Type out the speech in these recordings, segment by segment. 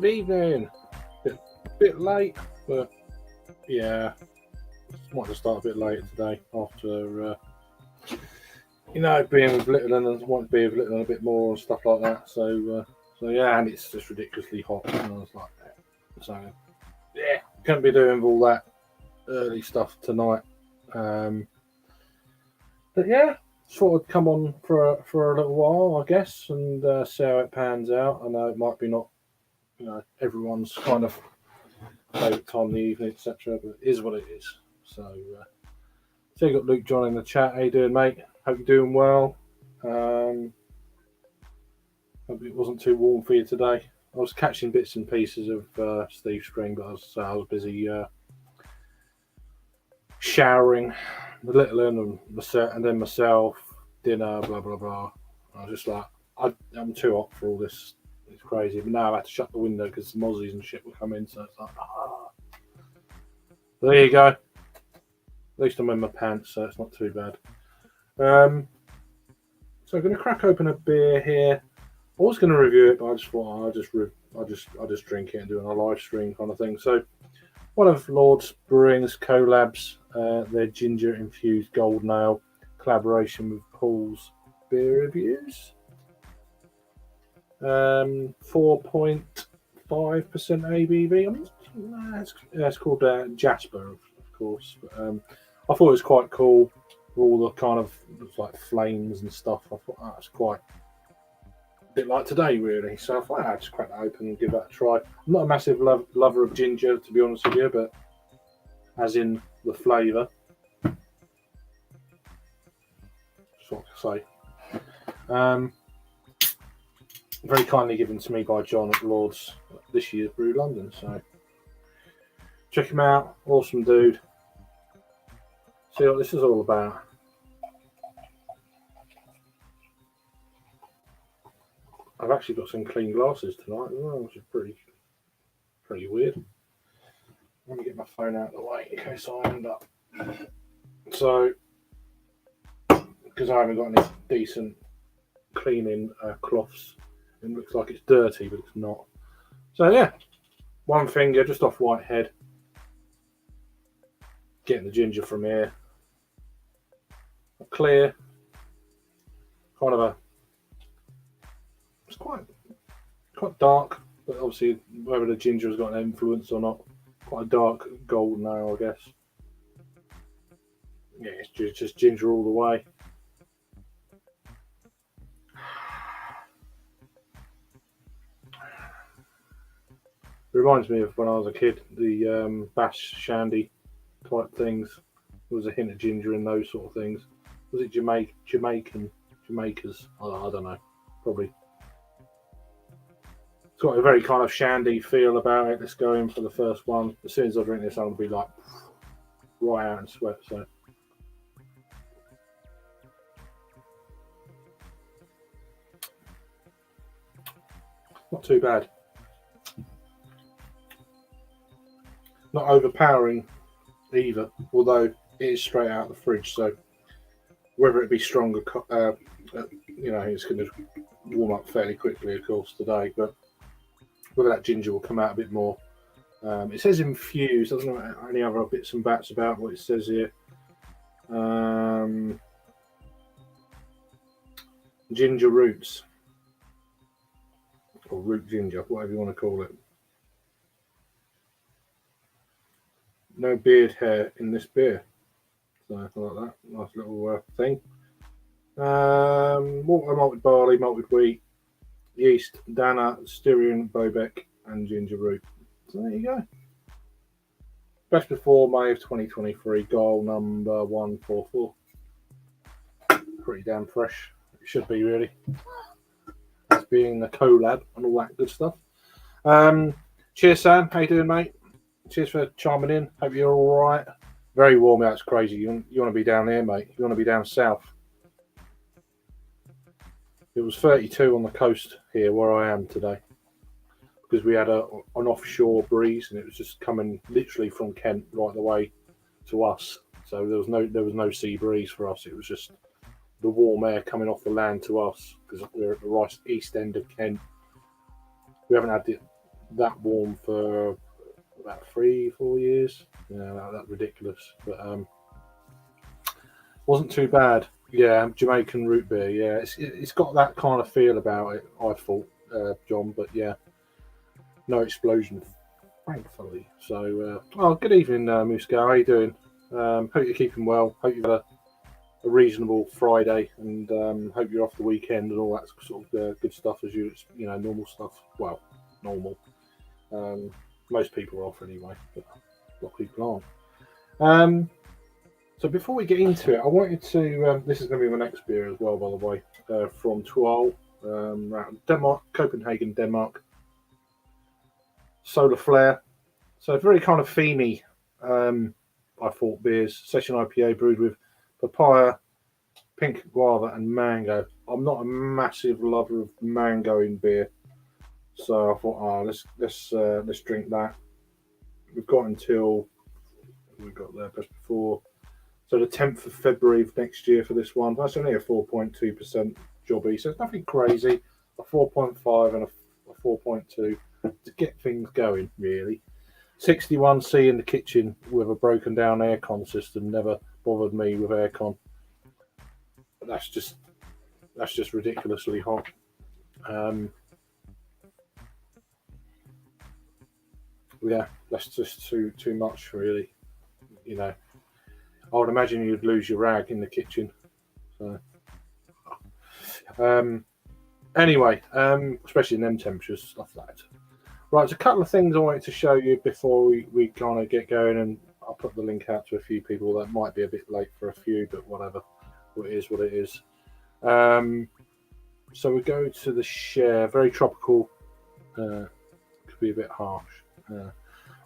Good evening. Bit late, but yeah, just wanted to start a bit later today after being with little and want to be with little and a bit more and stuff like that. So yeah, and it's just ridiculously hot and I was like that. So yeah, can't be doing all that early stuff tonight. But yeah, just thought I'd come on for a little while, I guess, and see how it pans out. I know it might be not, everyone's kind of favourite time of the evening, etc., but it is what it is. So you got Luke John in the chat. How you doing, mate? Hope you're doing well. Hope it wasn't too warm for you today. I was catching bits and pieces of Steve's stream, but I was busy showering, the little one, and then myself, dinner, blah blah blah. I was just like, I'm too hot for all this. It's crazy. But now I had to shut the window because the mozzies and shit were coming. So it's like, there you go. At least I'm in my pants, so it's not too bad. So I'm going to crack open a beer here. I was going to review it, but I just thought I'll just drink it and do it on a live stream kind of thing. So one of Lord's Brewing's collabs, their ginger infused gold nail collaboration with Paul's Beer Reviews. 4.5% ABV. It's called Jasper, of course. But, I thought it was quite cool. All the kind of like flames and stuff. I thought that's quite a bit like today, really. So I thought I'd just crack that open and give that a try. I'm not a massive lover of ginger, to be honest with you, but as in the flavour. That's what I can say. Very kindly given to me by John at Lord's this year's Brew London. So check him out. Awesome dude. See what this is all about. I've actually got some clean glasses tonight as well, which is pretty weird. Let me get my phone out of the way in case I end up. So, because I haven't got any decent cleaning cloths, it looks like it's dirty, but it's not. So yeah, one finger just off Whitehead. Getting the ginger from here. A clear, kind of a. It's quite dark, but obviously whether the ginger has got an influence or not, quite a dark golden ale, I guess. Yeah, it's just ginger all the way. It reminds me of when I was a kid, the Bash Shandy type things. There was a hint of ginger in those sort of things. Was it Jamaicas? I don't know. Probably. It's got a very kind of shandy feel about it. Let's go in for the first one. As soon as I drink this, I'm going to be like right out in sweat. So. Not too bad. Not overpowering either, although it is straight out of the fridge. So whether it be stronger, it's going to warm up fairly quickly, of course, today. But whether that ginger will come out a bit more. It says infused. I don't know any other bits and bats about what it says here. Ginger roots. Or root ginger, whatever you want to call it. No beard hair in this beer. So I like that. Nice little thing. Water, malted barley, malted wheat, yeast, Dana, Styrian, Bobek, and ginger root. So there you go. Best before May of 2023, goal number 144. Pretty damn fresh. It should be, really. As being the collab and all that good stuff. Cheers, Sam. How you doing, mate? Cheers for chiming in. Hope you're all right. Very warm out. It's crazy. You want to be down here, mate. You want to be down south. It was 32 on the coast here where I am today because we had an offshore breeze and it was just coming literally from Kent right the way to us. So there was no sea breeze for us. It was just the warm air coming off the land to us because we're at the right east end of Kent. We haven't had that warm for about 3-4 years. Yeah, that's ridiculous. But wasn't too bad. Yeah, Jamaican root beer. Yeah, it's got that kind of feel about it. I thought, John, but yeah, no explosion, thankfully. So, good evening, Musco. How you doing? Hope you're keeping well. Hope you've had a reasonable Friday, and hope you're off the weekend and all that sort of good stuff as you know, normal stuff. Well, normal. Most people are off anyway, but a lot of people aren't. So before we get into it, I wanted to. This is going to be my next beer as well, by the way, from Tual, Denmark, Copenhagen, Denmark. Solar Flare. So very kind of themey, I thought, beers. Session IPA brewed with papaya, pink guava, and mango. I'm not a massive lover of mango in beer, so I thought, let's drink that. We've got until we got there just before, so the 10th of February of next year for this one. That's only a 4.2% jobby, so it's nothing crazy. A 4.5 and a 4.2 to get things going, really. 61C in the kitchen with a broken down aircon system never bothered me with aircon. That's just ridiculously hot. Yeah, that's just too much, really. You know, I would imagine you'd lose your rag in the kitchen. So, anyway, especially in them temperatures, stuff like that. Right, there's a couple of things I wanted to show you before we kind of get going, and I'll put the link out to a few people. That might be a bit late for a few, but whatever. It is what it is. So we go to the share. Very tropical. Could be a bit harsh.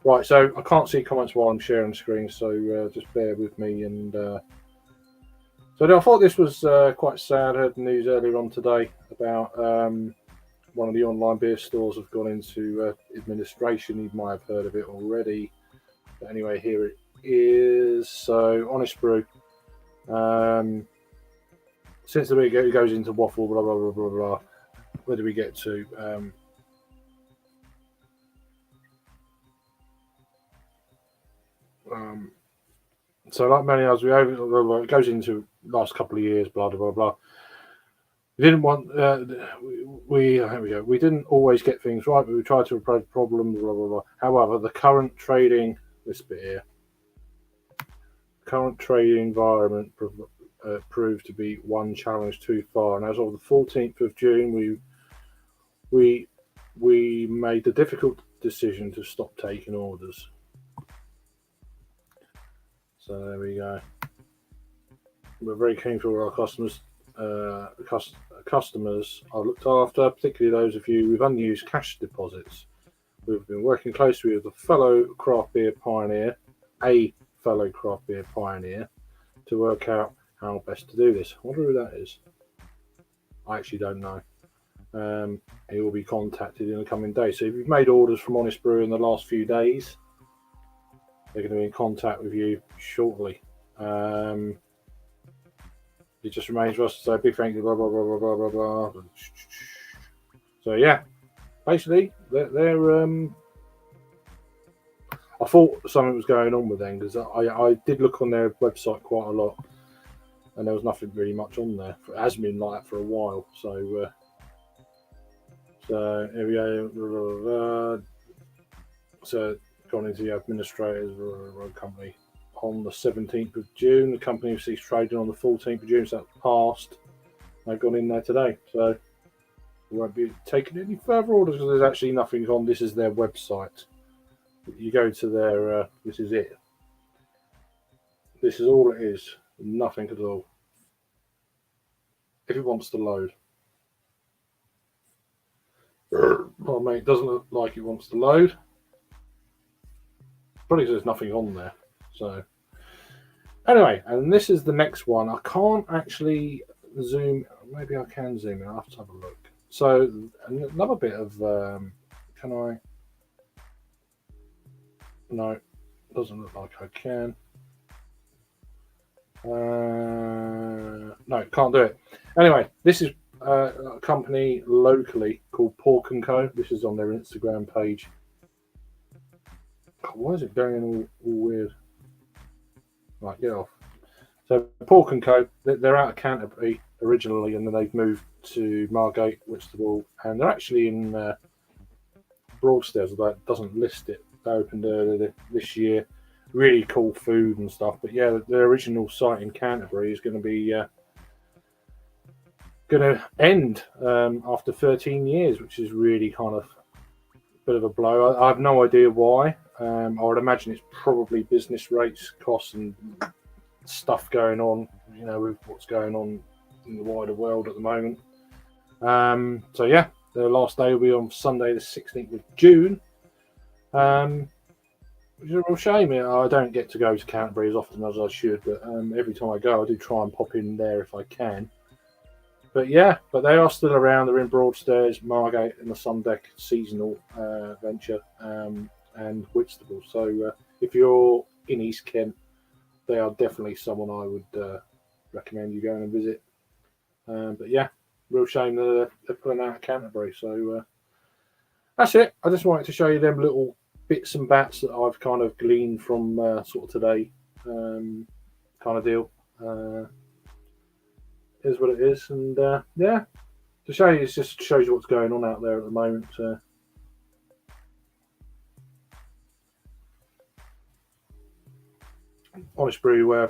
Right, so I can't see comments while I'm sharing the screen, so just bear with me. And so I thought this was quite sad. I heard the news earlier on today about one of the online beer stores have gone into administration. You might have heard of it already. But anyway, here it is. So, Honest Brew. Since the week it goes into waffle, blah, blah, blah, blah, blah. Where do we get to? So, like many others, it goes into last couple of years, blah, blah, blah, blah. We didn't want. Here we go. We didn't always get things right, but we tried to approach problems. Blah blah blah. However, the current trading environment proved to be one challenge too far. And as of the 14th of June, we made the difficult decision to stop taking orders. So there we go. We're very keen for all our customers. Customers are looked after, particularly those of you with unused cash deposits. We've been working closely with a fellow craft beer pioneer, to work out how best to do this. I wonder who that is. I actually don't know. He will be contacted in the coming days. So if you've made orders from Honest Brew in the last few days, they're going to be in contact with you shortly. It just remains for us to say a big thank you, blah, blah, blah, blah, blah, blah, blah. So, yeah, basically, they're I thought something was going on with them because I did look on their website quite a lot and there was nothing really much on there. It has been like that for a while. So here we go. So, gone into the administrators company. On the 17th of June, the company ceased trading on the 14th of June, so that's passed. They've gone in there today, so we won't be taking any further orders because there's actually nothing on. This is their website. You go to their, this is it. This is all it is, nothing at all. If it wants to load. Oh, mate, it doesn't look like it wants to load. Probably because there's nothing on there. So, anyway, and this is the next one. I can't actually zoom. Maybe I can zoom in. I'll have to have a look. So, another bit of. Can I? No, doesn't look like I can. No, can't do it. Anyway, this is a company locally called Pork & Co. This is on their Instagram page. Why is it going all weird? Right, get off. So Pork & Co. They're out of Canterbury originally, and then they've moved to Margate, Whitstable, and they're actually in Broadstairs, although it doesn't list it. They opened earlier this year. really cool food and stuff. But yeah, the original site in Canterbury is going to be going to end after 13 years, which is really kind of a bit of a blow. I have no idea why. I would imagine it's probably business rates, costs, and stuff going on. With what's going on in the wider world at the moment. So yeah, the last day will be on Sunday, the 16th of June. Which is a real shame. I don't get to go to Canterbury as often as I should, but every time I go, I do try and pop in there if I can. But yeah, they are still around. They're in Broadstairs, Margate, and the Sundeck seasonal venture, and Whitstable. So if you're in East Kent, they are definitely someone I would recommend you going and visit. But yeah, real shame that they're pulling out of Canterbury. So that's it. I just wanted to show you them little bits and bats that I've kind of gleaned from sort of today kind of deal. Is what it is, and yeah, to show you, it just shows you what's going on out there at the moment. Honest Brew,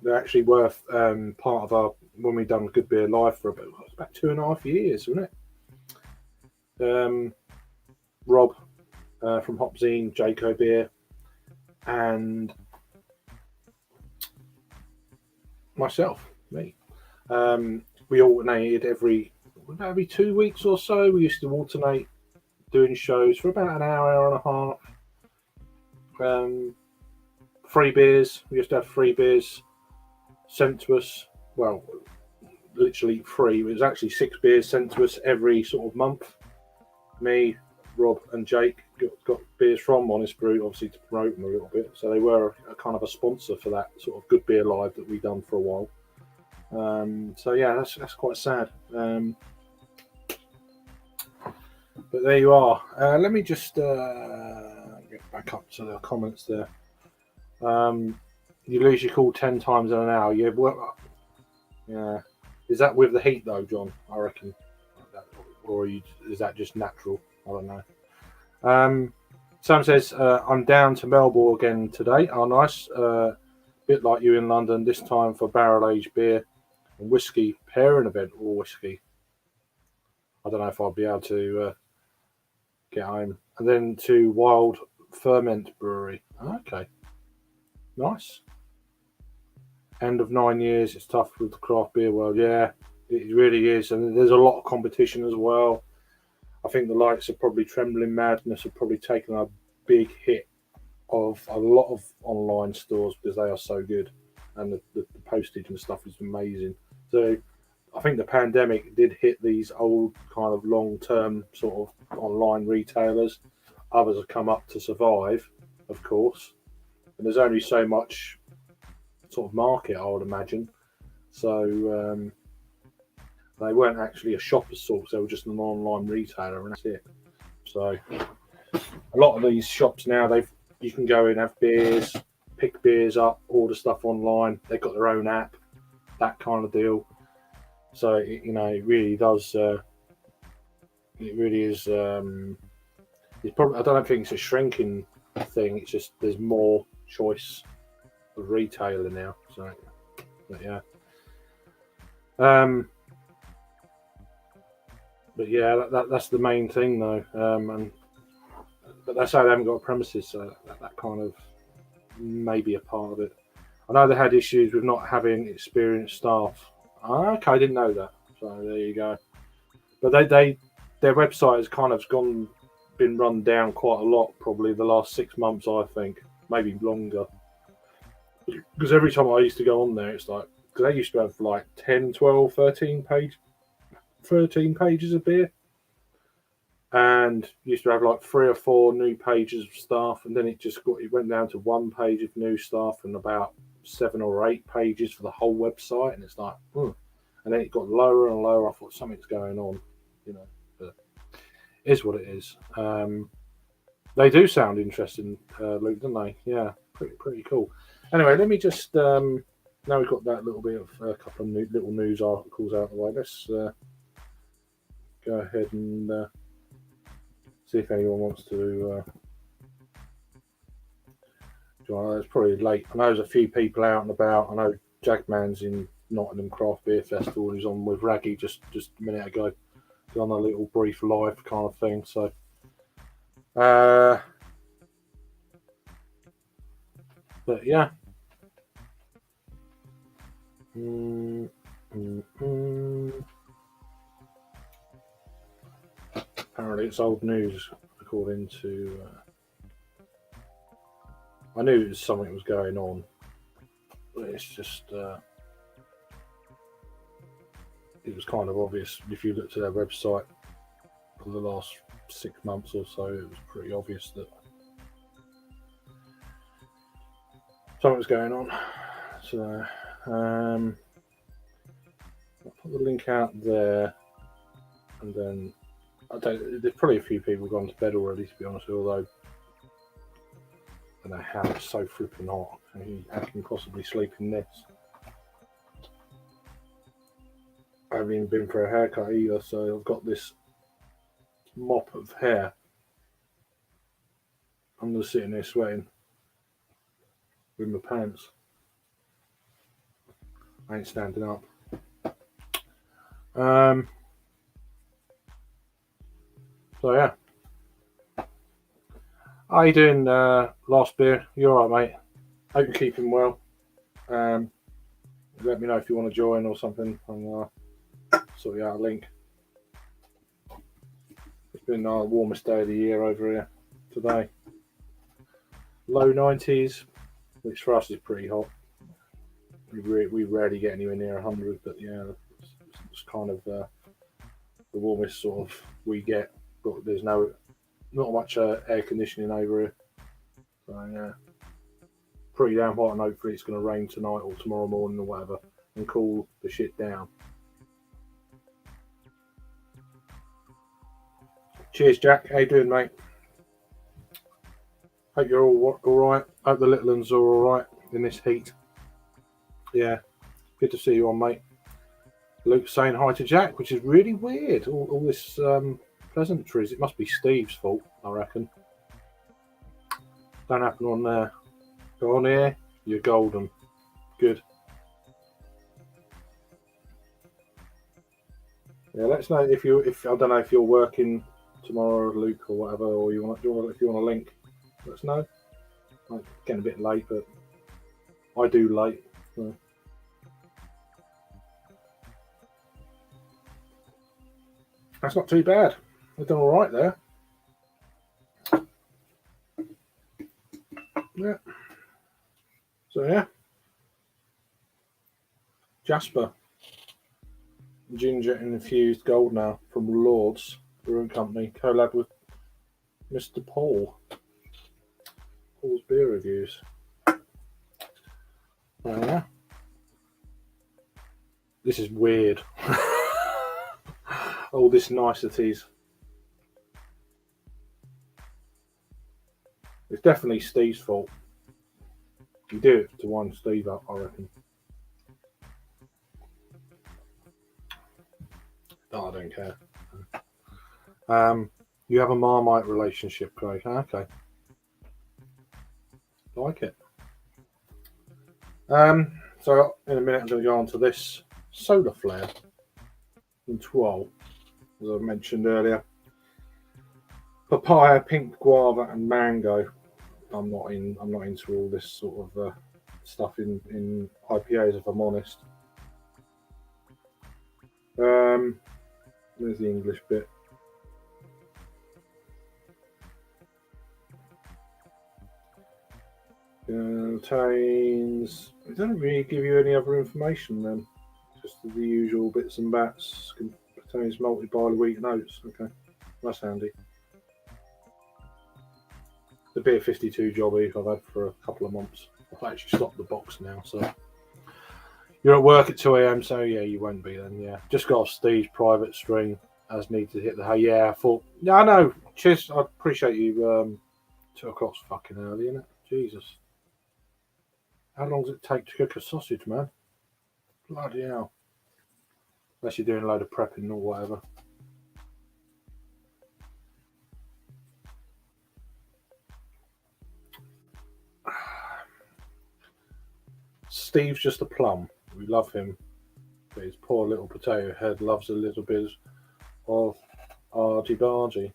they're actually worth part of our when we done Good Beer Live for about 2.5 years, wasn't it? Rob from Hopzine, Jayco Beer, and myself, me. We alternated every 2 weeks or so. We used to alternate doing shows for about an hour and a half. Free beers. We used to have free beers sent to us. Well, literally free. It was actually 6 beers sent to us every sort of month. Me, Rob, and Jake got beers from Honest Brew, obviously to promote them a little bit. So they were a kind of a sponsor for that sort of Good Beer Live that we done for a while. So yeah, that's quite sad. But there you are. Let me just get back up to the comments there. You lose your cool 10 times in an hour. Yeah. Is that with the heat though, John? I reckon. Or is that just natural? I don't know. Sam says, I'm down to Melbourne again today. Oh, nice. Bit like you in London, this time for barrel-aged beer and whiskey pairing event or whiskey. I don't know if I'll be able to get home. And then to Wild Ferment Brewery. Okay. Nice. End of 9 years. It's tough with the craft beer world. Yeah, it really is. And there's a lot of competition as well. I think the likes of probably Trembling Madness have probably taken a big hit of a lot of online stores because they are so good. And the postage and stuff is amazing. So I think the pandemic did hit these old kind of long-term sort of online retailers. Others have come up to survive, of course. And there's only so much sort of market, I would imagine. So they weren't actually a shop as sorts, they were just an online retailer, and that's it. So a lot of these shops now, you can go in, have beers, pick beers up, order stuff online. They've got their own app, that kind of deal. So it really does. It really is. It's probably. I don't think it's a shrinking thing. It's just there's more choice of retailer now. So, but yeah. But yeah, that's the main thing though. But that's how they haven't got premises. So that kind of may be a part of it. I know they had issues with not having experienced staff. Okay, I didn't know that. So there you go. But their website has kind of been run down quite a lot, probably the last 6 months, I think, maybe longer. Because every time I used to go on there, it's like, because they used to have like 10, 12, 13 pages of beer. And used to have like 3 or 4 new pages of stuff, and then it went down to 1 page of new stuff and about 7 or 8 pages for the whole website, and it's like, and then it got lower and lower. I thought something's going on, but it is what it is. They do sound interesting, Luke, don't they? Yeah, pretty cool. Anyway, let me just now we've got that little bit of a couple of little news articles out of the way. Let's go ahead and see if anyone wants to It's probably late. I know there's a few people out and about. I know Jagman's in Nottingham Craft Beer Festival and he's on with Raggy just a minute ago. He's on a little brief live kind of thing. So, but yeah. Apparently, it's old news, according to. I knew something was going on, but it's just. It was kind of obvious if you looked at their website for the last 6 months or so. It was pretty obvious that something was going on. So, I'll put the link out there, and then there's probably a few people gone to bed already, to be honest. Although I don't know how it's so flipping hot. How can you possibly sleep in this? I haven't even been for a haircut either, so I've got this mop of hair. I'm just sitting there sweating with my pants. I ain't standing up. So yeah. How you doing, Last Beer? You alright, mate? Hope you're keeping well. Let me know if you want to join or something. I'll sort you out a link. It's been our warmest day of the year over here today. Low 90s, which for us is pretty hot. We rarely get anywhere near 100, but yeah, it's kind of the warmest sort of we get. But there's not much air conditioning over here. So yeah, pretty damn hot, and hopefully it's going to rain tonight or tomorrow morning or whatever and cool the shit down. Cheers, Jack. How you doing, mate? Hope you're all right. Hope the little ones are all right in this heat. Yeah, good to see you on, mate. Luke's saying hi to Jack, which is really weird. All this pleasantries. It must be Steve's fault, I reckon. Don't happen on there. Go on here. You're golden. Good. Yeah, let us know if I don't know if you're working tomorrow, Luke, or whatever, or if you want a link. Let us know. I'm getting a bit late, but I do late. So. That's not too bad. We've done all right there. Yeah. So yeah. Jasper. Ginger infused gold now from Lords Brewing Company, collab with Mr. Paul. Paul's beer reviews. Yeah. This is weird. All this niceties. It's definitely Steve's fault. You do it to wind Steve up, I reckon. Oh, I don't care. You have a Marmite relationship, Craig. Okay. Like it. So in a minute I'm going to go on to this Solar Flare in Twal, as I mentioned earlier. Papaya, pink guava, and mango. I'm not into all this sort of stuff in IPAs, if I'm honest. There's the English bit. Contains. It doesn't really give you any other information then. Just the usual bits and bats. Contains multi-barley wheat and oats. Okay, that's handy. The beer 52 jobby I've had for a couple of months. I've actually stopped the box now, so you're at work at 2 a.m. So yeah, you won't be then. Yeah, just got off Steve's private string as needed to hit the hay. Yeah, I thought. Yeah, I know. Cheers. I appreciate you. 2 o'clock's fucking early, isn't it? Jesus. How long does it take to cook a sausage, man? Bloody hell. Unless you're doing a load of prepping or whatever. Steve's just a plum. We love him, but his poor little potato head loves a little bit of argy bargy.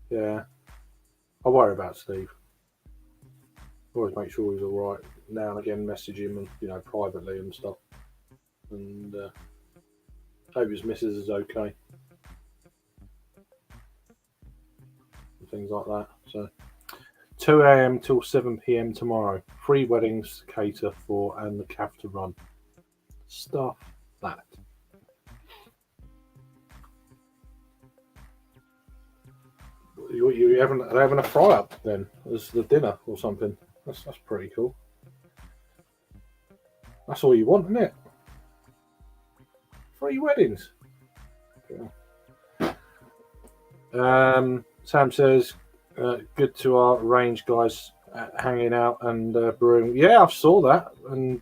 Yeah, I worry about Steve. Always make sure he's all right. Now and again, message him and privately and stuff. And hope his missus is okay. And things like that. So 2 a.m. till 7 p.m. tomorrow. 3 weddings to cater for and the calf to run. Stuff that. You having a fry up then as the dinner or something? That's pretty cool. That's all you want, isn't it? 3 weddings. Sam says, good to our range guys hanging out and brewing. Yeah, I saw that and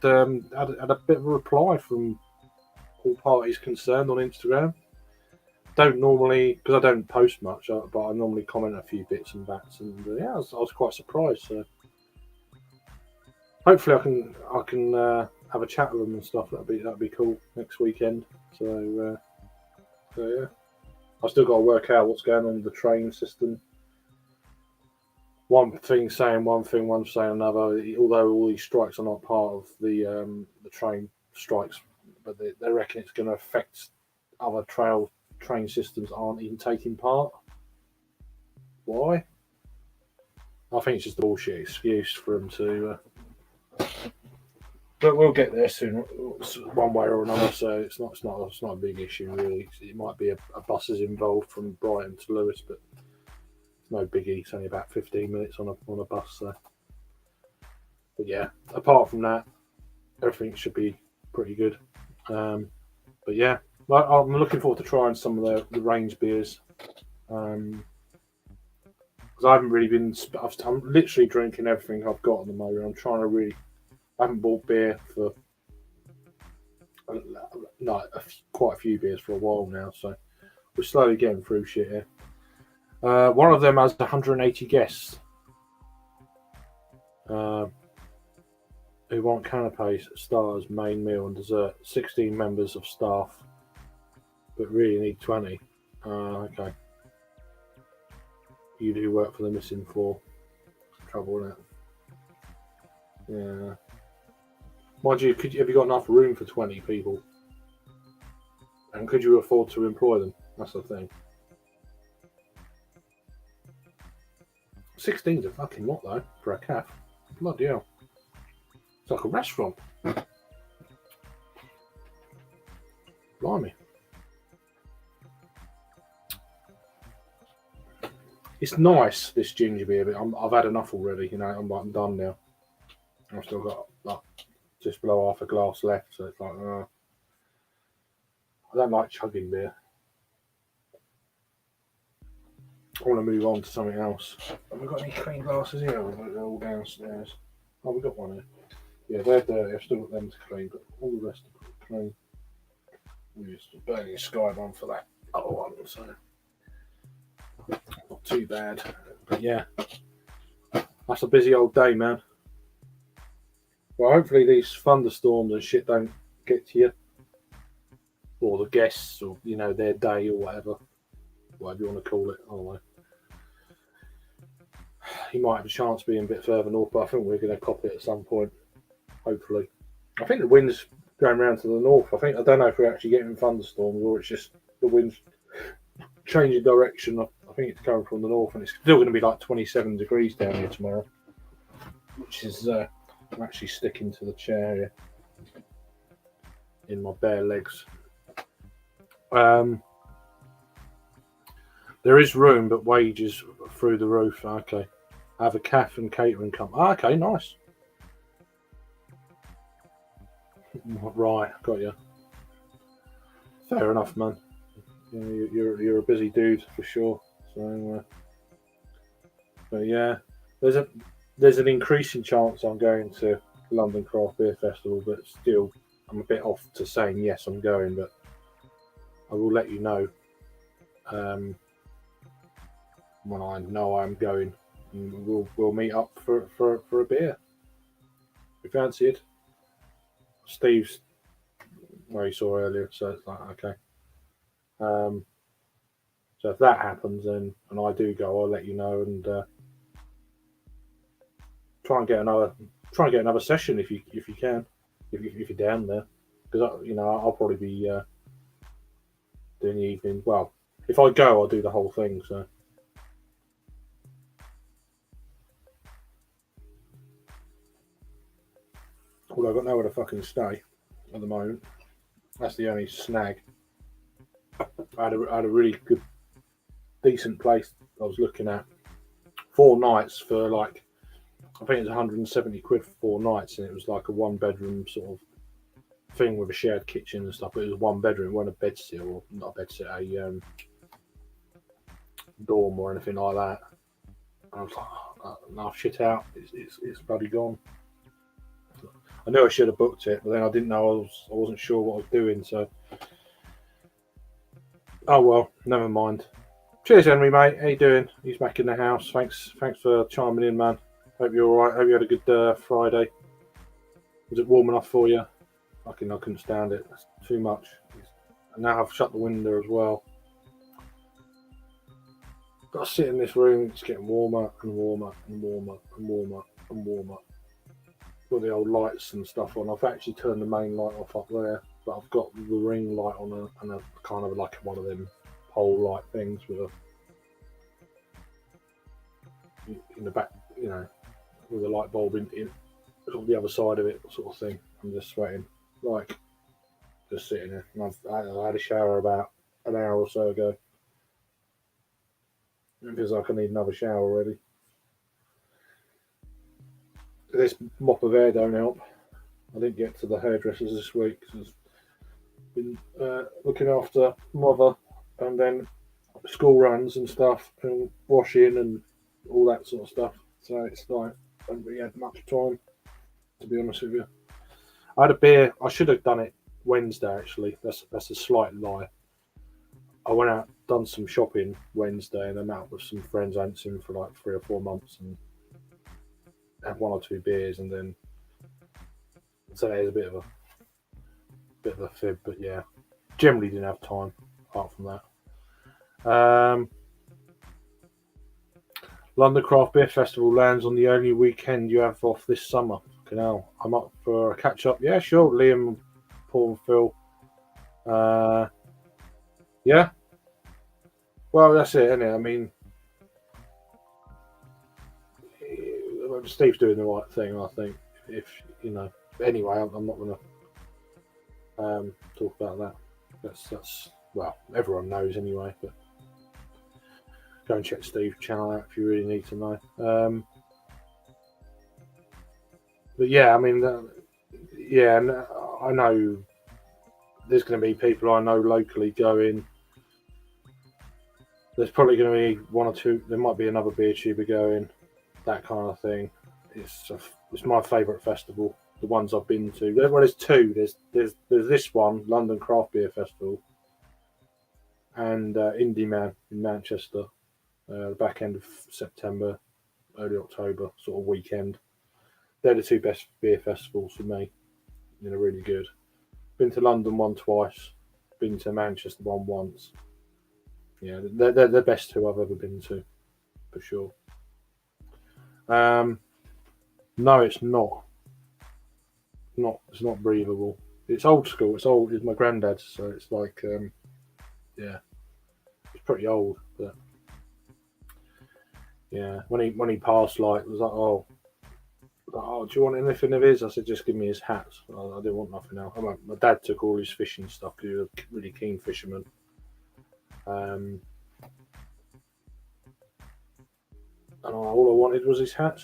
had a bit of a reply from all parties concerned on Instagram. Don't normally, because I don't post much, but I normally comment a few bits and bats, and yeah, I was quite surprised. So hopefully I can have a chat with them and stuff. That'd be cool next weekend. So yeah, I've still got to work out what's going on with the train system. One thing saying one thing, one saying another. Although all these strikes are not part of the train strikes, but they reckon it's going to affect other train systems aren't even taking part. Why? I think it's just a bullshit excuse for them to. But we'll get there soon, one way or another. So it's not a big issue really. It might be a buses involved from Brighton to Lewes, but it's no biggie. It's only about 15 minutes on a bus. So, but yeah, apart from that, everything should be pretty good. But yeah. Well, I'm looking forward to trying some of the range beers, because I haven't really been. I'm literally drinking everything I've got at the moment. I'm trying to really. I haven't bought beer for quite a few beers for a while now, so we're slowly getting through shit here. One of them has 180 guests who want canapes, stars, main meal, and dessert. 16 members of staff. But really need 20. Okay. You do work for the missing 4. Trouble in it. Yeah. Mind you, have you got enough room for 20 people? And could you afford to employ them? That's the thing. 16's a fucking lot though for a calf. Bloody hell. It's like a restaurant. Blimey. It's nice, this ginger beer, but I've had enough already. I'm done now. I've still got just below half a glass left, so it's like I don't like chugging beer. I want to move on to something else. Have we got any clean glasses here? They're all downstairs. Oh, we got one here. Yeah, they're dirty. I've still got them to clean, but all the rest are clean. We're just burning a sky one for that other one, so not too bad. But yeah, that's a busy old day, man. Well, hopefully these thunderstorms and shit don't get to you, or the guests, or their day, or whatever you want to call it. I don't know. You might have a chance being a bit further north, but I think we're going to cop it at some point. Hopefully, I think the wind's going round to the north. I don't know if we're actually getting thunderstorms or it's just the wind's changing direction. I think it's coming from the north, and it's still going to be like 27 degrees down here tomorrow, which is. I'm actually sticking to the chair here in my bare legs. There is room, but wages through the roof. Okay. I have a calf and catering company. Okay, nice. Right, got you. Fair enough, man. You're a busy dude for sure. So, but yeah, there's an increasing chance I'm going to London Craft Beer Festival, but still, I'm a bit off to saying yes, I'm going. But I will let you know when I know I'm going. And we'll meet up for a beer. You fancy it? Steve's, well, you saw earlier, so it's like, okay. So if that happens, then and I do go, I'll let you know and try and get another session if you can, if you're down there, because I'll probably be doing the evening. Well, if I go, I'll do the whole thing. So. Although I've got nowhere to fucking stay at the moment. That's the only snag. I had a really good, decent place I was looking at. 4 nights for like, I think it's 170 quid for 4 nights, and it was like a 1-bedroom sort of thing with a shared kitchen and stuff. But it was 1 bedroom, it wasn't a bedsit, or not a bedsit, a dorm or anything like that. And I was like, oh, no, shit out. It's bloody gone. I knew I should have booked it, but then I didn't know I wasn't sure what I was doing. So, oh well, never mind. Cheers, Henry, mate. How you doing? He's back in the house. Thanks for chiming in, man. Hope you're all right. Hope you had a good Friday. Was it warm enough for you? I couldn't stand it. That's too much. And now I've shut the window as well. Got to sit in this room. It's getting warmer and warmer and warmer and warmer and warmer. Got the old lights and stuff on. I've actually turned the main light off up there, but I've got the ring light on and a kind of like one of them pole light things with a in the back, with a light bulb in on the other side of it, sort of thing. I'm just sweating, like just sitting there. And I had a shower about an hour or so ago. It feels like I need another shower already. This mop of air don't help. I didn't get to the hairdressers this week because I've been looking after mother and then school runs and stuff and washing and all that sort of stuff. So it's like I haven't really had much time, to be honest with you. I had a beer. I should have done it Wednesday actually. That's a slight lie. I went out, done some shopping Wednesday, and I'm out with some friends I hadn't seen for like 3 or 4 months, and had 1 or 2 beers, and then today's a bit of a fib, but yeah, generally didn't have time apart from that. London Craft Beer Festival lands on the only weekend you have off this summer. Canal. I'm up for a catch up. Yeah, sure. Liam, Paul, and Phil. Yeah. Well, that's it, isn't it? I mean, Steve's doing the right thing, I think. If anyway, I'm not going to talk about that. That's well, everyone knows anyway. But go and check Steve's channel out if you really need to know. But yeah, I mean, and I know there's going to be people I know locally going. There's probably going to be 1 or 2. There might be another beer tuber going, that kind of thing. It's my favourite festival. The ones I've been to. Well, there's 2. There's this one, London Craft Beer Festival, and Indie Man in Manchester, the back end of September, early October sort of weekend. They're the 2 best beer festivals for me. Really good. Been to London one twice. Been to Manchester one once. Yeah, they're the best 2 I've ever been to, for sure. No, it's not. It's not breathable. It's old school. It's old. It's my granddad's, so it's like, yeah, it's pretty old. But yeah, when he passed, like, it was like, oh, do you want anything of his? I said, just give me his hat. I didn't want nothing else. My dad took all his fishing stuff because he was a really keen fisherman. And all I wanted was his hat.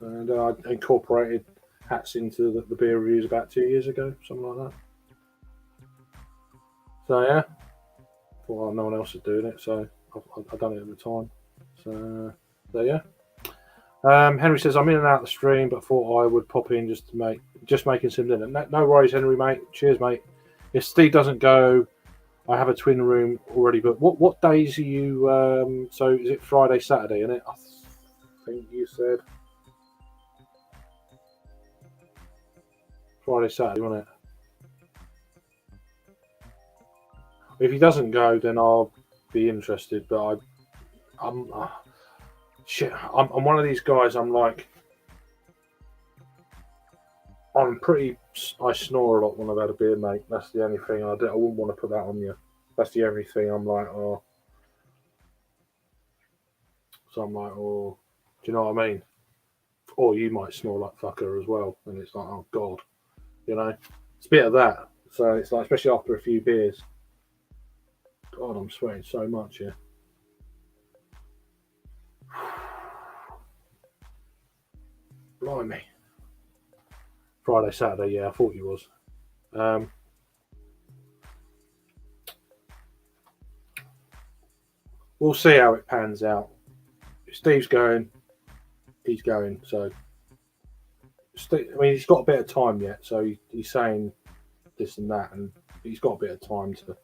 And I incorporated hats into the beer reviews about 2 years ago, something like that. So yeah, thought no one else was doing it, so I've done it at the time. So yeah. Henry says I'm in and out of the stream, but thought I would pop in just making some dinner. No worries, Henry, mate. Cheers, mate. If Steve doesn't go, I have a twin room already. But what days are you? So is it Friday, Saturday? Isn't it? I think you said. Friday, Saturday, wasn't it? If he doesn't go, then I'll be interested. But I'm shit. I'm one of these guys. I'm like, I snore a lot when I've had a beer, mate. That's the only thing. I wouldn't want to put that on you. That's the only thing. I'm like, oh. So I'm like, oh. Do you know what I mean? Or you might snore like fucker as well, and it's like, oh god, you know. It's a bit of that. So it's like, especially after a few beers. God, I'm sweating so much here. Blimey. Friday, Saturday, yeah, I thought you was. We'll see how it pans out. If Steve's going, he's going. So, he's got a bit of time yet. So he's saying this and that, and he's got a bit of time to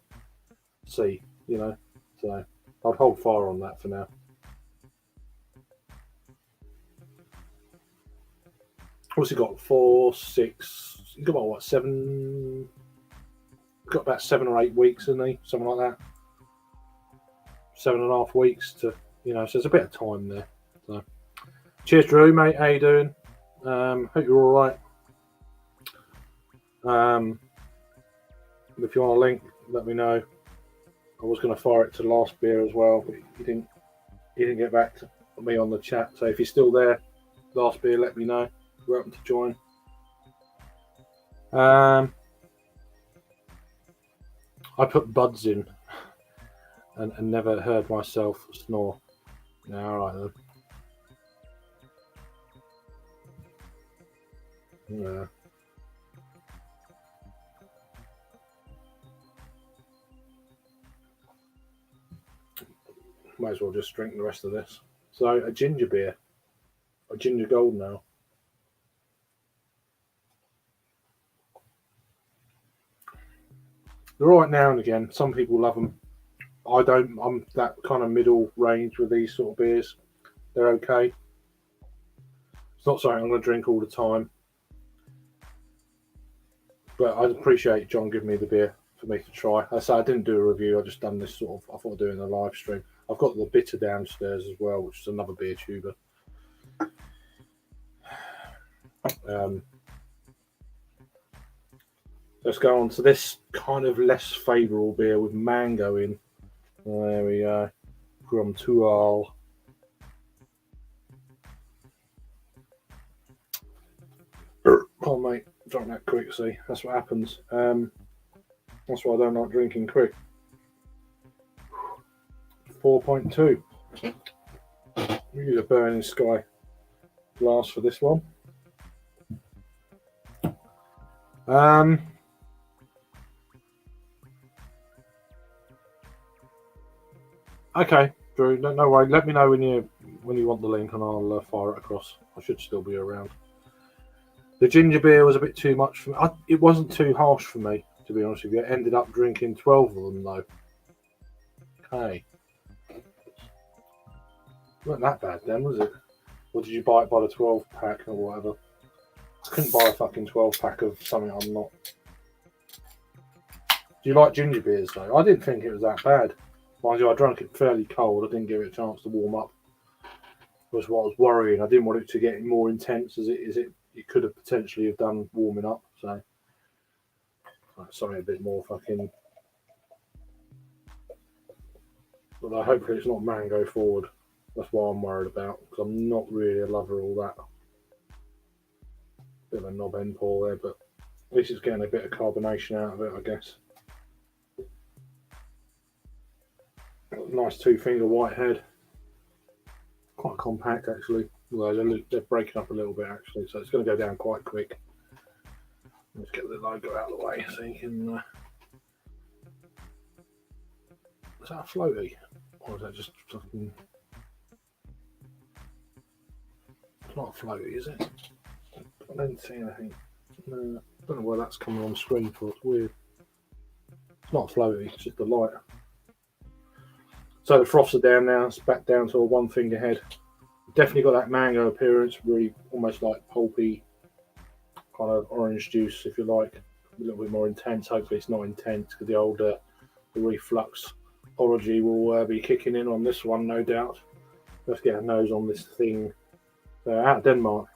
see, you know. So I'd hold fire on that for now. What's he got? 4, 6. He's got about what, 7? He's got about 7 or 8 weeks, isn't he? Something like that. 7.5 weeks to, you know. So there's a bit of time there. So, cheers, Drew, mate. How you doing? Hope you're all right. If you want a link, let me know. I was going to fire it to last beer as well, but he didn't get back to me on the chat. So if you're still there, last beer, let me know. You're welcome to join. I put buds in and never heard myself snore. Yeah, all right then. Yeah. Might as well just drink the rest of this. So a ginger beer, a ginger golden ale. They're all right now and again. Some people love them. I don't. I'm that kind of middle range with these sort of beers. They're okay. It's not something I'm going to drink all the time. But I appreciate John giving me the beer for me to try. I said I didn't do a review. I just done this sort of. I thought I'd do it in a live stream. I've got the bitter downstairs as well, which is another beer tuber. Let's go on to this kind of less favourable beer with mango in. There we go. From Tual. Oh, mate, drink that quick, see? That's what happens. That's why I don't like drinking quick. 4.2. Use a Burning Sky glass for this one. Okay, Drew, no worry. Let me know when you want the link and I'll fire it across. I should still be around. The ginger beer was a bit too much for me. It wasn't too harsh for me, to be honest with you. I ended up drinking 12 of them, though. Okay. Wasn't that bad then, was it? Or did you buy it by the 12 pack or whatever? I couldn't buy a fucking 12 pack of something I'm not. Do you like ginger beers, though? I didn't think it was that bad. Mind you, I drank it fairly cold. I didn't give it a chance to warm up. Was what I was worrying. I didn't want it to get more intense as it could have potentially have done warming up. So something a bit more fucking. But hopefully it's not mango forward. That's what I'm worried about because I'm not really a lover of all that. Bit of a knob end pour there, but at least it's getting a bit of carbonation out of it, I guess. Nice 2-finger whitehead. Quite compact actually. Well, they're breaking up a little bit actually, so it's going to go down quite quick. Let's get the logo out of the way so you can. Is that a floaty? Or is that just fucking. It's not a floaty, is it? I didn't see anything. No, I don't know why that's coming on screen for. It's weird. It's not a floaty, it's just a light. So the froths are down now, it's back down to a 1-finger head. Definitely got that mango appearance, really almost like pulpy kind of orange juice, if you like, a little bit more intense. Hopefully, it's not intense because the refluxology will be kicking in on this one, no doubt. Let's get a nose on this thing. So, out of Denmark.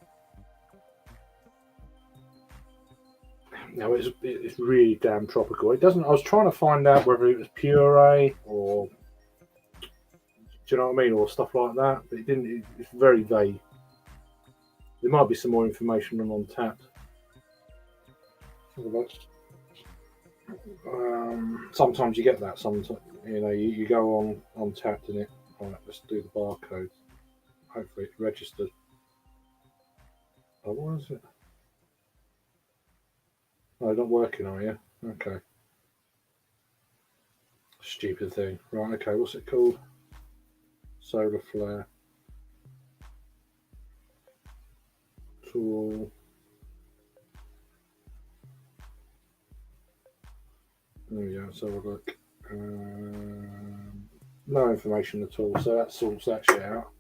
Now it's really damn tropical. It doesn't. I was trying to find out whether it was puree or, do you know what I mean, or stuff like that. But it didn't. It's very vague. There might be some more information on Untappd. Sometimes you get that. Sometimes you go on Untappd and it. Right, let's do the barcode. Hopefully it's registered. Oh, what is it? Oh, not working, are you? Okay. Stupid thing. Right, okay, what's it called? Solar flare. Tool. There we go, let's have a look. No information at all, so that sorts that shit out.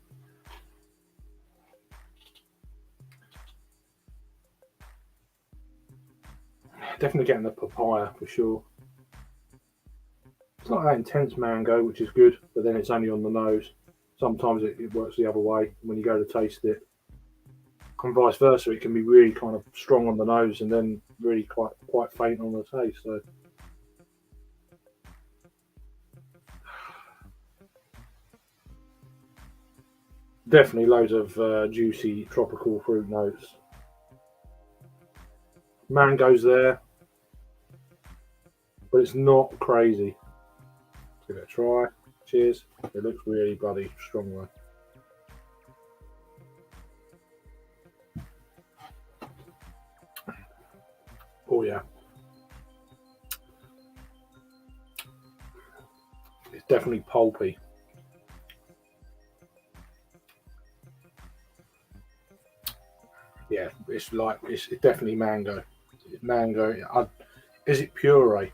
Definitely getting the papaya for sure. It's not that intense mango, which is good, but then it's only on the nose. Sometimes it works the other way when you go to taste it. And vice versa, it can be really kind of strong on the nose and then really quite faint on the taste. So definitely loads of juicy tropical fruit notes. Mango's there, but it's not crazy. Let's give it a try. Cheers. It looks really bloody strong though. Oh yeah. It's definitely pulpy. Yeah, it's definitely mango. Mango. Is it puree?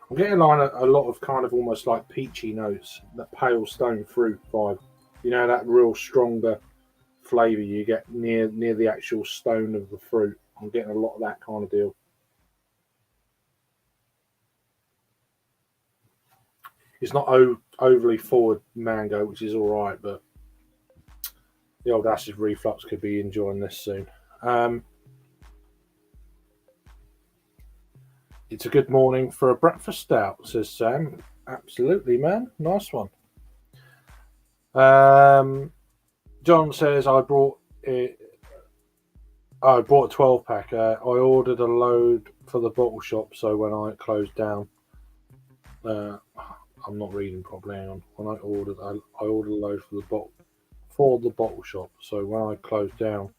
I'm getting like a lot of kind of almost like peachy notes, that pale stone fruit vibe. You know, that real stronger flavour you get near the actual stone of the fruit. I'm getting a lot of that kind of deal. It's not overly forward mango, which is all right, but the old acid reflux could be enjoying this soon. It's a good morning for a breakfast stout, says Sam. Absolutely, man. Nice one. John says I brought it. I bought a 12-pack. I ordered a load for the bottle shop, so when I closed down, I'm not reading properly. Hang on. When I ordered a load for the bottle shop. So when I closed down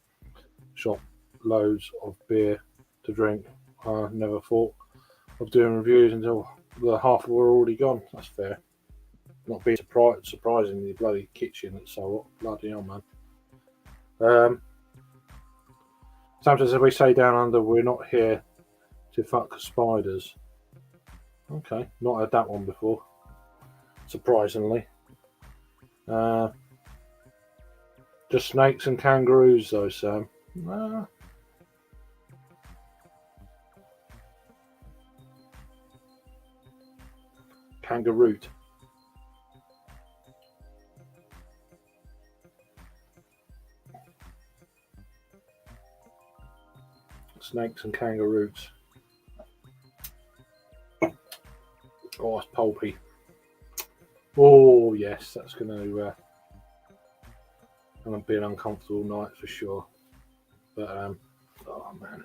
shop, loads of beer to drink. I never thought of doing reviews until the half were already gone. That's fair. Not being surprising the bloody kitchen. It's so bloody hell, man. Sometimes, as we say down under, we're not here to fuck spiders. Okay, not had that one before. Surprisingly. Just snakes and kangaroos, though, Sam. Kangaroo. Snakes and kangaroos. Oh, it's pulpy. Oh, yes, that's going to be an uncomfortable night for sure. But, oh, man.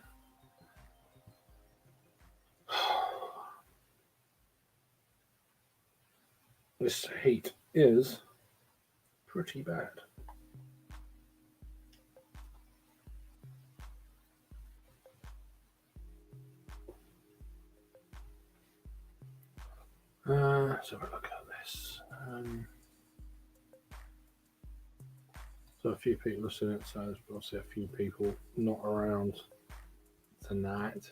This heat is pretty bad. Let's have a look at this. So a few people listening, so there's obviously a few people not around tonight,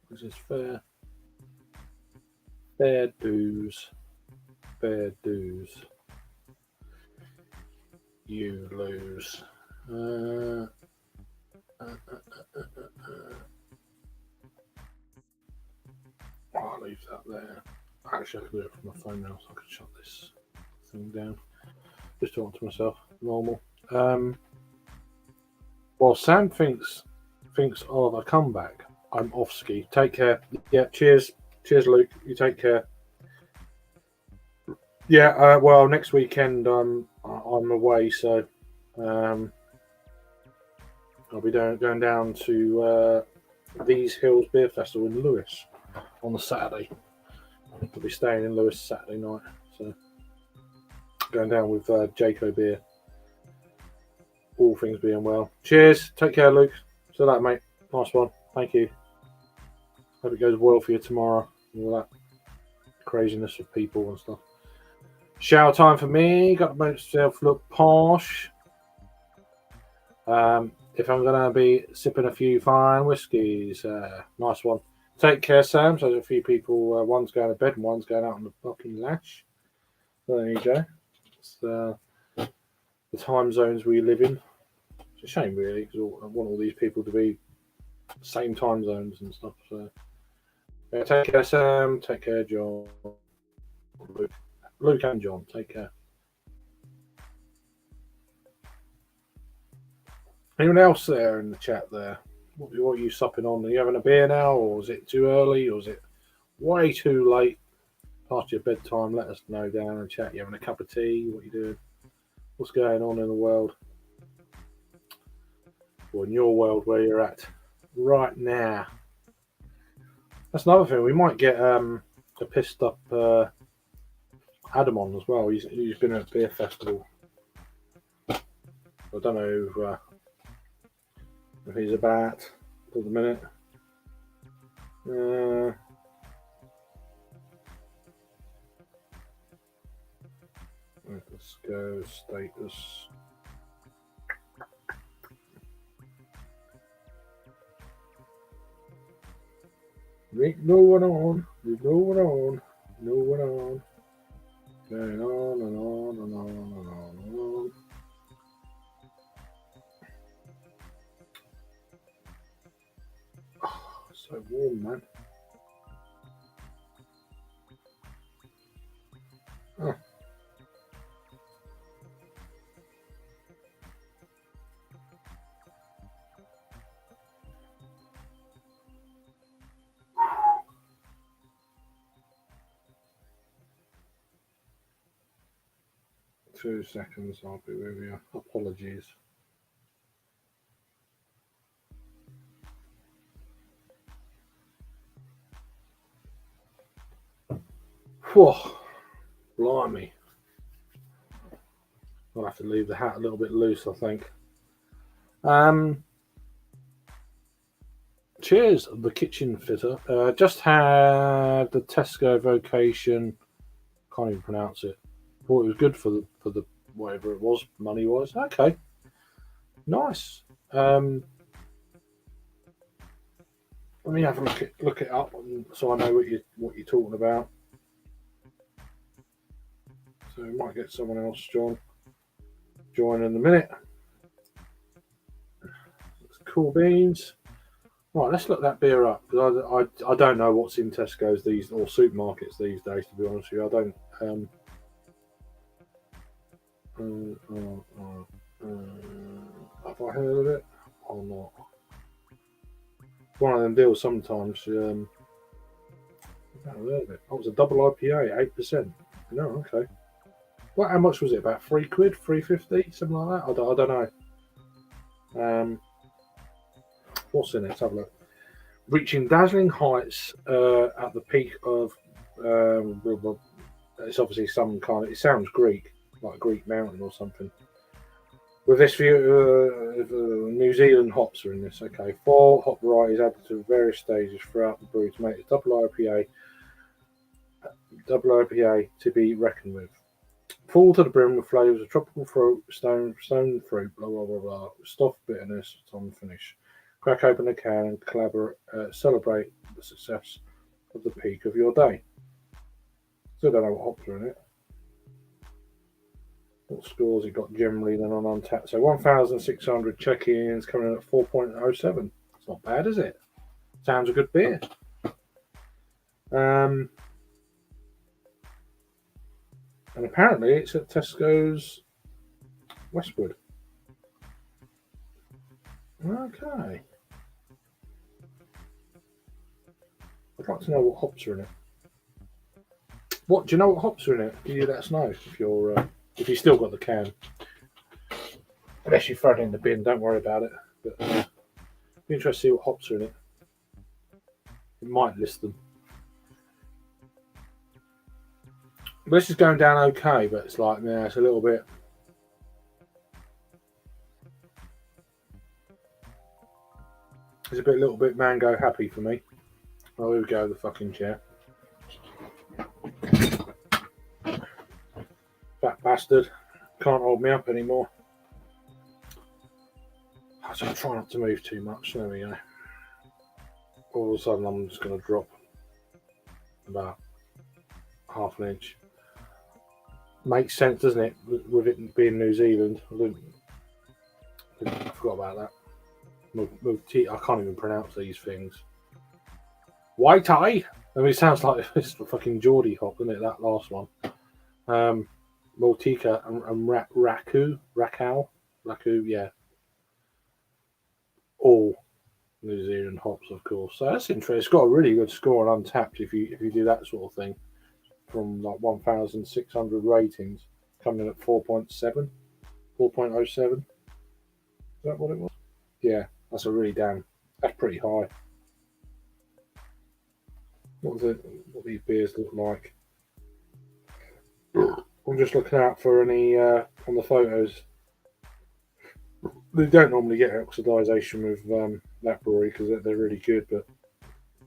which is fair. Fair dues. Fair dues. You lose. I'll leave that there. Actually, I can do it from my phone now, so I can shut this thing down. Just talking to myself, normal. Well, Sam thinks of a comeback. I'm off ski. Take care. Yeah, cheers, Luke. You take care. Yeah, well, next weekend I'm away, so I'll be going down to These Hills Beer Festival in Lewes on the Saturday. I'll be staying in Lewes Saturday night, so going down with Jaco Beer. All things being well. Cheers. Take care, Luke. See you later, mate. Nice one. Thank you. Hope it goes well for you tomorrow. All that craziness of people and stuff. Shower time for me. Got to make myself look posh. If I'm going to be sipping a few fine whiskies. Nice one. Take care, Sam. So there's a few people. One's going to bed and one's going out on the fucking lash. So there you go. It's the time zones we live in. It's a shame, really, because I want all these people to be same time zones and stuff. So yeah, take care, Sam. Take care, John. Luke and John. Take care. Anyone else there in the chat there? What are you supping on? Are you having a beer now, or is it too early, or is it way too late past your bedtime? Let us know down in the chat. You having a cup of tea? What are you doing? What's going on in the world? Or in your world where you're at right now? That's another thing. We might get a pissed up Adam on as well. He's been at a beer festival. I don't know if he's about for the minute. Let's go status. Ain't no one on. There's no one on. No one on. Going on and on and on and on and on. Oh, so warm, man. Oh. Two seconds, I'll be with you. Apologies. Whew. Blimey. I'll have to leave the hat a little bit loose, I think. Cheers, the kitchen fitter. Just had the Tesco Vocation. Can't even pronounce it. Thought it was good for the whatever it was, money wise. Okay, nice. Let me have a look it up, so I know what you're talking about. So we might get someone else, join in a minute. That's cool beans. Right, let's look that beer up, because I don't know what's in Tesco's or supermarkets these days. To be honest with you, I don't. Have I heard of it or not? It's one of them deals sometimes. I've never heard of it. Oh, it was a double IPA, 8%. No, okay. Well, how much was it? About £3, £3.50, something like that. I don't know. What's in it? Let's have a look. Reaching dazzling heights at the peak of. It's obviously some kind of. It sounds Greek, like a Greek mountain or something. With this view, New Zealand hops are in this. Okay, 4 hop varieties added to various stages throughout the brew to make it double IPA to be reckoned with. Full to the brim with flavours of tropical fruit, stone fruit, blah blah blah blah, stuff bitterness on finish. Crack open a can and celebrate the success of the peak of your day. Still don't know what hops are in it. What scores he got generally then on Untapped? So 1,600 check-ins coming in at 4.07. It's not bad, is it? Sounds a good beer. And apparently it's at Tesco's Westwood. Okay. I'd like to know what hops are in it. What do you know? What hops are in it? Can you let us know if you still got the can? Unless you throw it in the bin, don't worry about it. But be interested to see what hops are in it. It might list them. This is going down okay, but it's like, yeah, it's a little bit. It's a little bit mango happy for me. Oh, here we go, the fucking chair. Fat bastard. Can't hold me up anymore. So I'm trying not to move too much. There we go. All of a sudden, I'm just going to drop about half an inch. Makes sense, doesn't it? With it being New Zealand. I forgot about that. I can't even pronounce these things. White Eye. I mean, it sounds like it's the fucking Geordie hop, doesn't it? That last one. Maltica and Raku, yeah. All New Zealand hops, of course. So that's interesting. It's got a really good score on Untapped if you do that sort of thing. From like 1,600 ratings, coming in at 4.7, 4.07. Is that what it was? Yeah, that's pretty high. What these beers look like? I'm just looking out for any on the photos. They don't normally get oxidization with that brewery because they're really good, but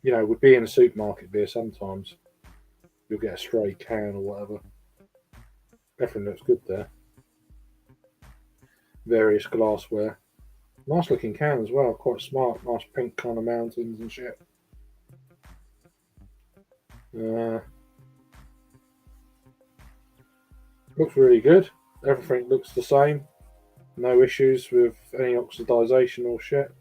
would be in a supermarket beer sometimes. You'll get a stray can or whatever. Everything looks good there. Various glassware. Nice looking can as well, quite smart. Nice pink kind of mountains and shit. Looks really good. Everything looks the same. No issues with any oxidization or shit.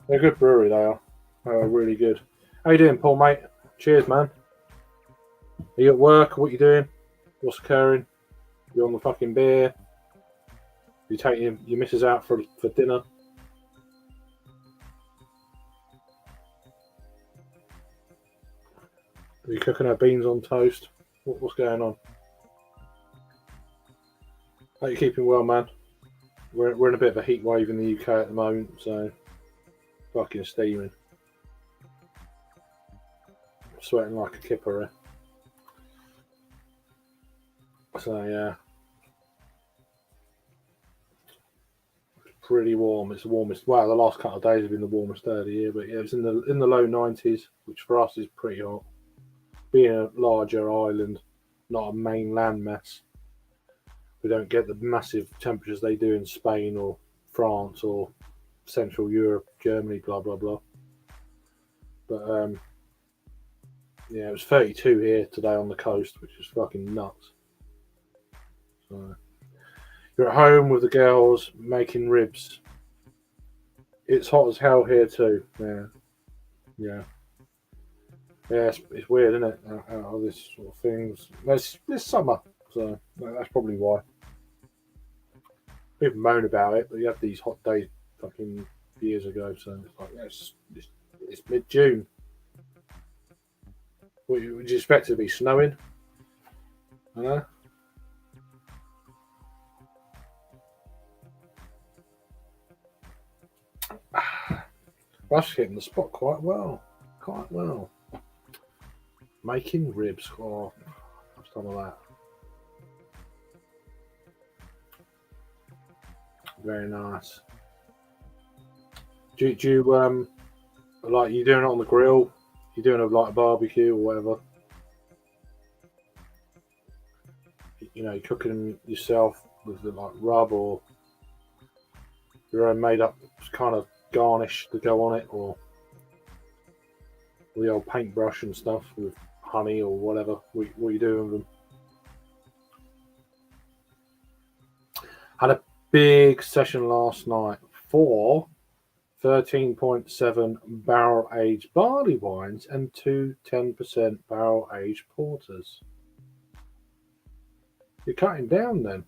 They're a good brewery, they are. They're really good. How you doing, Paul, mate? Cheers, man. Are you at work? What you doing? What's occurring? You on the fucking beer? You take your missus out for dinner? Are you cooking her beans on toast? What's going on? Are you keeping well, man? We're in a bit of a heat wave in the UK at the moment, so fucking steaming. Sweating like a kipper, eh? So yeah, it's pretty warm. It's the warmest. Well, the last couple of days have been the warmest day of the year, but yeah, it's in the low 90s, which for us is pretty hot. Being a larger island, not a main landmass, we don't get the massive temperatures they do in Spain or France or Central Europe, Germany, blah blah blah. But yeah, it was 32 here today on the coast, which is fucking nuts. So, you're at home with the girls making ribs. It's hot as hell here too. Yeah. It's weird, isn't it? How this sort of things. This summer, so that's probably why. People moan about it, but you had these hot days fucking years ago, so it's like it's mid-June. Would you expect it to be snowing? Rush hitting the spot quite well. Making ribs. Oh, I've done all that. Very nice. Do you like you doing it on the grill? You doing a barbecue or whatever? You cooking them yourself with the rub or your own made up kind of garnish to go on it, or the old paintbrush and stuff with honey or whatever. What are you doing with them? Had a big session last night for 13.7 barrel aged barley wines and 2 10% barrel aged porters. You're cutting down then.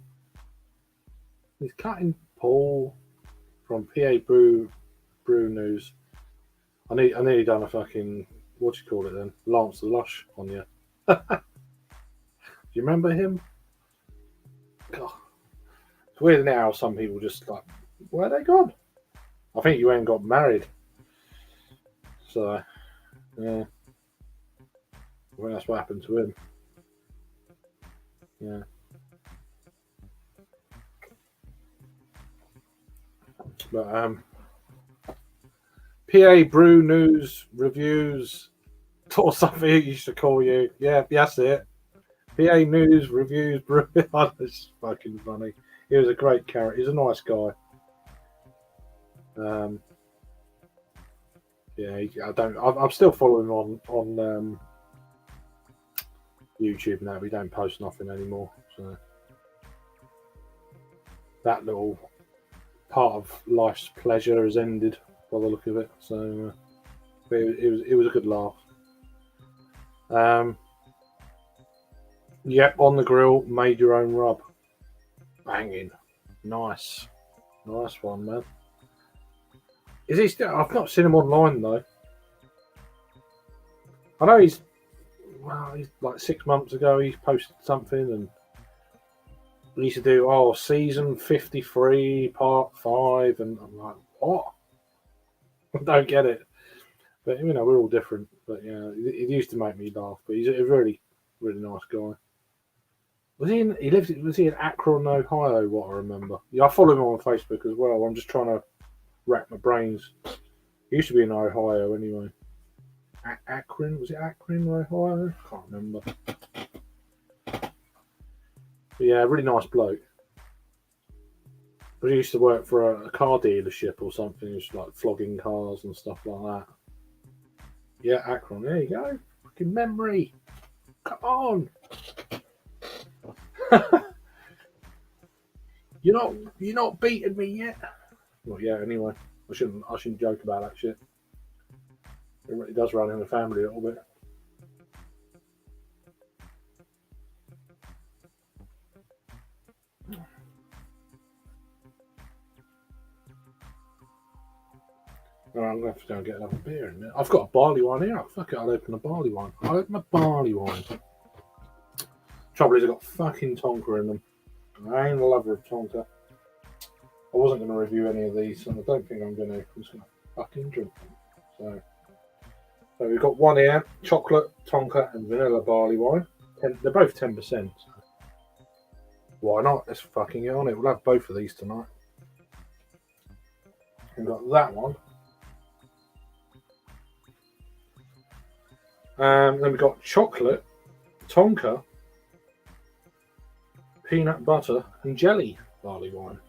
He's cutting Paul from PA Brew News. I nearly done a fucking, what do you call it then? Lance the Lush on you. Do you remember him? God. It's weird now some people just like, where are they gone? I think you ain't got married. So, yeah. I think that's what happened to him. Yeah. But PA Brew News Reviews or something he used to call you. Yeah, that's it. PA News Reviews Brew. That's fucking funny. He was a great character. He's a nice guy. Yeah, I'm still following him on YouTube now. We don't post nothing anymore. So that little part of life's pleasure has ended by the look of it. So it was a good laugh. Yep, on the grill, made your own rub. Banging. Nice one, man. Is he still? I've not seen him online though. I know he's like 6 months ago he posted something and he used to do season 53 part 5 and I'm like, what? I don't get it. But we're all different. But yeah, it used to make me laugh. But he's a really, really nice guy. Was he in Akron, Ohio? What I remember. Yeah, I follow him on Facebook as well. I'm just trying to rack my brains. He used to be in Ohio anyway. Akron? Was it Akron, Ohio? Can't remember. But yeah, really nice bloke. But he used to work for a car dealership or something. He was like flogging cars and stuff like that. Yeah, Akron. There you go. Fucking memory. Come on. You're not beating me yet. Well, yeah. Anyway, I shouldn't joke about that shit. It does run in the family a little bit. Oh, I'm going to have to go and get another beer in a minute. I've got a barley wine here. Fuck it, I'll open a barley wine. Trouble is, I've got fucking Tonka in them. I ain't a lover of Tonka. I wasn't going to review any of these, and I don't think I'm going to. I'm just going to fucking drink them. So we've got one here, chocolate, Tonka, and vanilla barley wine. They're both 10%. So why not? Let's fucking get on it. We'll have both of these tonight. We've got that one. Then we've got chocolate, Tonka, peanut butter, and jelly barley wine.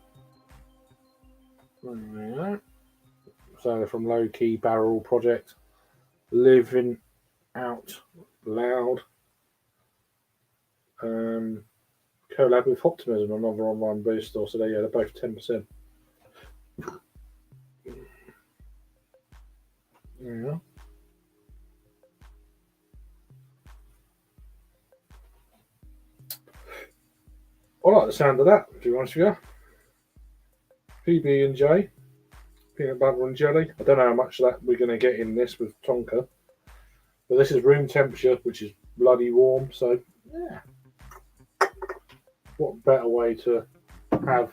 So they're from Low Key Barrel Project. Living Out Loud. Collab with Optimism, another online booze store. So they're both 10%. Yeah. I like the sound of that, to be honest with you. PB&J, peanut butter and jelly. I don't know how much of that we're going to get in this with Tonka. But this is room temperature, which is bloody warm. So, yeah. What better way to have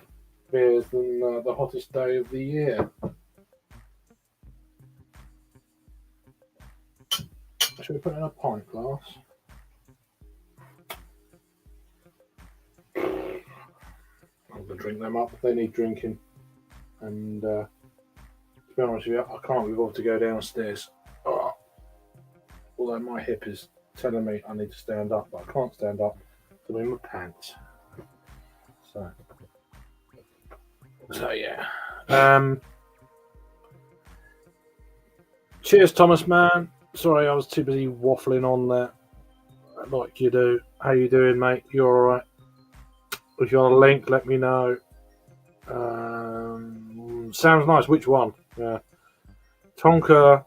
beers than the hottest day of the year? Should we put in a pint glass? I'm going to drink them up. They need drinking. And to be honest with you, I can't be bothered to go downstairs. Although my hip is telling me I need to stand up, but I can't stand up because I'm in my pants. So yeah. Cheers, Thomas, man. Sorry, I was too busy waffling on that like you do. How you doing, mate? You all right? If you want a link, let me know. Sounds nice. Which one? Yeah. Tonka,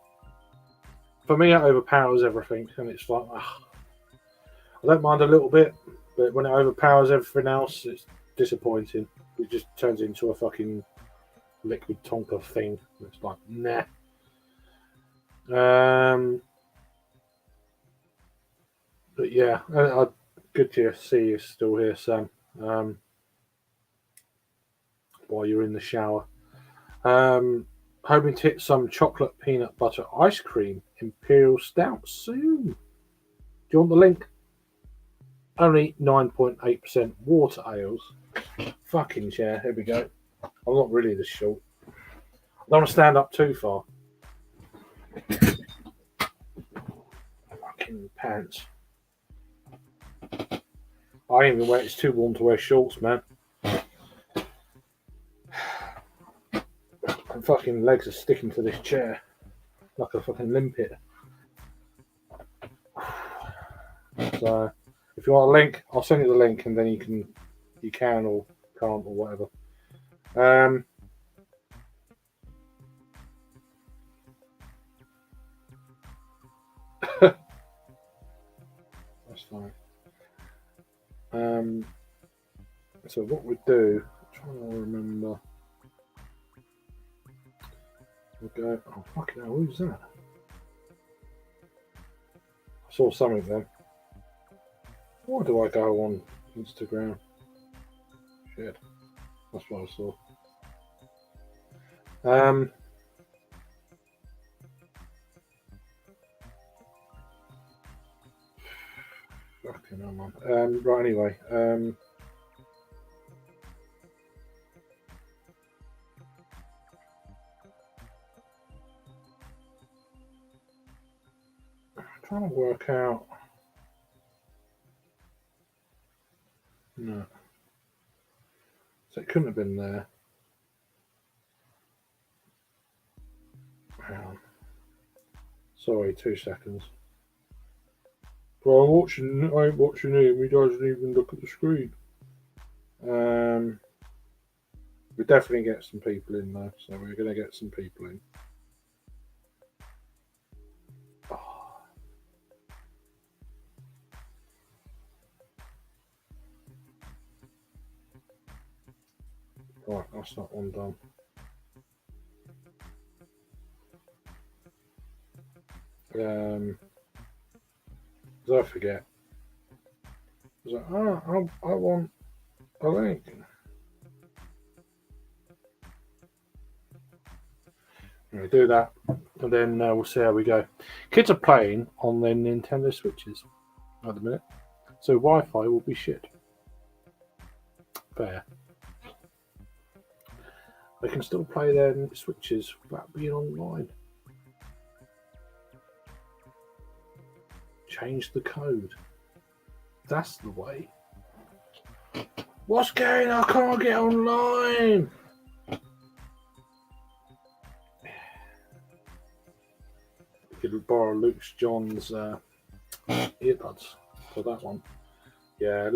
for me, it overpowers everything. And it's like, I don't mind a little bit, but when it overpowers everything else, it's disappointing. It just turns into a fucking liquid Tonka thing. It's like, nah. But yeah, good to see you still here, Sam. While you're in the shower. Hoping to hit some chocolate peanut butter ice cream imperial stout soon. Do you want the link? Only 9.8% water ales. Fucking chair. Here we go. I'm not really this short. I don't want to stand up too far. Fucking pants. I ain't even wear. It's too warm to wear shorts, man. My fucking legs are sticking to this chair like a fucking limpet. So, if you want a link, I'll send you the link, and then you can or can't or whatever. That's fine. So what we do? I'm trying to remember. We go. Oh fucking hell! Who's that? I saw something then. Why do I go on Instagram? Shit. That's what I saw. Fucking hell, man. Right, anyway. I'm trying to work out. No. So it couldn't have been there. Hang on. Sorry, 2 seconds. But I ain't watching him. He doesn't even look at the screen. We definitely get some people in though, so we're going to get some people in. Oh. Right, that's that one done. Did I forget? I was like, I want a link. We do that, and then we'll see how we go. Kids are playing on their Nintendo Switches at the minute, so Wi-Fi will be shit. Fair. They can still play their Switches without being online. Change the code. That's the way. What's going on? I can't get online. You could borrow Luke's John's earbuds for that one. Yeah,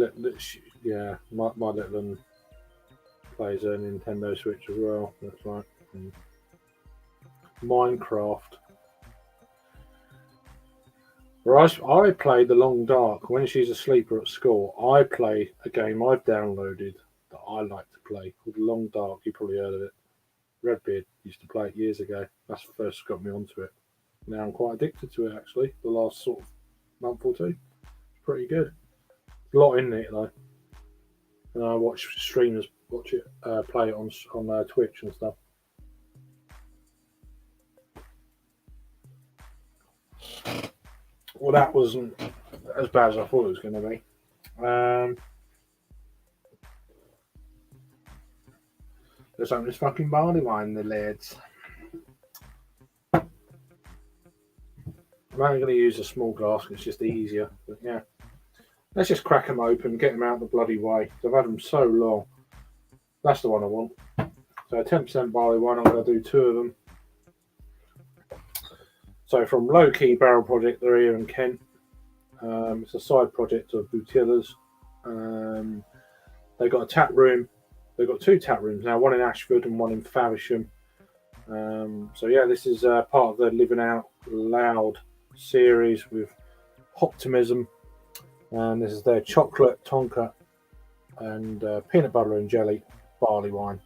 yeah. My little one plays a Nintendo Switch as well. That's right. Minecraft. I play The Long Dark when she's asleep or at school. I play a game I've downloaded that I like to play called The Long Dark. You probably heard of it. Redbeard used to play it years ago. That's first got me onto it. Now I'm quite addicted to it actually. The last sort of month or two, it's pretty good. A lot in it though, and I watch streamers play it on Twitch and stuff. Well, that wasn't as bad as I thought it was going to be. There's only this fucking barley wine in the lids. I'm only going to use a small glass because it's just easier. But yeah, let's just crack them open, get them out the bloody way. I've had them so long. That's the one I want. So 10% barley wine. I'm going to do 2 of them. So from Low Key Barrel Project, they're here in Kent. It's a side project of Boutilla's. They got a tap room They've got 2 tap rooms now, one in Ashford and one in Faversham. So yeah, this is part of the Living Out Loud series with Optimism, and this is their chocolate tonka and peanut butter and jelly barley wine,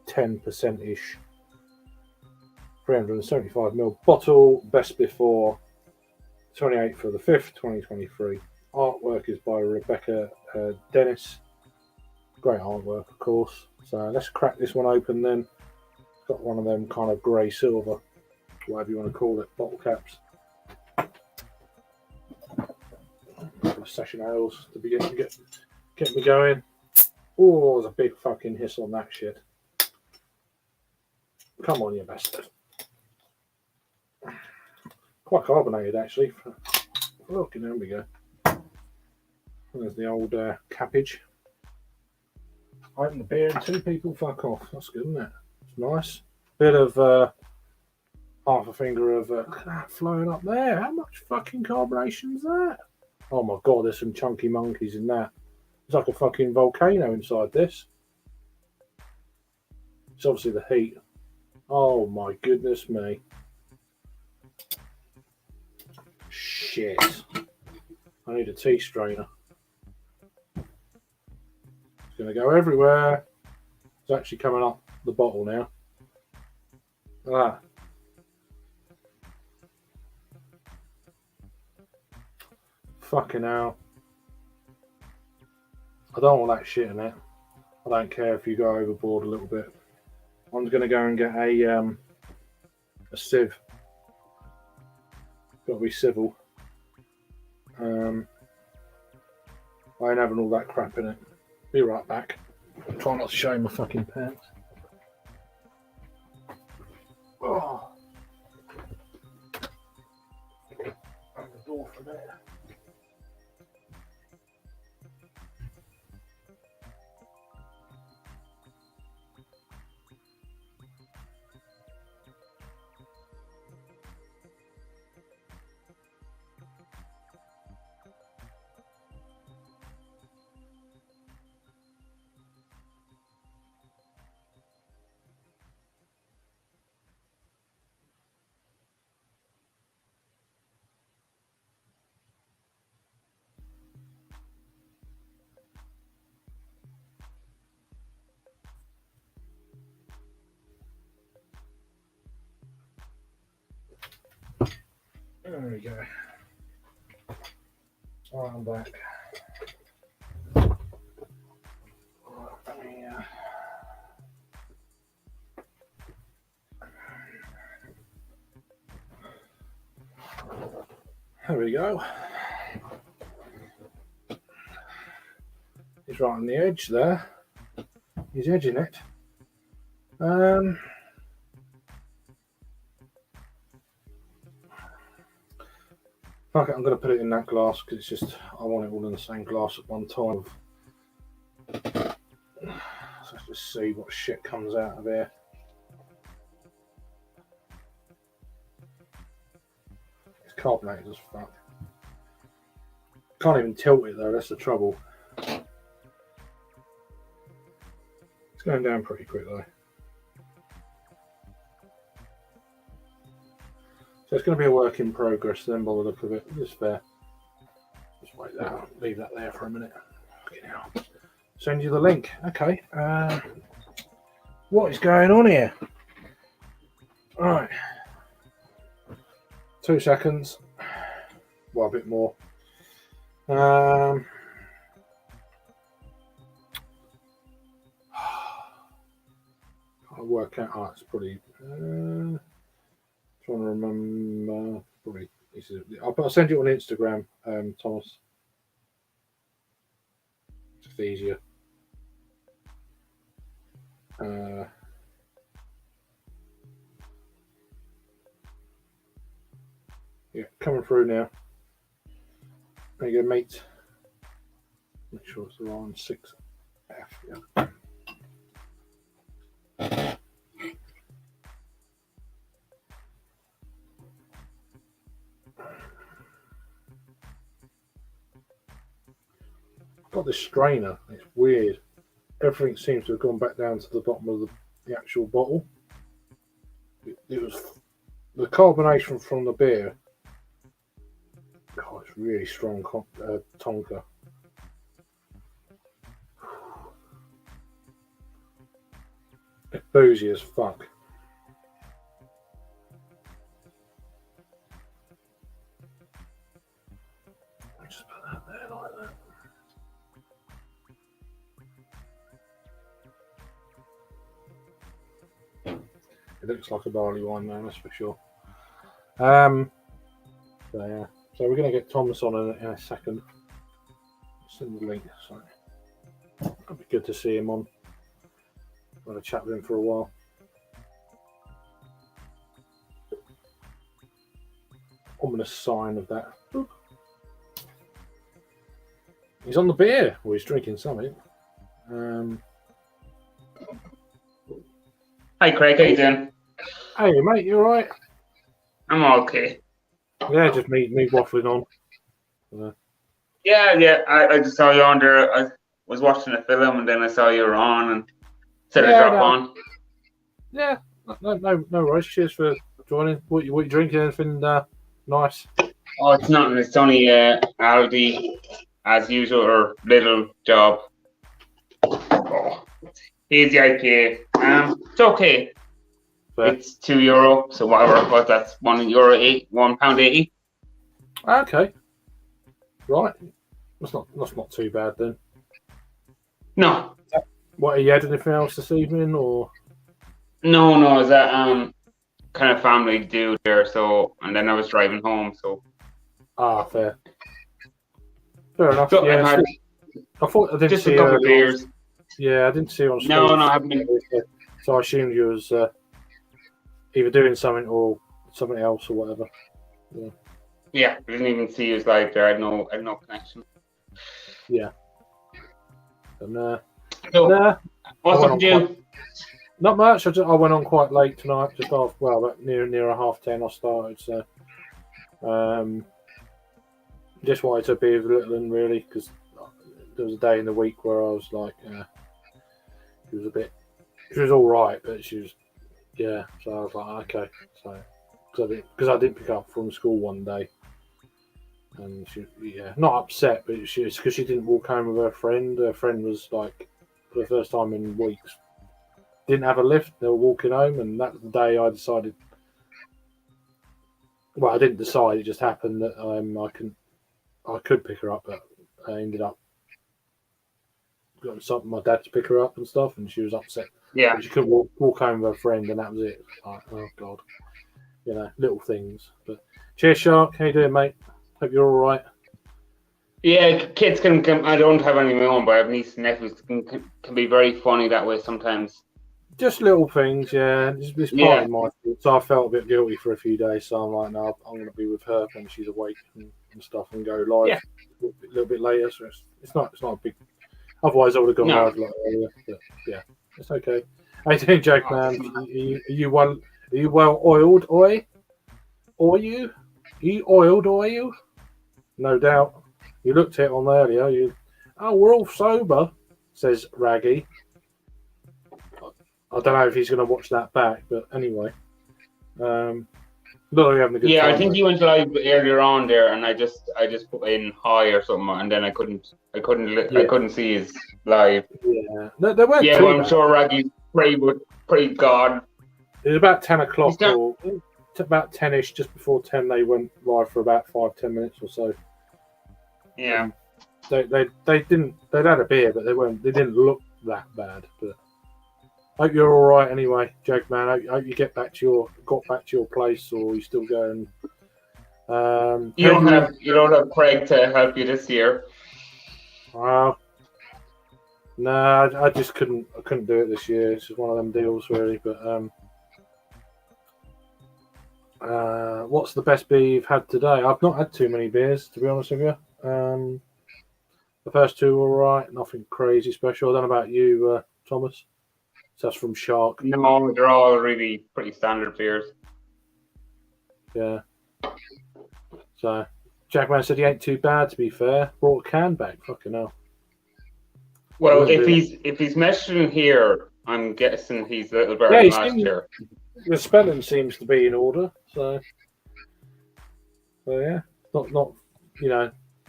10% ish, 375ml bottle, best before 28th of the 5th, 2023. Artwork is by Rebecca Dennis. Great artwork, of course. So let's crack this one open then. It's got one of them kind of grey silver, whatever you want to call it, bottle caps. Session ales to begin to get me going. Oh, there's a big fucking hiss on that shit. Come on, you bastard. Quite carbonated, actually. Look, there we go. There's the old cappage. Open the beer and 2 people fuck off. That's good, isn't it? It's nice. Bit of half a finger of that flowing up there. How much fucking carbonation's that? Oh my god, there's some chunky monkeys in that. It's like a fucking volcano inside this. It's obviously the heat. Oh my goodness me. Shit. I need a tea strainer. It's going to go everywhere. It's actually coming up the bottle now. Ah. Fucking hell. I don't want that shit in it. I don't care if you go overboard a little bit. I'm going to go and get a sieve. Got to be civil. I ain't having all that crap in it. Be right back. Try not to show my fucking pants. Oh. Open the door for a minute. There we go. Right, I'm back. There we go. He's right on the edge there. He's edging it. Okay, I'm going to put it in that glass because it's just, I want it all in the same glass at one time. So let's just see what shit comes out of here. It's carbonated as fuck. Can't even tilt it though, that's the trouble. It's going down pretty quick though. So it's going to be a work in progress then by the look of it. It's fair. Just wait that, leave that there for a minute. Fucking hell. Send you the link. Okay. What is going on here? Alright. 2 seconds. Well, a bit more. I'll work out. Oh, it's probably. Trying to remember. Probably. I'll send you on Instagram, Thomas. It's just easier. Yeah, coming through now. There you go, mate. Make sure it's the wrong 6F. Yeah. Got this strainer. It's weird. everything seems to have gone back down to the bottom of the actual bottle. It was the carbonation from the beer. God, it's really strong Tonka. It's boozy as fuck. Just put that there like that. It looks like a barley wine, man, that's for sure. So yeah. So we're going to get Thomas on in a second. Send the link. So it'll be good to see him on. I'm going to chat with him for a while. Ominous sign of that. He's on the beer. Well, he's drinking something. Hi, Craig. How you doing? Hey, mate. You all right? I'm okay. Yeah, just me waffling on. Yeah. I just saw you on there. I was watching a film and then I saw you were on and said I'd drop on. Yeah, no worries. Cheers for joining. What you drinking? Anything nice? Oh, it's nothing. It's only Aldi as usual or Little Job. Oh, easy IPA. It's okay. Fair. It's €2, so whatever. But that's £1.80. Okay. Right. That's not too bad then. No. What, are you had anything else this evening or? No, is that kind of family do there, so and then I was driving home, so fair enough. So yeah, I thought I didn't just see a couple of beers. Yeah, I didn't see you on stage. No, I haven't been. So I assumed you was either doing something or something else or whatever. Yeah, I didn't even see you live there. I had no connection. Yeah. And what's up with you? Not much. I went on quite late tonight, just off. Well, about near 10:30 I started. So, just wanted to be with Littleton really, because there was a day in the week where I was like, she was all right, but she was, yeah. So I was like, okay. So, because I didn't pick up from school one day, and she, not upset, but she was because she didn't walk home with her friend. Her friend was like, for the first time in weeks, didn't have a lift. They were walking home, and that was the day I decided. Well, I didn't decide; it just happened that I could pick her up, but I ended up got something my dad to pick her up and stuff, and she was upset. Yeah, but she couldn't walk home with her friend, and that was it. Like, oh god, little things. But cheers, Shark. How you doing, mate? Hope you're all right. Yeah, kids can. I don't have any of my own, but I have nieces and nephews. Can be very funny that way sometimes. Just little things, yeah. It's part of my fault. So I felt a bit guilty for a few days. So I'm like, no, I'm going to be with her when she's awake and stuff, and go live a little bit later. So it's not a big. Otherwise, I would have gone live a lot earlier. But yeah, it's okay. How you doing, Jake, man? Are you well oiled, oi? Are you oiled, are you? No doubt. You looked at it on earlier. We're all sober, says Raggy. I don't know if he's going to watch that back, but anyway. Look, we're having a good time. Yeah, I think he went live earlier on there, and I just put in hi or something, and then I couldn't see his live. Yeah, there weren't. Yeah, well, I'm sure Raggy's pretty god. It was about 10 o'clock or about 10ish, just before 10. They went live for about 5-10 minutes or so. Yeah. They didn't. They'd had a beer, but they didn't look that bad. But hope you're all right anyway, Jake, man. I hope you got back to your place, or you still going. You don't have Craig to help you this year. No, I just couldn't do it this year. It's just one of them deals, really. But what's the best beer you've had today? I've not had too many beers, to be honest with you. The first two were all right. Nothing crazy special. I don't know about you, Thomas. So that's from Shark. No, they're all really pretty standard beers. Yeah. So Jackman said he ain't too bad, to be fair. Brought a can back. Fucking hell. Well, wouldn't if he's messaging here, I'm guessing he's a little better Yeah, than he's last in- year. The spelling seems to be in order, so yeah, not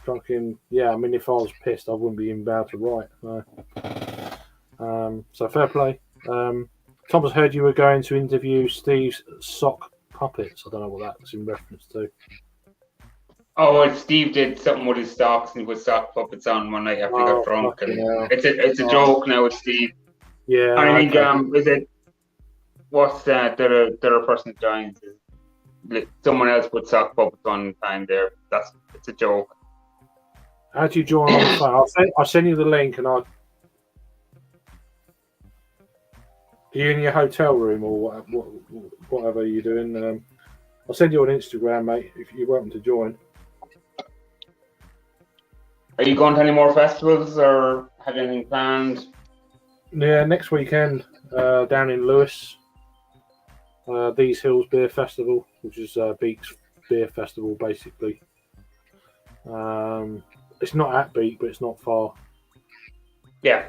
fucking yeah. I mean, if I was pissed, I wouldn't be even about to write. So fair play. Thomas heard you were going to interview Steve's sock puppets. I don't know what that's in reference to. Oh, well, Steve did something with his socks and he put sock puppets on one night after he got drunk. fucking And hell. it's a joke now with Steve. Yeah, And I think okay. is it what's that? The other person joins. Someone else put sock puppets on time there. It's a joke. How do you join on the phone? I'll send you the link, and Are you in your hotel room or whatever you're doing? I'll send you on Instagram, mate, if you're welcome to join. Are you going to any more festivals or have anything planned? Yeah, next weekend down in Lewis, These Hills Beer Festival, which is Beak's Beer Festival, basically. It's not at Beak, but it's not far. Yeah.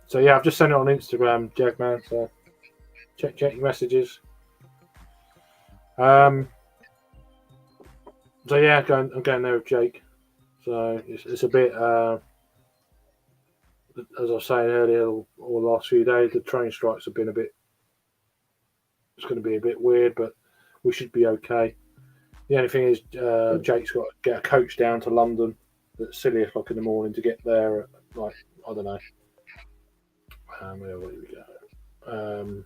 So yeah, I've just sent it on Instagram, Jagman. So check your messages. So yeah, I'm going there with Jake. So it's a bit, as I was saying earlier, or the last few days, the train strikes have been a bit. It's going to be a bit weird, but we should be okay. The only thing is, Jake's got to get a coach down to London at silly o'clock in the morning to get there. At, like, I don't know. Where we go?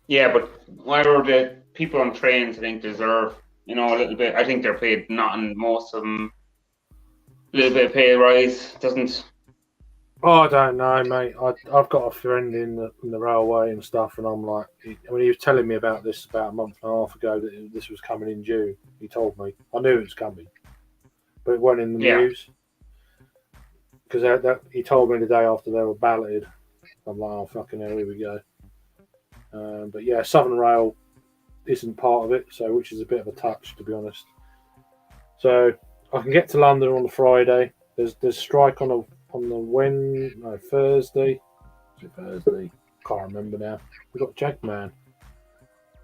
Yeah, but whatever the people on trains, I think, deserve, a little bit. I think they're paid nothing. Most of them, a little bit of pay rise doesn't. Oh, I don't know, mate. I've got a friend in the railway and stuff, and I'm like, when he was telling me about this about a month and a half ago that this was coming in June, he told me. I knew it was coming, but it wasn't in the news. Because he told me the day after they were balloted. I'm like, oh, fucking hell, here we go. But yeah, Southern Rail isn't part of it, which is a bit of a touch, to be honest. So I can get to London on the Friday. There's strike on the Thursday. Is it Thursday? Can't remember now. We've got Jagman.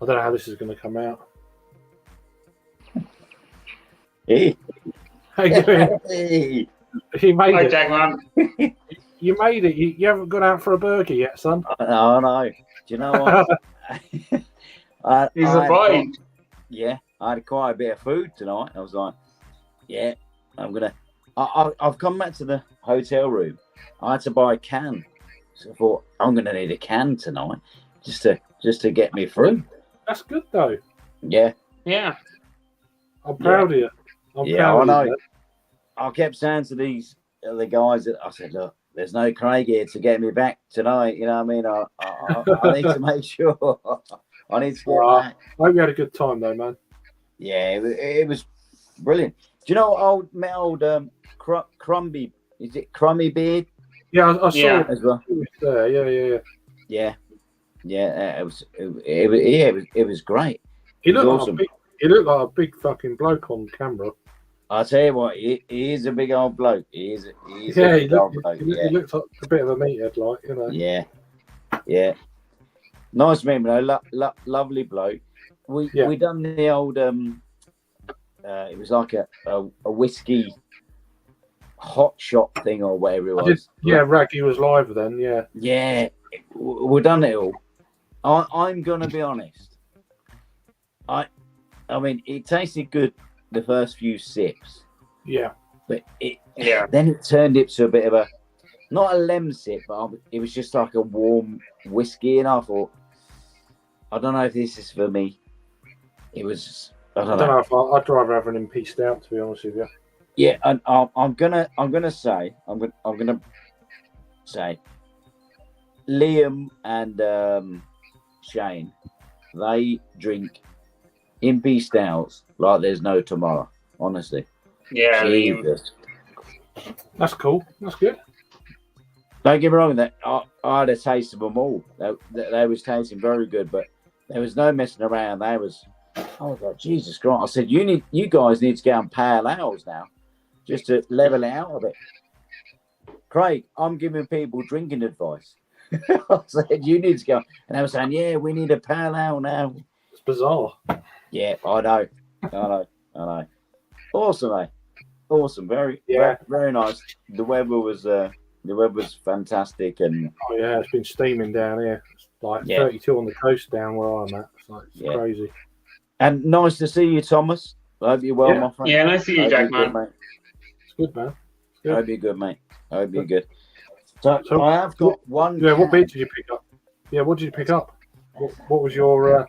I don't know how this is going to come out. Hey. How you doing? Hey. You made Hi, it. Jagman. You made it. You haven't gone out for a burger yet, son. Oh, no. Do you know what? He's a boy. Yeah, I had quite a bit of food tonight. I was like, yeah, I'm going to... I've come back to the hotel room. I had to buy a can. So I thought, I'm going to need a can tonight just to get me through. That's good, though. Yeah. Yeah. I'm proud of you. I know. I kept saying to the guys that I said, look, there's no Craig here to get me back tonight. You know what I mean? I need to make sure. I need to get back. I hope you had a good time, though, man. Yeah, it was brilliant. Do you know old Crumby? Is it Crummy Beard? Yeah, I saw it as well. Yeah. It was great. He looked awesome. like a big fucking bloke on camera. I'll tell you what, he is a big old bloke. He looked like a bit of a meathead, like, Yeah. Nice man, lovely bloke. We done the old it was like a whiskey hot shot thing or whatever it was. Raggy was live then, yeah. Yeah, we done it all. I'm gonna be honest. I mean, it tasted good the first few sips. Yeah. But then it turned into a bit of not a lemon sip, but it was just like a warm whiskey, and I thought, I don't know if this is for me. It was. I don't know if I'd rather have an MP stout, to be honest with you. Yeah, and I'm gonna say Liam and Shane, they drink MP stouts like there's no tomorrow. Honestly. Yeah, Jesus. That's cool. That's good. Don't get me wrong. That I had a taste of them all. They was tasting very good, but there was no messing around. I was like, Jesus Christ! I said, you guys need to get on pale ales now. just to level it out a bit. Craig, I'm giving people drinking advice. I said, you need to go. And they were saying, yeah, we need a pale ale now. It's bizarre. Yeah, I know. Awesome, mate. Awesome. Very, Yeah. very nice. The weather was fantastic, and Oh yeah, it's been steaming down here. It's like Yeah. 32 on the coast down where I'm at. It's like Yeah. crazy. nice to see you, Thomas. I hope you're well, Yeah. my friend. Yeah, nice to see you, Hope Jack, you're good, man. mate. It's good, man. I hope you're good, mate. I hope you're good. So, So, I have got one. Yeah, what can, beer did you pick up? Yeah, what did you pick up? What was your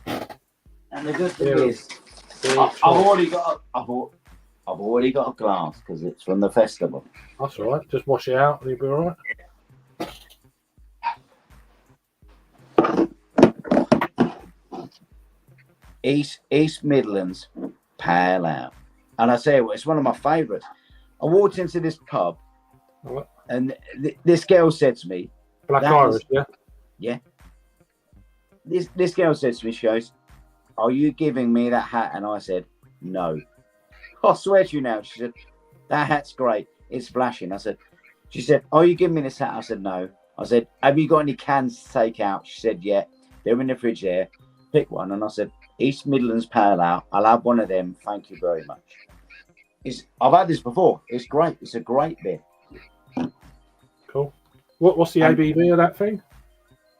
And the good thing Yeah. is, beer I've choice? already got a glass because it's from the festival. That's all right. Just wash it out and you'll be all right. East Midlands Pale Ale, and I say it's one of my favourites. I walked into this pub, All right. and this girl said to me, Black That Irish, is- yeah? this girl said to me, she goes, "Are you giving me that hat?" And I said, "No." I swear to you now. She said, "That hat's great. It's flashing." She said, "Are you giving me this hat?" I said, "No." I said, "Have you got any cans to take out?" She said, "Yeah, they're in the fridge there. Pick one." And I said, "East Midlands Pale Ale. I'll have one of them. Thank you very much." I've had this before. It's great. It's a great beer. Cool. What's the And- ABV of that thing?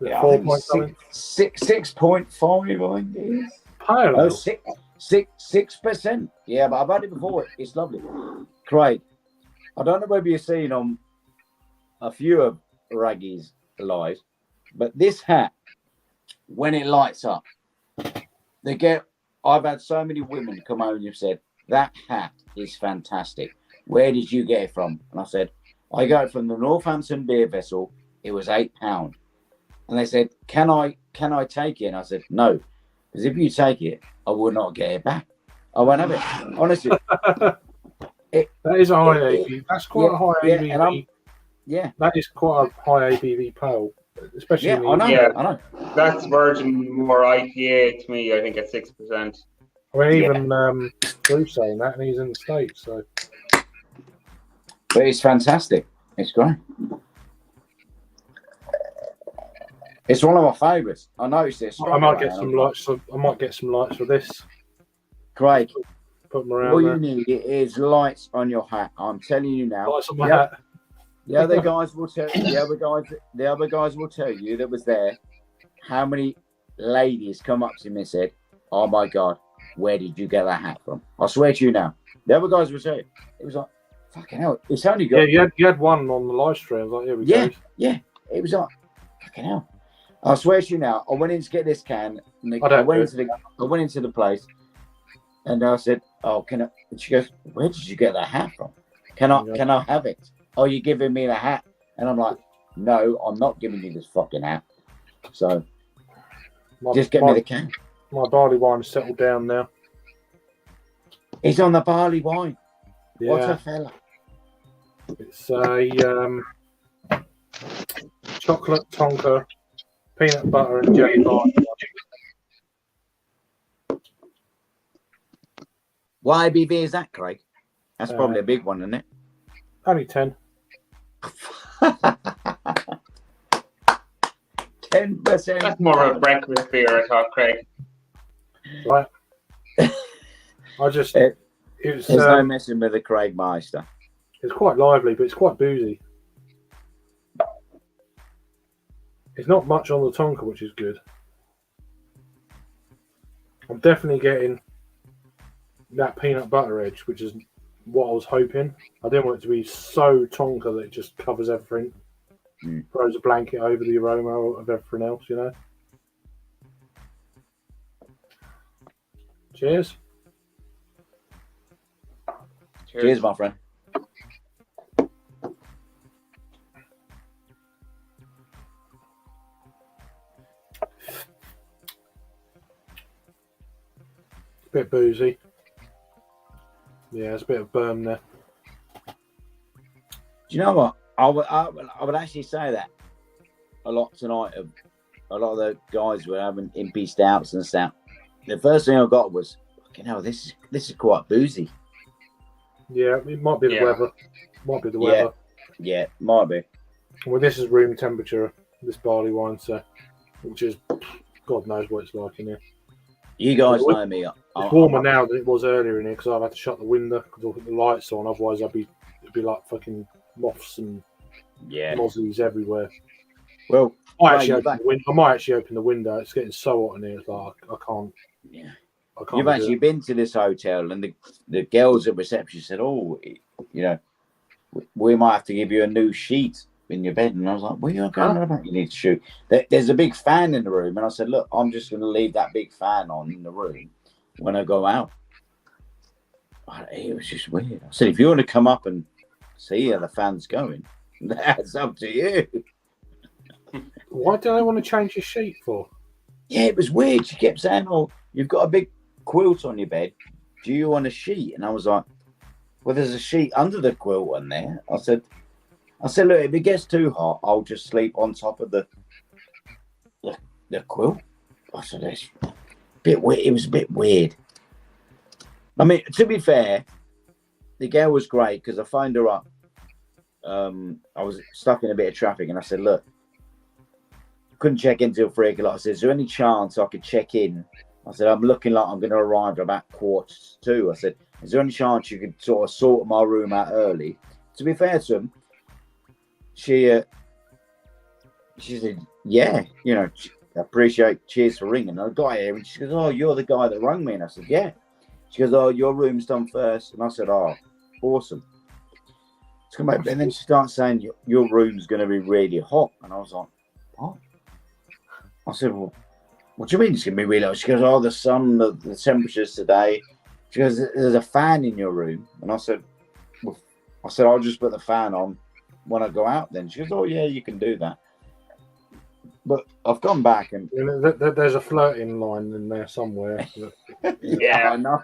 Is it Yeah, I 4 think point it's something? 6.5, I think it is. Pale Oh, ale. 6%. Yeah, but I've had it before. It's lovely. Craig, I don't know whether you've seen on a few of Raggy's lives, but this hat, when it lights up, I've had so many women come over and have said, "That hat is fantastic. Where did you get it from?" And I said, "I got it from the Northampton Beer Vessel. It was £8." And they said, Can I take it?" And I said, "No, because if you take it, I will not get it back. I won't have it." Honestly, That is a high it- ABV. That's quite a high yeah, ABV. and yeah, That is quite a high ABV pale, especially yeah, in I know, Yeah. I know. That's Virgin Moore IPA to me, I think, at 6%. I mean, Yeah. even Drew's saying that, and he's in the States, so But it's fantastic. It's great. It's one of my favourites. I noticed this. I might get some lights. I might get some lights for this. Craig, Put them all around you there. need is lights on your hat. I'm telling you now. Lights on my Yeah. hat. The other guys will tell the other guys will tell you that was there how many ladies come up to me and said, "Oh my God, where did you get that hat from?" I swear to you now. The other guys will say it was like, fucking hell, it's only got Yeah, you had one on the live stream. I was like, here we Yeah. go. it was like, fucking hell. I swear to you now, I went in to get this can and I don't went do I went into the place and I said, "Oh, can I?" And she goes, "Where did you get that hat from? Can I have it? Are you giving me the hat?" And I'm like, "No, I'm not giving you this fucking hat. So My, just get my, me the can." my barley wine's settled down now. He's on the barley wine. What a Yeah, fella. it's a chocolate tonka, peanut butter and jelly bar. What ABV is that, Craig? That's Uh, probably a big one, isn't it? Only 10. 10%. That's more of a breakfast beer, I thought, Craig. Right. I just It- it's There's no messing with the Craig Meister. it's quite lively, but it's quite boozy. It's not much on the tonka, which is good. I'm definitely getting that peanut butter edge, which is what I was hoping. I didn't want it to be so tonka that it just covers everything, throws a blanket over the aroma of everything else, you know. Cheers. Cheers, my friend. Bit boozy. Yeah, there's a bit of burn there. Do you know what? I would actually say that a lot tonight. A lot of the guys were having impy stouts and stuff. The first thing I got was, fucking hell, this is quite boozy. Yeah, it might be the Yeah. weather. Might be the Yeah. weather. Yeah, might be. Well, this is room temperature, this barley wine, so which is God knows what it's like in here. You guys Well, know me. It's warmer now than it was earlier in here because I've had to shut the window because I'll put the lights on. Otherwise, it'd be like fucking moths and Yeah. mozzies everywhere. Well, I Ray, might actually open the window. It's getting so hot in here. It's like I can't. Yeah. I can't. You've do actually it. been to this hotel, and the girls at reception said, "Oh, you know, we might have to give you a new sheet in your bed." And I was like, "What are you going on about? You need to shoot." There's a big fan in the room, and I said, "Look, I'm just going to leave that big fan on in the room when I go out." It was just weird. I said, "If you want to come up and see how the fan's going, that's up to you." Why do they want to change your sheet for? Yeah, it was weird. She kept saying, "Oh, you've got a big quilt on your bed. Do you want a sheet?" And I was like, "Well, there's a sheet under the quilt on there." I said, "Look, if it gets too hot, I'll just sleep on top of the quilt." I said, "It's a bit weird." It was a bit weird. I mean, to be fair, the girl was great because I phoned her up. I was stuck in a bit of traffic, and I said, "Look, couldn't check in till 3 o'clock." I said, "Is there any chance I could check in?" I said, "I'm looking like I'm going to arrive about 1:45. I said, "Is there any chance you could sort of sort my room out early?" To be fair to him, she said, "Yeah, you know, I appreciate. Cheers for ringing." And I got here, and she goes, "Oh, you're the guy that rang me." And I said, "Yeah." She goes, "Oh, your room's done first." And I said, "Oh, awesome." And then she starts saying, "Your room's going to be really hot." And I was like, "What?" I said, "Well, what do you mean it's going to be really hot?" She goes, "Oh, the sun, the temperatures today." She goes, "There's a fan in your room." And I said, "Well," "I'll just put the fan on when I go out then." She goes, "Oh, yeah, you can do that." But I've gone back and... You know, there's a flirting line in there somewhere. Yeah, I know.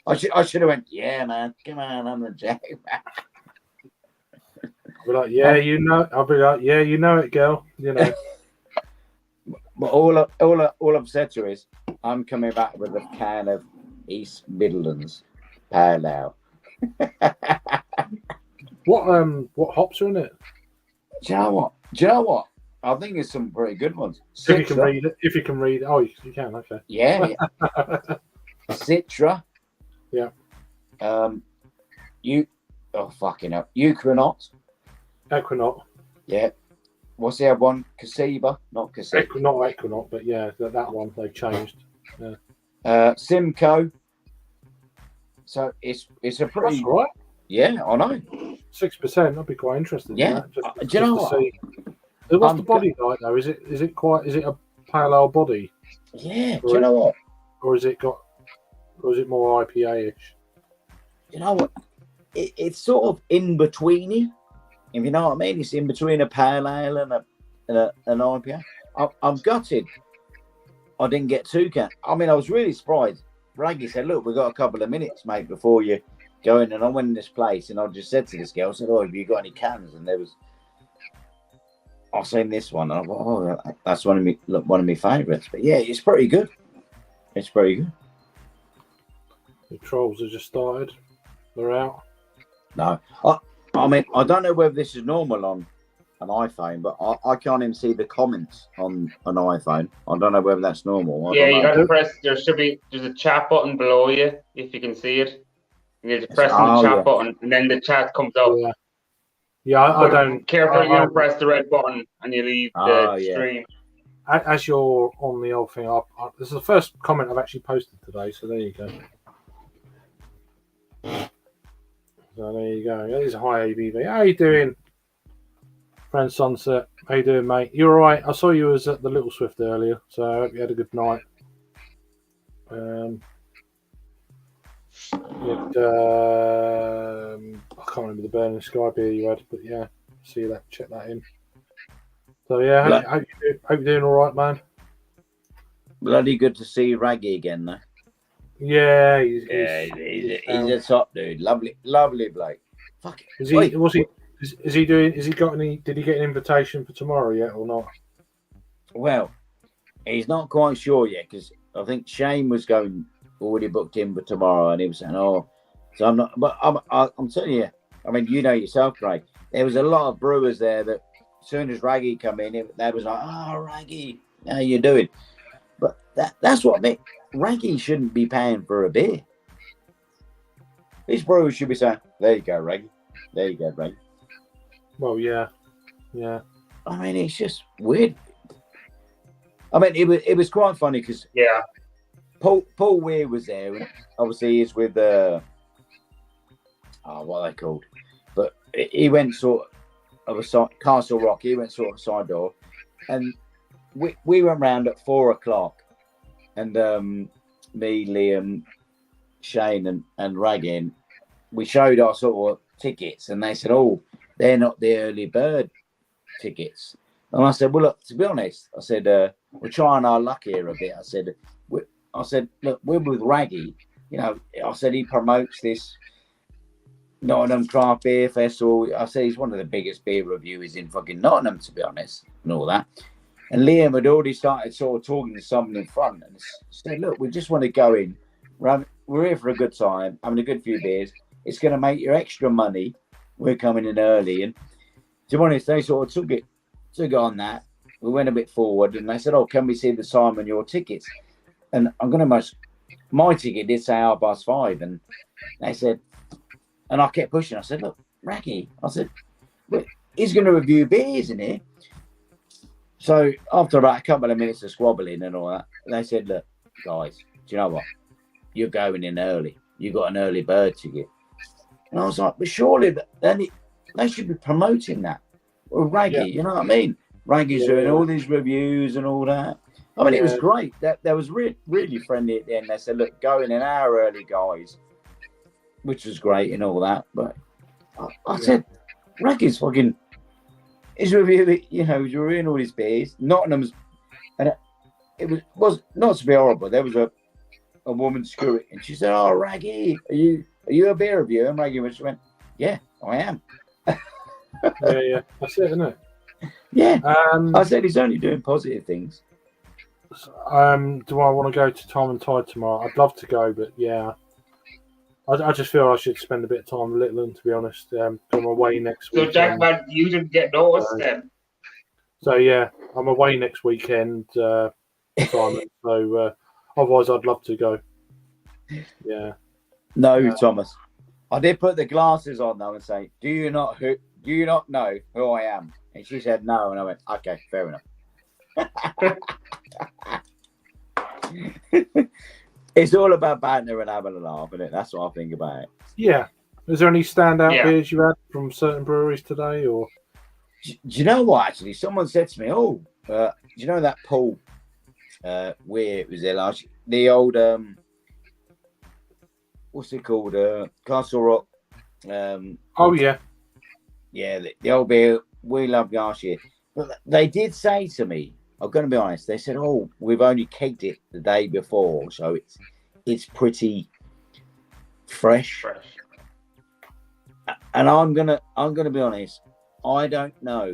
I should have went, "Yeah, man, come on, I'm the jack." I'll be like, "Yeah, you know." I'll be like, "Yeah, you know it, girl." You know. But all I've said to her is, I'm coming back with a can of East Midlands Pale Ale. What hops are in it? Do you know what? I think there's some pretty good ones. If you can read it. If you can read it. Oh, you can. Okay. Yeah. Citra. Yeah. Fucking hell. Euchronaut. Equinox. Yeah. What's the other one? Cassiva, not Cassiva. Not Equinox, but yeah, that one they've changed. Simcoe. So it's a pretty... That's all right. Yeah, I know. 6%. I'd be quite interested. Yeah. In that. Do you know what? What's the body like though? Is it a pale ale body? Yeah. Do you know what? Or is it more IPA-ish? You know what? It's sort of in betweeny. If you know what I mean, it's in between a pale ale and an IPA. I'm gutted I didn't get 2 cans. I mean, I was really surprised. Raggy said, "Look, we've got a couple of minutes, mate, before you go in." And I went in this place, and I just said to this girl, I said, "Oh, have you got any cans?" And there was... I seen this one, and I thought, "Oh, that's one of my favourites." But yeah, it's pretty good. It's pretty good. The trolls have just started. They're out. No, I mean, I don't know whether this is normal on an iPhone, but I can't even see the comments on an iPhone. I don't know whether that's normal. Yeah, you got to press. There's a chat button below you if you can see it. You need to press the chat button, and then the chat comes up. Yeah, I don't. Careful, you don't press the red button, and you leave the stream. As you're on the old thing, this is the first comment I've actually posted today, so there you go. So there you go. That is a high ABV. How you doing, friend Sunset? How you doing, mate? You all right? I saw you was at the Little Swift earlier, so I hope you had a good night. I can't remember the Burning Sky beer you had, but yeah, see that. Check that in. So yeah, hope you're doing all right, man. Bloody good to see Raggy again, though. Yeah, he's a top dude. Lovely bloke. Fuck it. Is he doing? Has he got any? Did he get an invitation for tomorrow yet or not? Well, he's not quite sure yet because I think Shane was already booked in for tomorrow, and he was saying, "Oh, So I'm not, but I'm telling you, I mean, you know yourself, Craig. There was a lot of brewers there that as soon as Raggy come in, they was like, "Oh, Raggy, how you doing?" But that's what I mean. Raggy shouldn't be paying for a beer. These brewers should be saying, "There you go, Raggy. There you go, Raggy." Well, yeah. I mean, it's just weird. I mean, it was quite funny because Yeah. Paul Weir was there, and obviously he's with what are they called? But he went sort of a side, Castle Rock. He went sort of side door, and we went round at 4:00, and me, Liam, Shane, and Raggin, we showed our sort of tickets, and they said, "Oh, they're not the early bird tickets." And I said, "Well, look, to be honest," I said, "we're trying our luck here a bit." I said, "Look, we're with Raggy. You know," I said, "he promotes this Nottingham Craft Beer Festival." I said, "He's one of the biggest beer reviewers in fucking Nottingham, to be honest," and all that. And Liam had already started sort of talking to someone in front and said, "Look, we just want to go in. We're here for a good time, having a good few beers. It's going to make you extra money. We're coming in early." And to be honest, they sort of took it on that. We went a bit forward and they said, "Oh, can we see the time on your tickets?" And I'm going to my ticket did say 5:30. And they said, and I kept pushing. I said, "Look, Raggy," I said, "he's going to review beers, isn't he?" So after about a couple of minutes of squabbling and all that, they said, "Look, guys, do you know what? You're going in early. You got an early bird ticket." And I was like, "But surely then they should be promoting that." Well, Raggy, you know what I mean? Raggy's doing all these reviews and all that. I mean, it was great. That was really friendly at the end. They said, "Look, go in an hour early, guys," which was great and all that. But I said, Raggy's fucking, he's reviewing, he's reviewing all his beers. Nottingham's, and it was not to be horrible. There was a woman screwing, and she said, "Oh, Raggy, are you a beer reviewer?" And Raggy went, "Yeah, I am." Yeah. That's it, isn't it? Yeah. I said he's only doing positive things. Do I want to go to Time and Tide tomorrow? I'd love to go, but yeah, I just feel I should spend a bit of time with Little, to be honest. I'm away next week. So, Jack, man, you didn't get noticed then. So yeah, I'm away next weekend, Simon. So otherwise, I'd love to go. Yeah. No, Thomas. I did put the glasses on though and say, Do you not know who I am?" And she said no, and I went, "Okay, fair enough." It's all about banter and having a laugh, isn't it? That's what I think about it. Yeah. Is there any standout beers you had from certain breweries today, or? Do you know what? Actually, someone said to me, "Oh, do you know that Paul? Where it was there last year? The old what's it called? Castle Rock. Oh yeah, the old beer we loved last year." But they did say to me, I'm going to be honest. They said, "Oh, we've only kegged it the day before, so it's pretty fresh." And I'm gonna be honest. I don't know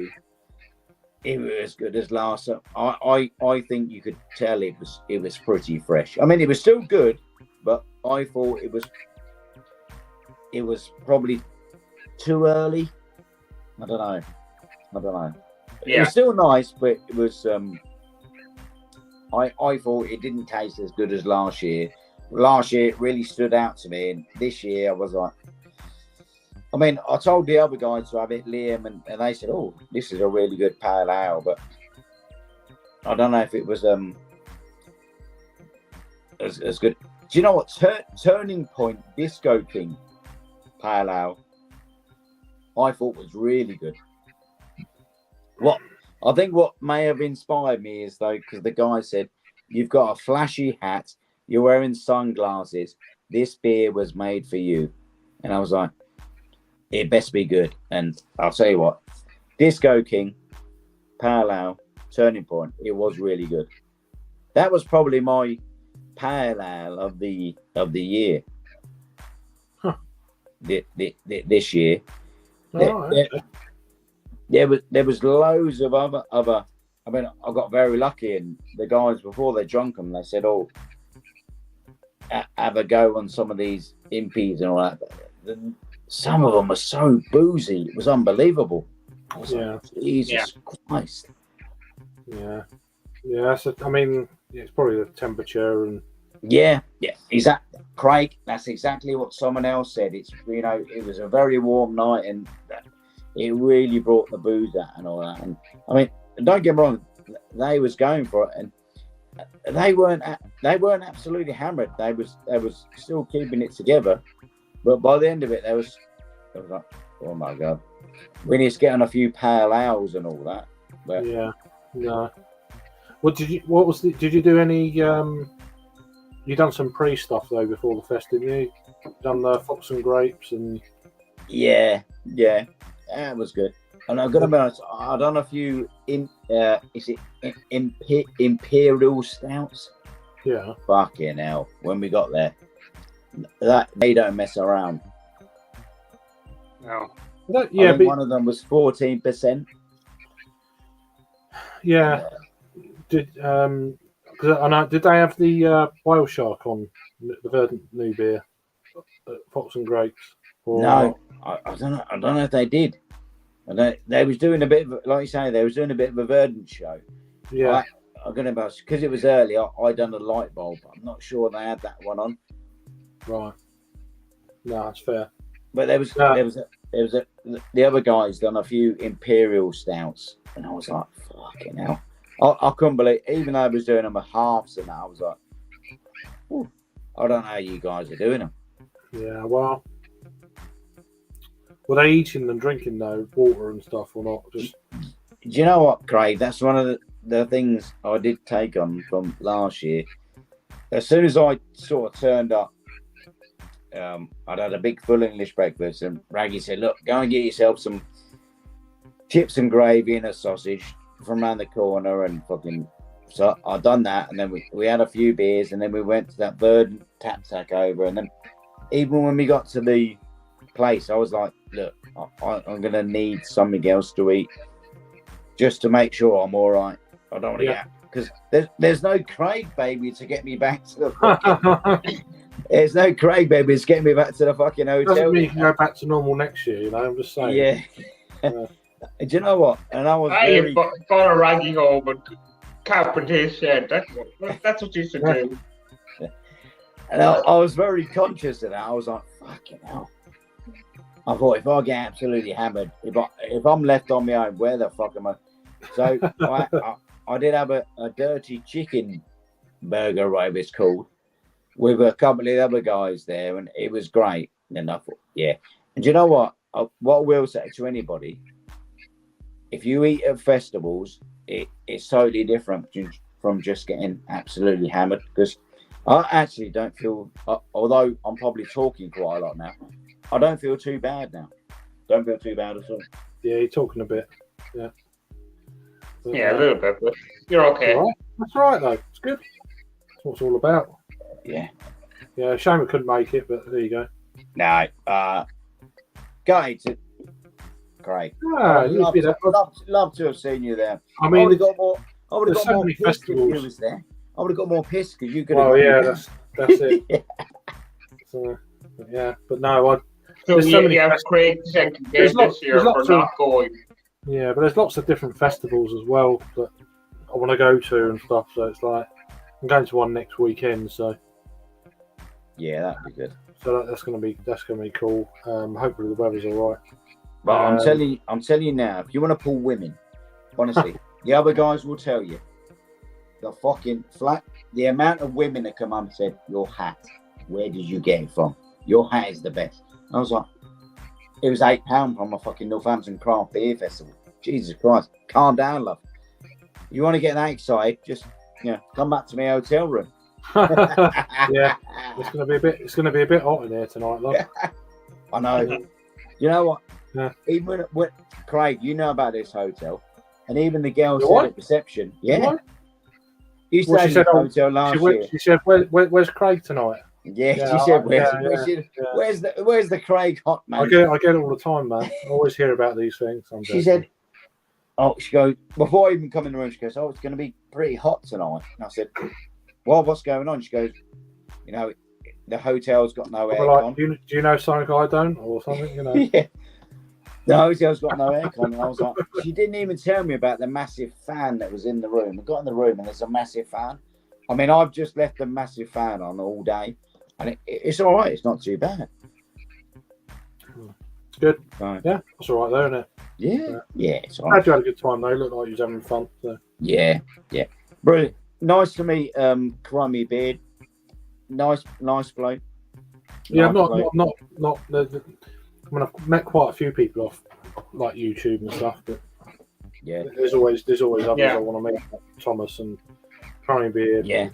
if it was as good as last. I think you could tell it was pretty fresh. I mean, it was still good, but I thought it was probably too early. I don't know. Yeah. It was still nice, but it was. I thought it didn't taste as good as last year. Last year it really stood out to me, and this year I was like, I mean, I told the other guys to have it, Liam, and they said, "Oh, this is a really good pale ale," but I don't know if it was as good. Do you know what? Turning Point Disco King pale ale, I thought was really good. What may have inspired me is though, because the guy said, "You've got a flashy hat, you're wearing sunglasses. This beer was made for you," and I was like, it best be good. And I'll tell you what, Disco King, Pale Ale, Turning Point, it was really good. That was probably my Pale Ale of the year. Huh. This year. Okay. There was loads of other. I mean, I got very lucky, and the guys before they drunk them, they said, "Oh, have a go on some of these impies and all that. Some of them are so boozy. It was unbelievable. I was like, Jesus Christ. Yeah. Yeah. So, I mean, it's probably the temperature and. Yeah. Exactly, Craig. That's exactly what someone else said. It's it was a very warm night and it really brought the booze out and all that. And I mean, don't get me wrong, they was going for it and they weren't absolutely hammered. They was still keeping it together, but by the end of it, I was like, oh my God, we need to get on a few pale ales and all that. But no. Did you do any? You done some pre stuff though before the fest, didn't you? Done the Fox and Grapes and. Yeah, that was good. And I'm gonna be honest, I've done a few Imperial Stouts. Yeah. Fucking hell! When we got there, that they don't mess around. No. I think one of them was 14%. Yeah. Did because I know, did they have the Whale Shark on the Verdant new beer, Fox and Grapes? Or... No, I don't know if they did. They was doing a bit of, like you say, they was doing a bit of a Verdant show. Yeah. I'm gonna because it was early. I done a light bulb. I'm not sure they had that one on. Right. No, that's fair. But there was the other guys done a few Imperial Stouts, and I was like, fucking hell. I couldn't believe, even though I was doing them at halves and that, I was like, ooh, I don't know how you guys are doing them. Yeah, well, were they eating and drinking though, water and stuff or not? Just... Do you know what, Craig? That's one of the things I did take on from last year. As soon as I sort of turned up, I'd had a big full English breakfast, and Raggy said, look, go and get yourself some chips and gravy and a sausage from around the corner, and fucking, so I done that, and then we had a few beers, and then we went to that Verdant tap tack over, and then even when we got to the place, I was like, look, I'm gonna need something else to eat just to make sure I'm all right. I don't want to get, because there's no Craig baby to get me back to the fucking there's no Craig baby to get me back to the fucking hotel. Doesn't mean you can go back to normal next year, I'm just saying. Yeah. Do you know what? And I was you bought a Raggy home and carpenter shed. That's what you should do. And I was very conscious of that. I was like, fucking hell. I thought, if I get absolutely hammered, if I'm left on my own, where the fuck am I? So I did have a dirty chicken burger, whatever it's called, with a couple of other guys there, and it was great. And I thought, yeah. And do you know what? What I will say to anybody, if you eat at festivals, it's totally different from just getting absolutely hammered. Because I actually don't feel, although I'm probably talking quite a lot now, I don't feel too bad now. Don't feel too bad at all. Yeah, you're talking a bit. Yeah. But, yeah, a little bit, but you're okay. Right. That's all right, though. It's good. That's what it's all about. Yeah. Yeah, shame we couldn't make it, but there you go. No. Guys, Craig. I'd love to have seen you there. I mean, I would have got more. I would have got so more many pissed if festivals. you was there. I would have got more pissed because you could have. Oh yeah, that's it. Yeah. So, yeah, but no, so there's so many have Craig second game this year for not going. Yeah, but there's lots of different festivals as well that I want to go to and stuff. So it's like I'm going to one next weekend. So Yeah, that'd be good. So that's gonna be cool. Hopefully the weather's all right. But I'm telling you now, if you want to pull women, honestly, the other guys will tell you. The amount of women that come up and said, your hat, where did you get it from? Your hat is the best. I was like, it was £8 from a fucking Northampton Craft Beer Festival. Jesus Christ, calm down, love. You want to get that excited? Just come back to my hotel room. Yeah, it's gonna be a bit hot in here tonight, love. I know. You know what? Yeah. Even when Craig, you know about this hotel, and even the girl said What? at reception, yeah. What? You Well, stayed she in said, the hotel last year. She said, "Where's Craig tonight?" Yeah, Yeah, she said, yeah. "Where's the Craig hot man?" I get it all the time, man. I always hear about these things. She said, she goes, before I even come in the room, she goes, it's going to be pretty hot tonight. And I said, well, what's going on? She goes, the hotel's got no Well, like, aircon. do you know something I don't, or something? You know. Yeah. The hotel's got no aircon. And I was like, she didn't even tell me about the massive fan that was in the room. I got in the room and there's a massive fan. I mean, I've just left the massive fan on all day, and it's all right. It's not too bad. It's good. Right. Yeah, that's all right there, isn't it? Yeah, it's all Glad right. you had a good time though. Looked like you was having fun. So. Yeah. Brilliant. Nice to meet Crummy Beard. Nice bloke. Yeah, Nice bloke. not. I mean, I've met quite a few people off like YouTube and stuff, but Yeah. there's always others Yeah. I want to meet, like Thomas and Crummy Beard. Yeah.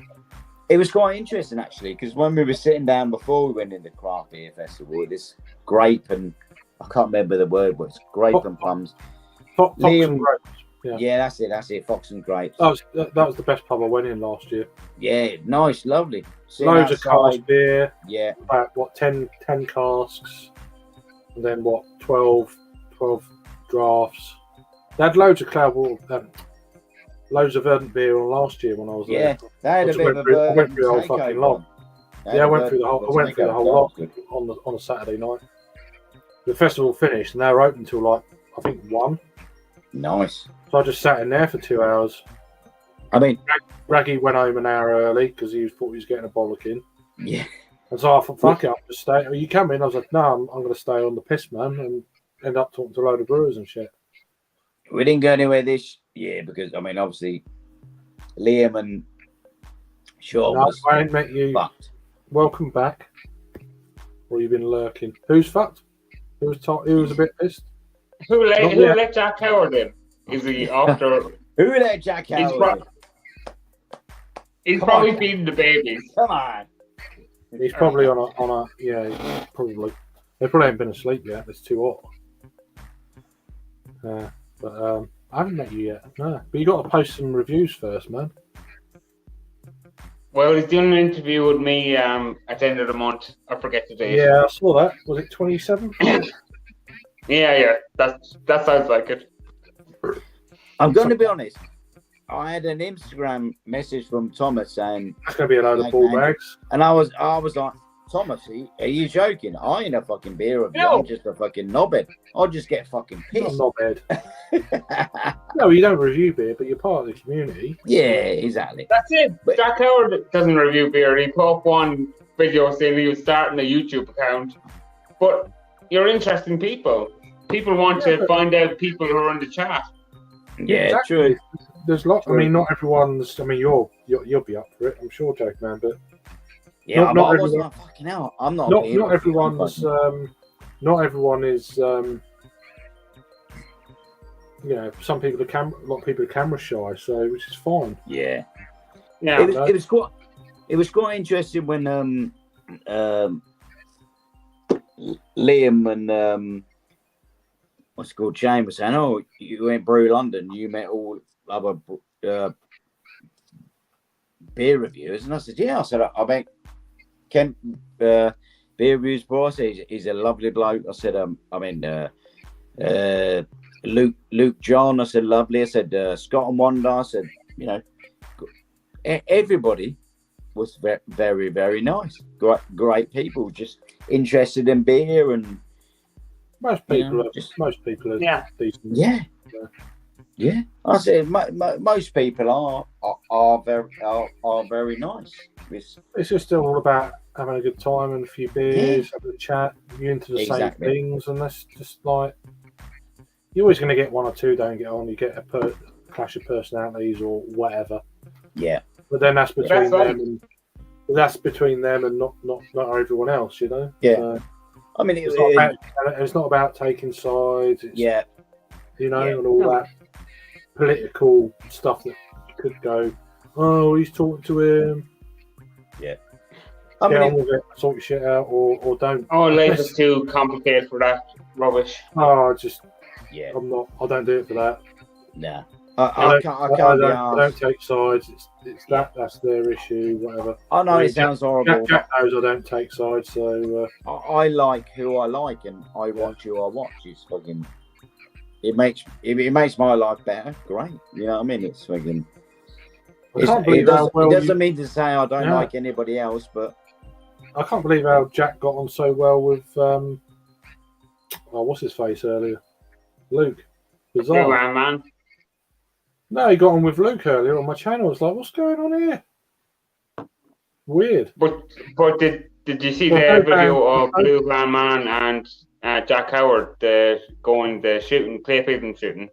It was quite interesting actually, because when we were sitting down before we went in the craft beer festival, this grape and I can't remember the word, but it's grape and plums. Fox Liam- and Grapes. Yeah, that's it. Fox and grapes. That was the best pub I went in last year. Yeah, nice, lovely. Sitting Loads of outside. cask beer, Yeah, about 10 casks, and then 12 drafts. They had loads of cloud water, loads of Verdant beer on last year when I was yeah. there. They had I a just bit went of a through- I went Verdant through the whole fucking takeover lot. on. They had Yeah, I a went through the whole. I went through the whole lot takeover. on a Saturday night. The festival finished, and they were open till like I think 1. Nice. So I just sat in there for 2 hours. I mean, Raggy went home an hour early because he thought he was getting a bollocking. yeah, And so I thought, fuck it, I'll just stay. You come in? I was like, no, I'm going to stay on the piss, man, and end up talking to a load of brewers and shit. we didn't go anywhere this year because I mean, obviously, Liam and Shaw No, was I ain't met you. fucked. Welcome back. Or you've been lurking. Who's fucked? Who was a bit pissed? Who Not let yet. Jack Howard in? Is he after? Who let Jack He's Howard? He's Come probably on. feeding the babies. Come on. He's probably on a yeah, probably. They probably haven't been asleep yet. It's too hot. But I haven't met you yet. No, but you got to post some reviews first, man. Well, he's doing an interview with me at the end of the month. I forget the date. Yeah, I saw that. Was it 27th? Yeah. That sounds like it. I'm going to be honest. I had an Instagram message from Thomas saying, That's going to be a load of ball bags. and I was like, Thomas, are you joking? I ain't a fucking beer review. No. I'm just a fucking knobhead. I'll just get fucking I'm pissed. not bad. No, you don't review beer, but you're part of the community. Yeah, exactly. That's it. But- Jack Howard doesn't review beer. He put up one video saying he was starting a YouTube account. But you're interesting people. People want Yeah, to but- find out people who are in the chat. Yeah, Exactly. true. There's lots. I True. mean, not everyone's. I mean, you'll be up for it. I'm sure, Jake, man. But Yeah, Not but I was everyone- like, fucking hell. I'm not. not a beer not reviewer. everyone's. Not everyone is. You know, some people are a lot of people are camera shy, so which is fine. Yeah. Yeah. It was quite interesting when Liam and what's it called, Jane was saying, "Oh, you went Brew London, you met all other beer reviewers," and I said, "Yeah." I said, "I met Kent beer reviews boss. He's a lovely bloke." I said, Luke John." I said, "Lovely." I said, "Scott and Wanda." I said, "You know, everybody was very, very nice. Great people, just interested in beer and Most you people know, are. just Most people are Yeah. decent. yeah, yeah." I said, most people are very nice. It's just all about having a good time and a few beers, having a chat. You're into the Exactly. same things, and that's just like you're always going to get one or two don't get on. You get a clash of personalities or whatever. Yeah, But then that's between That's right. them and that's between them and not everyone else, you know. Yeah. So I mean, it's not about taking sides. It's, yeah, you know, Yeah. and all No. that political stuff that could go. Oh, he's talking to him. I Get mean, on with it, sort your shit out, or don't. Oh, life is too complicated for that rubbish. Oh, yeah, I don't do it for that. nah. I I can't be don't arsed. take sides. It's that's their issue, whatever. I know I mean, it sounds horrible. Jack knows I don't take sides, so I like who I like, and I watch who I watch. It's fucking. It makes my life better. Great, you know what I mean? It's fucking. I can't believe how well It doesn't mean to say I don't Yeah. like anybody else, but I can't believe how Jack got on so well with what's his face earlier? Luke. Bizarre. Blue Van Man. No, he got on with Luke earlier on my channel. I was like, what's going on here? Weird. But did you see Well, the Blue video Van- of Blue Van Man and Jack Howard going the shooting, clay pigeon shooting?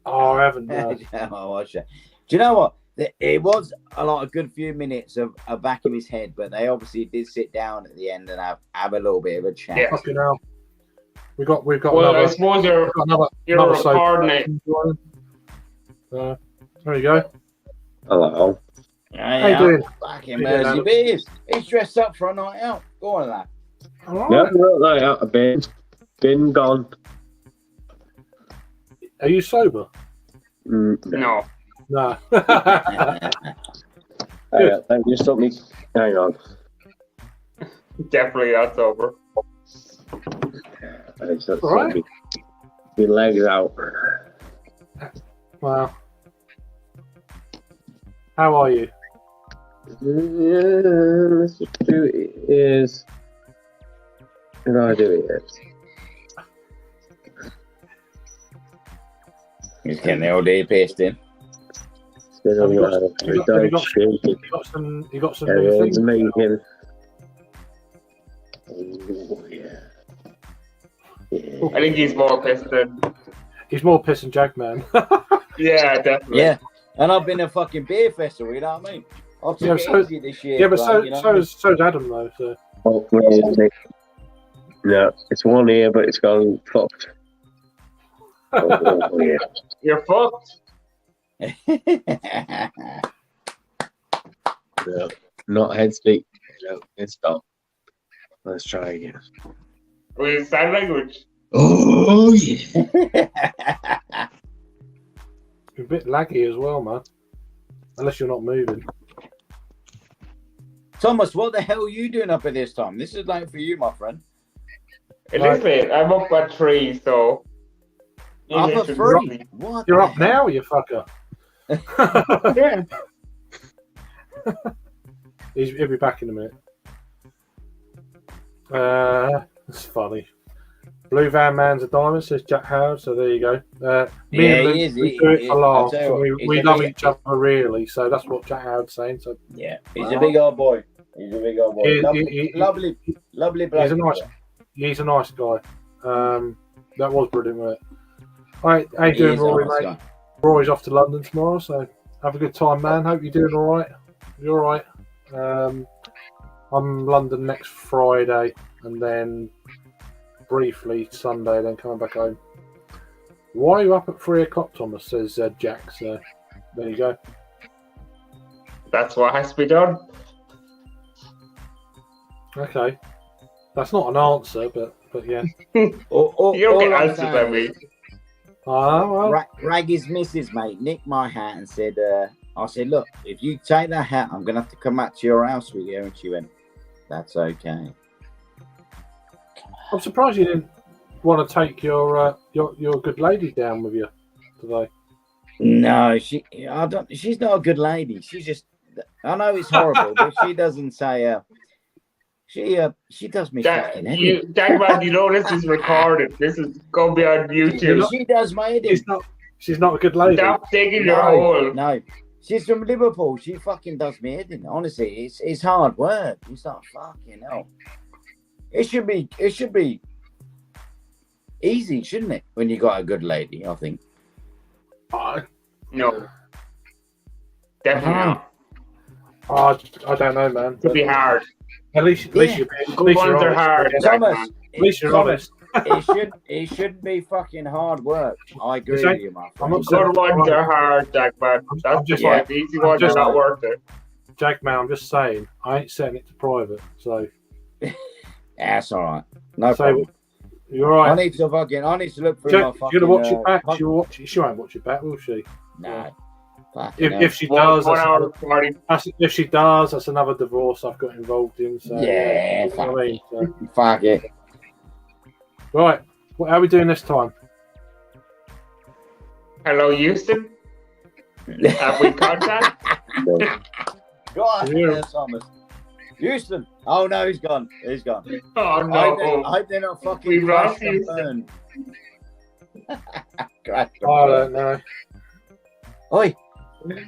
Oh, I haven't. No. I watched it. Do you know what? It was a good few minutes of back of his head, but they obviously did sit down at the end and have a little bit of a chat. Yeah. Fucking hell. We've got Well, another. I suppose you're another soap recording it. There you go. Hello. How you doing? Fucking How you Mersey doing, Beers. He's dressed up for a night out. Go on, lad. All Yeah, right. right out of bed. Been gone. Are you sober? No. No. No. Thank you. Stop me. Hang on. Definitely that's over. I just All right. my legs out. Wow. How are you? Let's do it is. How do I do it? He's getting the old ear pierced in. It's Have you got- been have you got- don't shake it. You got some new Everyone's things? making. Oh, yeah. Yeah. I think he's more pissed than. He's more piss and jag man. Yeah, definitely. Yeah. And I've been a fucking beer festival, you know what I mean? I've took Yeah, it so- easy this year. Yeah, but like, you know what I mean? so's Adam though. So Oh, where is it? No, it's one ear, but it's gone fucked. Oh, yeah. You're fucked. No, not head speak. No, it's stop. Let's try again. With sign language. Oh, yeah. it's a bit laggy as well, man. Unless you're not moving. Thomas, what the hell are you doing up at this time? This is late for you, my friend. Elizabeth, I'm up at 3, so. Up at should 3? be- What? You're the up hell? now, you fucker. Yeah. He'll be back in a minute. That's funny. Blue Van Man's a diamond, says Jack Howard, so there you go. Me Yeah, and Luke, he is. we do it for I'll laughs, tell you and what, we he's a love big- each other really, so that's what Jack Howard's saying. So Yeah, he's a big old boy. He's a big old boy. Lovely bloke. he's a nice guy. That was brilliant, wasn't it? All right, how you He doing, is a Rory, nice mate? guy. Rory's off to London tomorrow, so have a good time, man. Hope you're doing all right. You're all right. I'm London next Friday, and then briefly Sunday, then coming back home. Why are you up at 3 o'clock, Thomas? Says Jack. So there you go. That's what has to be done. Okay, that's not an answer, but yeah. You don't get answers by me. Well, Raggy's missus, mate, nicked my hat and said, I said, look, if you take that hat, I'm going to have to come back to your house with you. And she went, that's okay. I'm surprised you didn't want to take your good lady down with you today. No, she's not a good lady. She's just, I know it's horrible, but she doesn't say, she does me fucking head. Dagman, you know this is recorded. This is going to be on YouTube. She does my head in. She's not a good lady. Stop digging your hole. No, she's from Liverpool. She fucking does me head in. Honestly, it's hard work. It's not fucking hell. It should be easy, shouldn't it? When you got a good lady, I think. No. Definitely not. I don't know, man. Could be hard. At least Good ones are honest. hard. Thomas, At least you're honest. it shouldn't be fucking hard work. I agree It's like- with you, my I'm friend. not Good ones are hard, Dagman. That's just why like- the easy I'm ones are just not like- worth it. Jack, man, I'm just saying, I ain't setting it to private. So That's all right. No So, problem. you're all I right. need to look through Jack, my fucking. you're gonna watch it back. She'll watch it. She won't watch it back, will she? No. Fucking If she One does, hour 40. if she does, that's another divorce I've got involved in. So Yeah, you know what I mean? So, fuck it. right, how are we doing this time? Hello, Houston. Have we contact? No. Go on, Yeah. Thomas. Houston. Oh no, he's gone. He's gone. Oh I no! hope they're not fucking We lost crashed and Houston. burned. Crashed and I burned. don't know. Oi,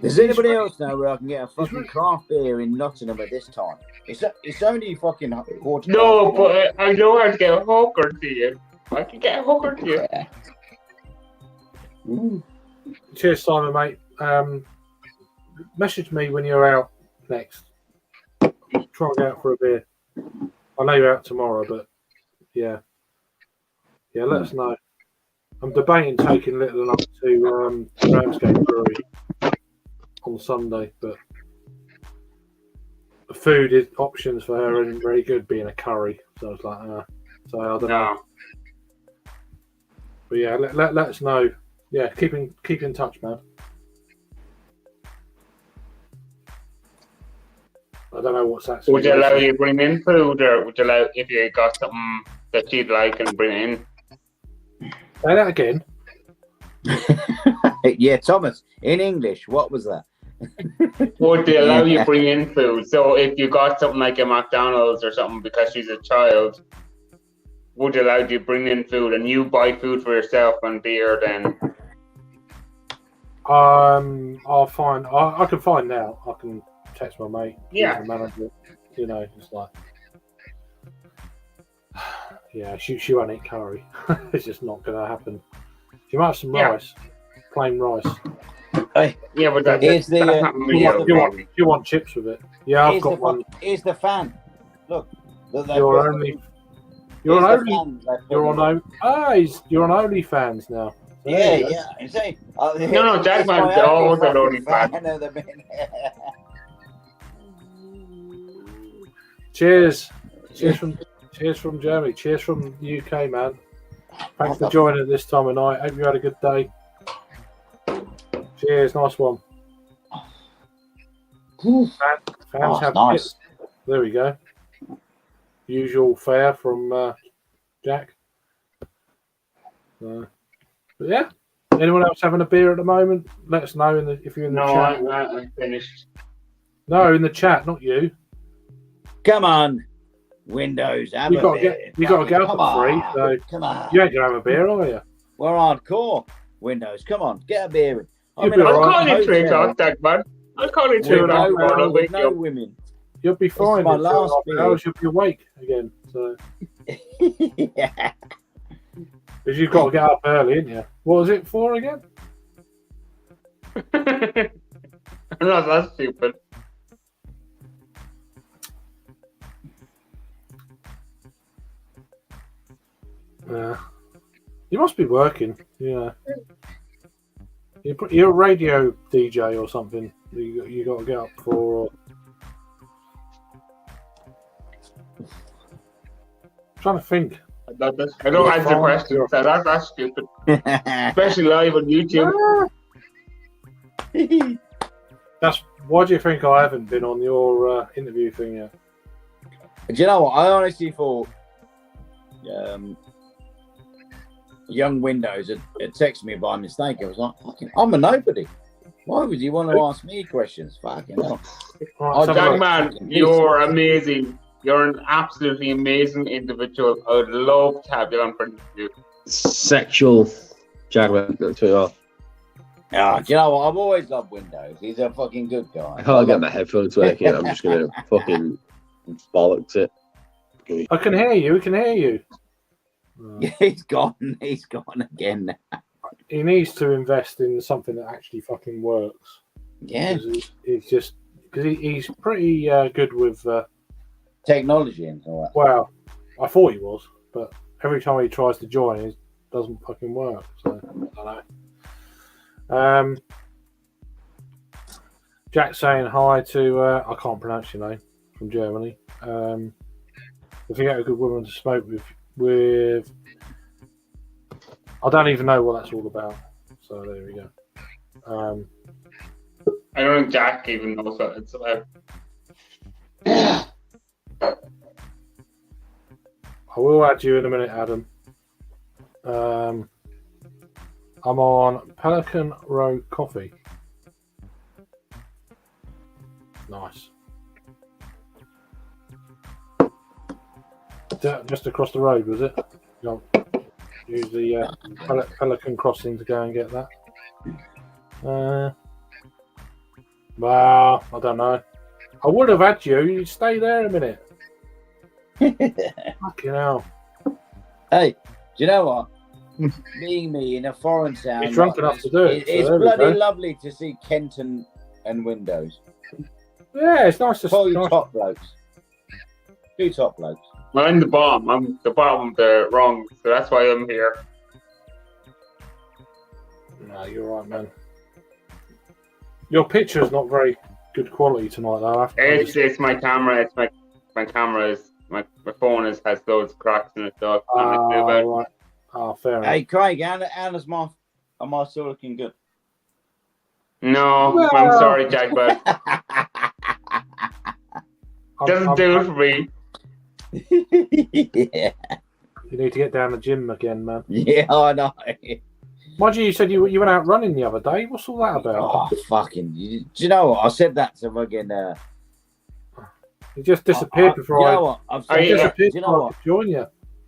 does anybody else know where I can get a fucking craft beer in Nottingham at this time? It's only fucking quarter. No, past one. but I know how to get a hooker to you. I can get a hooker to you. Ooh. Cheers, Simon, mate. Message me when you're out next. Try and get out for a beer. I know you're out tomorrow, but yeah, let us know. I'm debating taking Little up to Ramsgate Brewery on Sunday, but the food options for her isn't very good, being a curry. So I was like, so I don't know. No. But yeah, let us know. Yeah, keep in touch, man. I don't know what's that. Would you allow you to bring in food, or would you allow if you got something that you'd like and bring it in? Say that again. Yeah, Thomas, in English, what was that? Would they allow you to bring in food? So if you got something like a McDonald's or something because she's a child, would you allow you to bring in food and you buy food for yourself and beer then? I'll find. I can find out. I can text my mate. Yeah. The manager. You know, it's like, yeah, she won't eat curry. It's just not going to happen. She might have some rice, plain rice. Hey, Yeah, but that's here's the. not me. You want chips with it? Yeah, I've here's got the one. Here's the fan. Look. You're on OnlyFans now. So Yeah, there you go. yeah. You see, No, Jack man's always on OnlyFans. Cheers from Germany. Cheers from the UK, man. Thanks for joining at this time of night. Hope you had a good day. Cheers, nice one. Fans have nice. tips. There we go. Usual fare from Jack. But yeah. Anyone else having a beer at the moment? Let us know if you're in the chat. No, I'm finished. No, in the chat, not you. Come on, Windows. You got to get up at 3, so come on. you ain't gonna have a beer, are you? We're hardcore. Windows, come on, get a beer in. You'll be I'll all call right. you 3 o'clock, Jack, man. I'll call you 2 With o'clock. no, I'll wake no you up. women. You'll be fine. my In 2.5 last beer. hours, you'll be awake again. So, Yeah. because you've got to get up early, ain't you? What was it for again? No, that's stupid. You must be working. Yeah. You're a radio DJ or something. You got to get up for. Or... I'm trying to think. I don't answer questions, so that's stupid. Especially live on YouTube. That's why do you think I haven't been on your interview thing yet? Do you know what? I honestly thought young Windows had texted me by mistake. I was like, fucking, I'm a nobody. Why would you want to ask me questions? Fucking hell. Right, I'd so Young man, you're amazing. You're an absolutely amazing individual. I would love to have you on for an interview. Sexual Jaguar. Yeah, do you know what? I've always loved Windows. He's a fucking good guy. I can't get my headphones working. I'm just gonna fucking bollocks it. I can hear you. We can hear you. He's gone. He's gone again. He needs to invest in something that actually fucking works. Yeah. He's just because he's pretty good with. Technology and all that. Well, I thought he was, but every time he tries to join, it doesn't fucking work. So I don't know. Jack saying hi to I can't pronounce your name from Germany. If you get a good woman to smoke with I don't even know what that's all about. So there we go. I don't think Jack even knows what it's about. I will add you in a minute, Adam. I'm on Pelican Row Coffee. Nice. just across the road, was it? No. Use the Pelican Crossing to go and get that. Well, I don't know. I would have had you. You'd stay there a minute. Fucking hell. Hey, do you know what? Being me in a foreign town, He's drunk enough to do it. it's so there we bloody go. lovely to see Kenton and Windows. Yeah, it's nice to Two nice. top blokes. Two top blokes. Well, I'm the bomb. I'm the bottom of the rung, so that's why I'm here. No, you're right, man. Your picture's not very good quality tonight, though. It's my camera. It's my camera is my phone has loads of cracks in it, so I can't do about it. right. Oh, fair enough. Hey, Craig, Anna's am I still looking good? No, Well- I'm sorry, Jagbird. I'm- Doesn't I'm- do it for me. yeah, You need to get down the gym again, man. yeah, I know. Mind you, you said you went out running the other day. What's all that about? Oh, fucking! Do you know what? I said that to fucking. You just disappeared before you I. know what? I've Are said you- that. Do Disappeared you know before I what? could join you.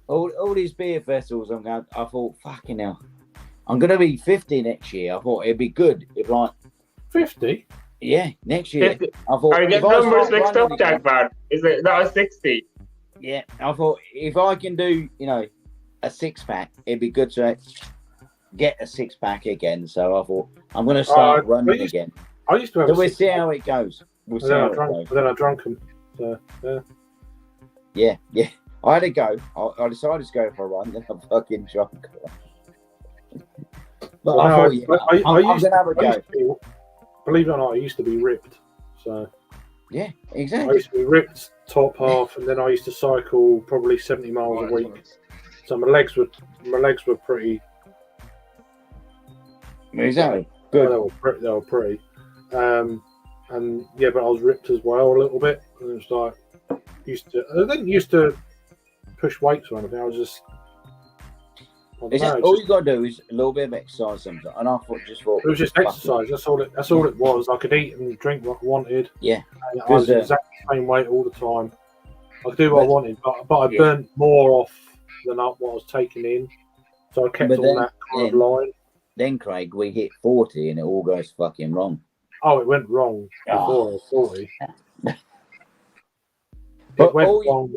All these beer festivals I'm going. I thought, fucking hell, I'm gonna be 50 next year. I thought it'd be good if, like, 50? yeah, next year. I thought. Are you if getting I numbers start mixed up, running again- Jagbird? Is it that was 60? Yeah, I thought if I can do, a 6-pack, it'd be good to get a 6-pack again. So I thought I'm going to start running used- again. I used to have So a we'll six- see how it goes. We'll see how it goes. But then I drunk them. So, yeah. Yeah. I had to go. I decided to go for a run. Then I'm fucking drunk. But Well, I no, thought, yeah, I I'm used going to have a I go. used to be, believe it or not, I used to be ripped. So Yeah, I exactly. used to be ripped top half, and then I used to cycle probably 70 miles a week. So my legs were pretty. Exactly. Well, Good. they were pretty. And yeah, but I was ripped as well a little bit. And it was like I didn't used to push weights or anything. I was just. I don't It's know, just, it's all just- you got to do is a little bit of exercise sometimes. And I thought, it was just fuck it. exercise. That's all it was. I could eat and drink what I wanted. Yeah. And I was Because, exactly the same weight all the time. I could do what I But- wanted, but I Yeah. burnt more off than what I was taking in. So I kept But on then- that kind of then- line. Then, Craig, we hit 40 and it all goes fucking wrong. Oh, it went wrong before I was 40. But It went all you- wrong.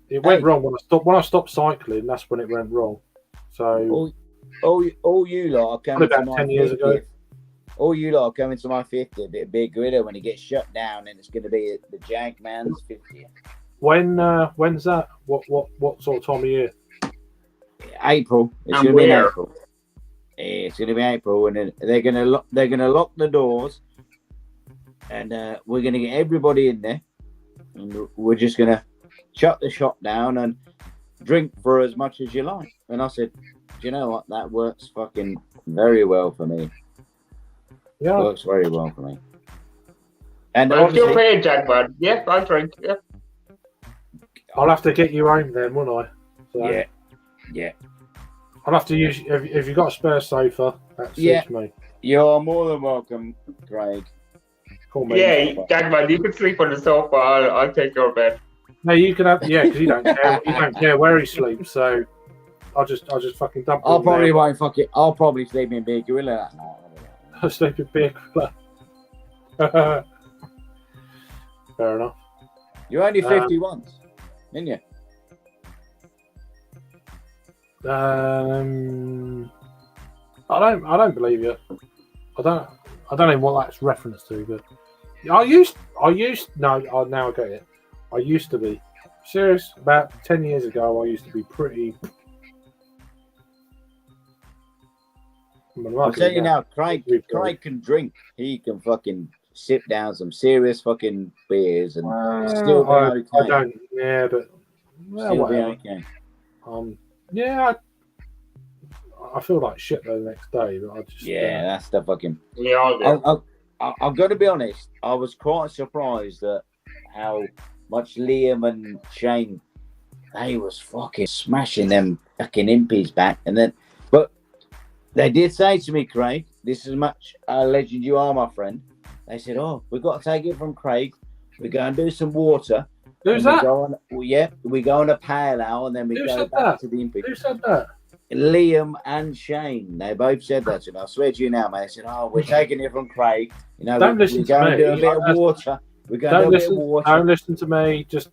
It went Hey. wrong when I stopped. When I stopped cycling, that's when it went wrong. So All you lot are coming Probably to about my 10 years 50th. ago. All you lot are coming to my 50th. It'll be a gorilla when it gets shut down, and it's going to be the Jagman's 50th. when's that? What sort of time of year? April. It's And going to be in where? April. It's going to be April, and then they're going to lock the doors, and we're going to get everybody in there, and we're just going to shut the shop down and drink for as much as you like. And I said, do you know what? That works fucking very well for me. Yeah, Works very well for me. And Well, if you're obviously, paid, Jagbird, yeah, I'll drink. Yeah. I'll have to get you home then, won't I? So yeah. I'll have to use. If you've got a spare sofa, that suits Yeah. me. You're more than welcome, Craig. Call me. Yeah, Jagbird, you can sleep on the sofa. I'll take your bed. No, you can have. Yeah, because you don't care. You don't care where he sleeps. So I'll just fucking dump. I'll him probably there. won't fuck it. I'll probably sleep in Big Gorilla that night. I'll sleep in big. Fair enough. You're only 50 once, didn't you? I don't believe you. I don't know what that's reference to, but now I get it. I used to be serious about 10 years ago. I used to be pretty. I'll tell you now, Craig can drink. He can fucking sip down some serious fucking beers and still be I okay. don't. Yeah, but well, Still be whatever. okay. Yeah. I feel like shit though the next day, but I just Yeah, that's the fucking. We all do. I've got to be honest. I was quite surprised at how much Liam and Shane they was fucking smashing them fucking impies back, and then, but they did say to me, Craig, this is much a legend you are, my friend. They said, "Oh, we've got to take it from Craig. We're going to do some water, Who's And that? We go on a parallel and then we Who go said back that? to the Olympics. Who said that? Liam and Shane, they both said that to me. I swear to you now, mate. They said, "Oh, we're taking it from Craig. You know, Don't we listen go to and me. do a bit of That's- water. We're going to do a bit of water." Don't listen to me. Just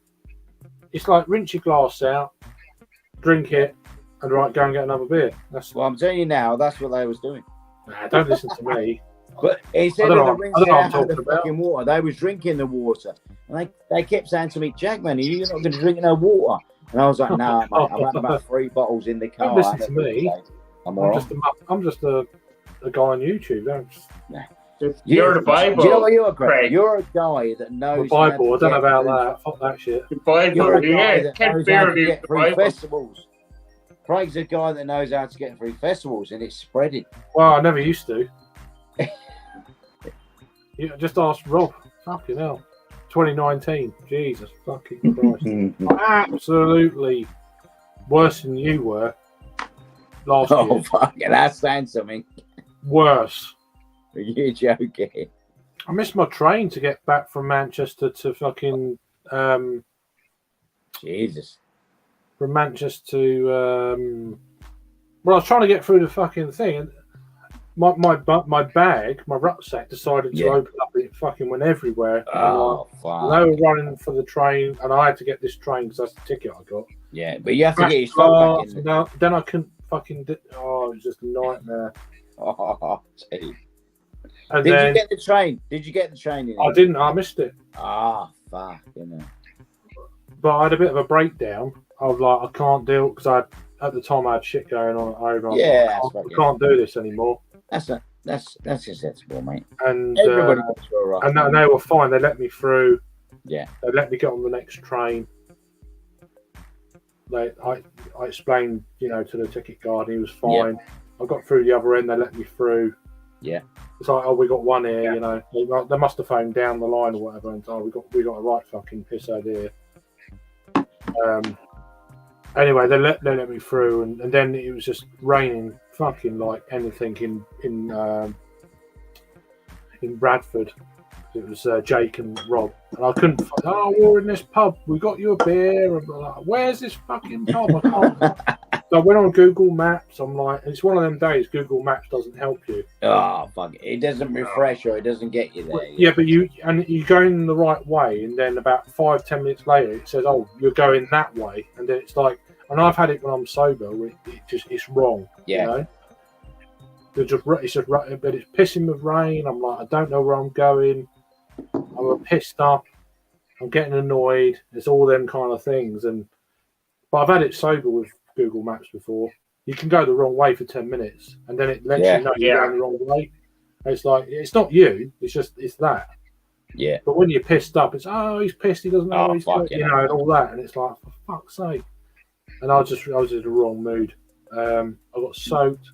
it's like rinse your glass out, drink it, and right, go and get another beer. That's Well, I'm telling you now, that's what they was doing. don't listen to me. But instead I don't of know- the rinse I don't know what I'm out the talking about. fucking water, they was drinking the water. And they kept saying to me, "Jack, man, you're not going to drink no water." And I was like, "Nah, mate, I've had about 3 bottles in the car." Don't listen I had to a good me. day. I'm just a guy on YouTube. You're the Bible. Do you know what you're, Craig? Craig. You're a guy that knows. The Bible. I don't know how to about get that. Fuck that shit. The Bible. You're a guy Yeah, that Ken knows how Beard to is get the through Bible. festivals. Craig's a guy that knows how to get through festivals, and it's spreading. Well, I never used to. You just ask Rob. Fucking hell. 2019. Jesus fucking Christ. Absolutely worse than you were last Oh, year. fucking, that's saying something. Worse. You're joking. I missed my train to get back from Manchester to fucking Jesus. from Manchester to well, I was trying to get through the fucking thing, and my bag, my rucksack, decided to Yeah. open up, and it fucking went everywhere. And Oh, they fuck. were running for the train, and I had to get this train because that's the ticket I got. Yeah, but you have to get your stuff back in. Then I couldn't fucking. Oh, it was just a nightmare. Oh, gee. And Did then you get the train? Did you get the train in? I didn't. I missed it. Ah, fuck, you know. But I had a bit of a breakdown. I was like, I can't deal because at the time I had shit going on at home. I was Yeah, like, that's I fucking- can't do this anymore. That's acceptable, mate. And Everybody goes through a rough and time. they were fine. They let me through. Yeah. They let me get on the next train. I explained, to the ticket guard. He was fine. I got through the other end. They let me through. Yeah. It's like, oh, we got one here. Yeah. They must have phoned down the line or whatever, and we got a right fucking piss out here. Anyway, they let me through, and then it was just raining fucking like anything in Bradford. It was Jake and Rob, and I couldn't. Oh, we're in this pub. We got you a beer. And I'm like, where's this fucking pub? I can't. So I went on Google Maps. I'm like, it's one of them days. Google Maps doesn't help you. Oh, fuck. It doesn't refresh or it doesn't get you there. Yeah, but you're going the right way, and then about 5-10 minutes later, it says, "Oh, you're going that way," and then it's like, and I've had it when I'm sober. Where it's wrong. Yeah. It's just but it's pissing with rain. I'm like, I don't know where I'm going. I'm pissed up. I'm getting annoyed. It's all them kind of things. But I've had it sober with Google Maps before. You can go the wrong way for 10 minutes, and then it lets you know you're going the wrong way. And it's like, it's not you. It's that. Yeah. But when you're pissed up, it's, oh, he's pissed. He doesn't know Oh, he's fuck, got, and all that. And it's like, for fuck's sake. And I was in the wrong mood. I got soaked.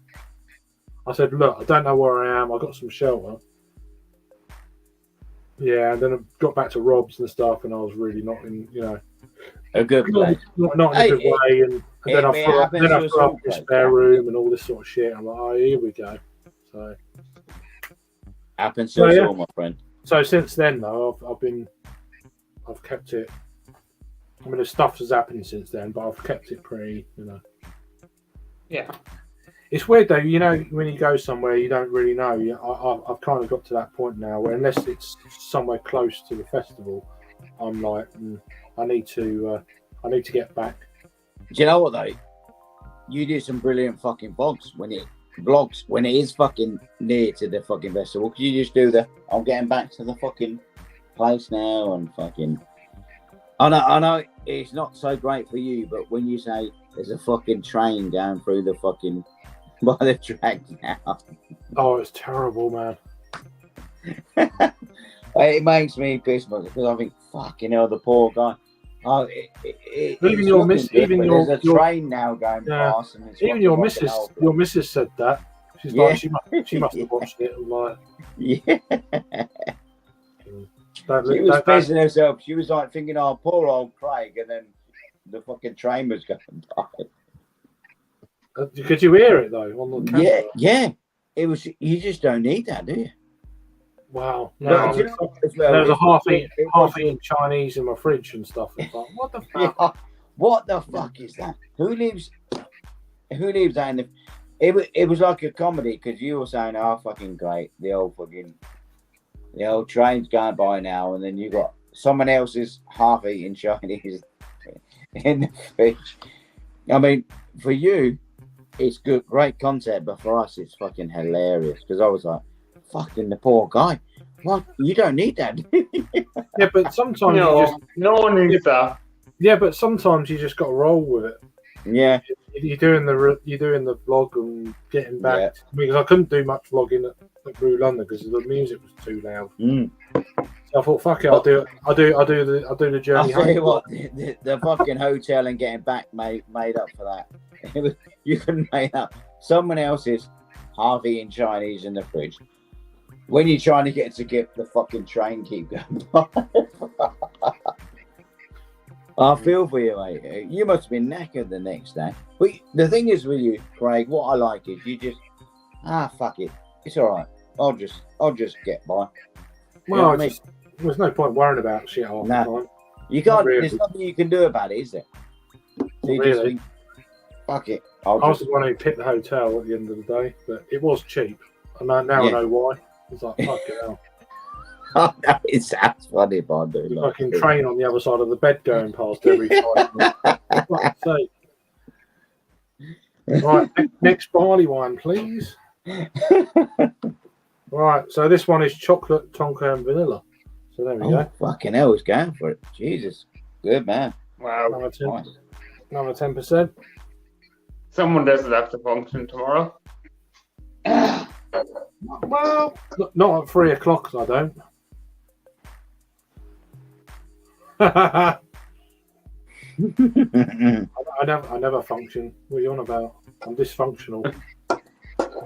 I said, look, I don't know where I am. I got some shelter. Yeah, and then I got back to Rob's and stuff, and I was really not in, A good place. not in a good way. And then I threw up in the spare room and all this sort of shit. I'm like, oh, here we go. So Happens to us all, my friend. So since then, though, I've kept it. I mean, the stuff has happened since then, but I've kept it pretty, Yeah. It's weird though, when you go somewhere you don't really know. I've kind of got to that point now where unless it's somewhere close to the festival, I'm like, I need to get back. Do you know what though? You do some brilliant fucking vlogs when it is fucking near to the fucking festival. Cause you just do I'm getting back to the fucking place now and fucking. I know it's not so great for you, but when you say there's a fucking train going through the fucking by the track now. Oh, it's terrible, man. It makes me pissed because I think, fucking hell, the poor guy. Oh, Even your miss, even there's a your train now going past, and it's even your missus said that. She's like, she must have watched it. I'm like, yeah. She was pissing herself. She was like thinking, "Oh, poor old Craig," and then the fucking train was going by. Could you hear it though on the camera? Yeah. It was. You just don't need that, do you? Wow. But No, do you know what as well? there was a It was- half-eaten Chinese in my fridge and stuff. It's like, what the fuck? Yeah, what the fuck is that? Who leaves that in the... It was like a comedy because you were saying, oh, fucking great. The old train's going by now, and then you got someone else's half-eaten Chinese in the fridge. I mean, for you, it's good, great content, but for us, it's fucking hilarious because I was like, fucking the poor guy. What? You don't need that. Yeah, but sometimes No one needs that. yeah, but sometimes you just got to roll with it. Yeah. You're doing the vlog and getting back Yeah. because I couldn't do much vlogging at Brew London because the music was too loud. Mm. So I thought, fuck it, I'll do the I'll journey tell you home. what, the fucking hotel and getting back made up for that. You couldn't make up someone else's half-eaten Chinese in the fridge when you're trying to get the fucking train keep going. I feel for you, mate. You must have been knackered the next day. But the thing is with you, Craig, what I like is you just fuck it. It's all right. I'll just get by. You know Well, what I mean? there's no point worrying about shit all the No. time. You can't. really. There's nothing you can do about it, is there? So you just Really. think, fuck it. I was the one who picked the hotel at the end of the day, but it was cheap. And now I Yeah. know why. It's like, fucking hell. Oh, no, it sounds funny, but I do like Fucking it. train on the other side of the bed going past every 5 minutes. For fuck's sake. Right, next barley wine, please. Right, so this one is chocolate, tonka, and vanilla. So there we Oh, go. fucking hell, he's going for it. Jesus. Good man. Wow. Another 10, Nice. another 10%. Someone doesn't have to function tomorrow. Well, not at 3 o'clock, I don't. I never function. What are you on about? I'm dysfunctional.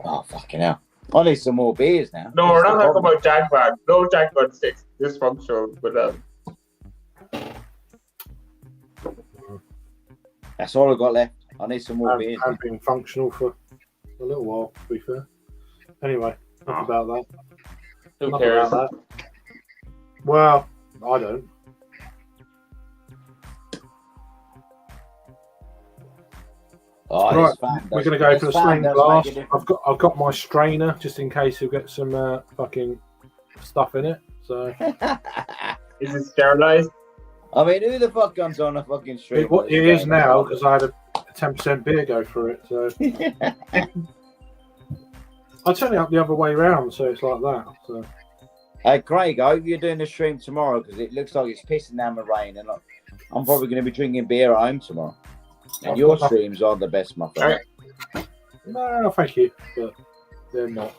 Oh, fucking hell. I need some more beers now. No, we're That's not the talking problem. about Jackpot. No Jackpot 6. Dysfunctional, but That's all I've got left. I need some more beers. I've been functional for a little while, to be fair. Anyway, enough about that. who Enough cares? about that. Well, I don't. Oh, Right, this fan We're does- going to go this for the fan stained does glass. make a difference. I've got my strainer just in case you get some fucking stuff in it. So Is it sterilized? I mean, who the fuck comes on a fucking street? it is now because I had a 10% beer go through it. So I'll turn it up the other way around, so it's like that. So Hey, Craig, I hope you're doing the stream tomorrow because it looks like it's pissing down the rain, and I'm probably going to be drinking beer at home tomorrow. And your streams are the best, my friend. no, thank you, but they're not.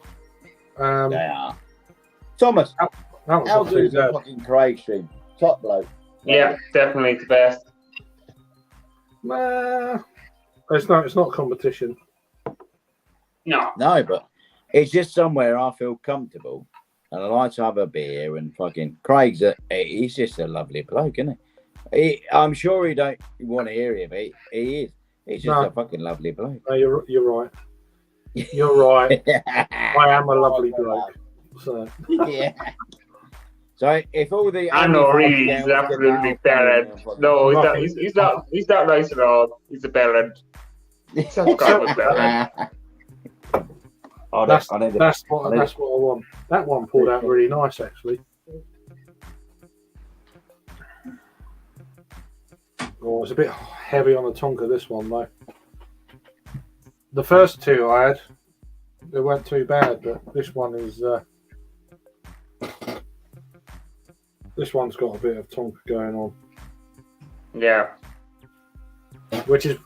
They are. Thomas, That was how not good too is the bad. fucking Craig stream? Top bloke. Yeah, definitely the best. Nah, it's not competition. No. No, but it's just somewhere I feel comfortable, and I like to have a beer. And fucking Craig's he's just a lovely bloke, isn't he? I'm sure he don't want to hear him. He is. He's just No. a fucking lovely bloke. No, you're right. You're right. I am a lovely bloke. So Yeah. So if all the I know, really, OnlyFans he's girls absolutely get down, bad. No, Nothing. he's not nice at all. He's a bellend. Fuck off with bellend. that's what I want. That one pulled out really nice, actually. Oh, it's a bit heavy on the Tonka, this one though. The first two I had, they weren't too bad, but this one is. This one's got a bit of Tonka going on, Yeah. which is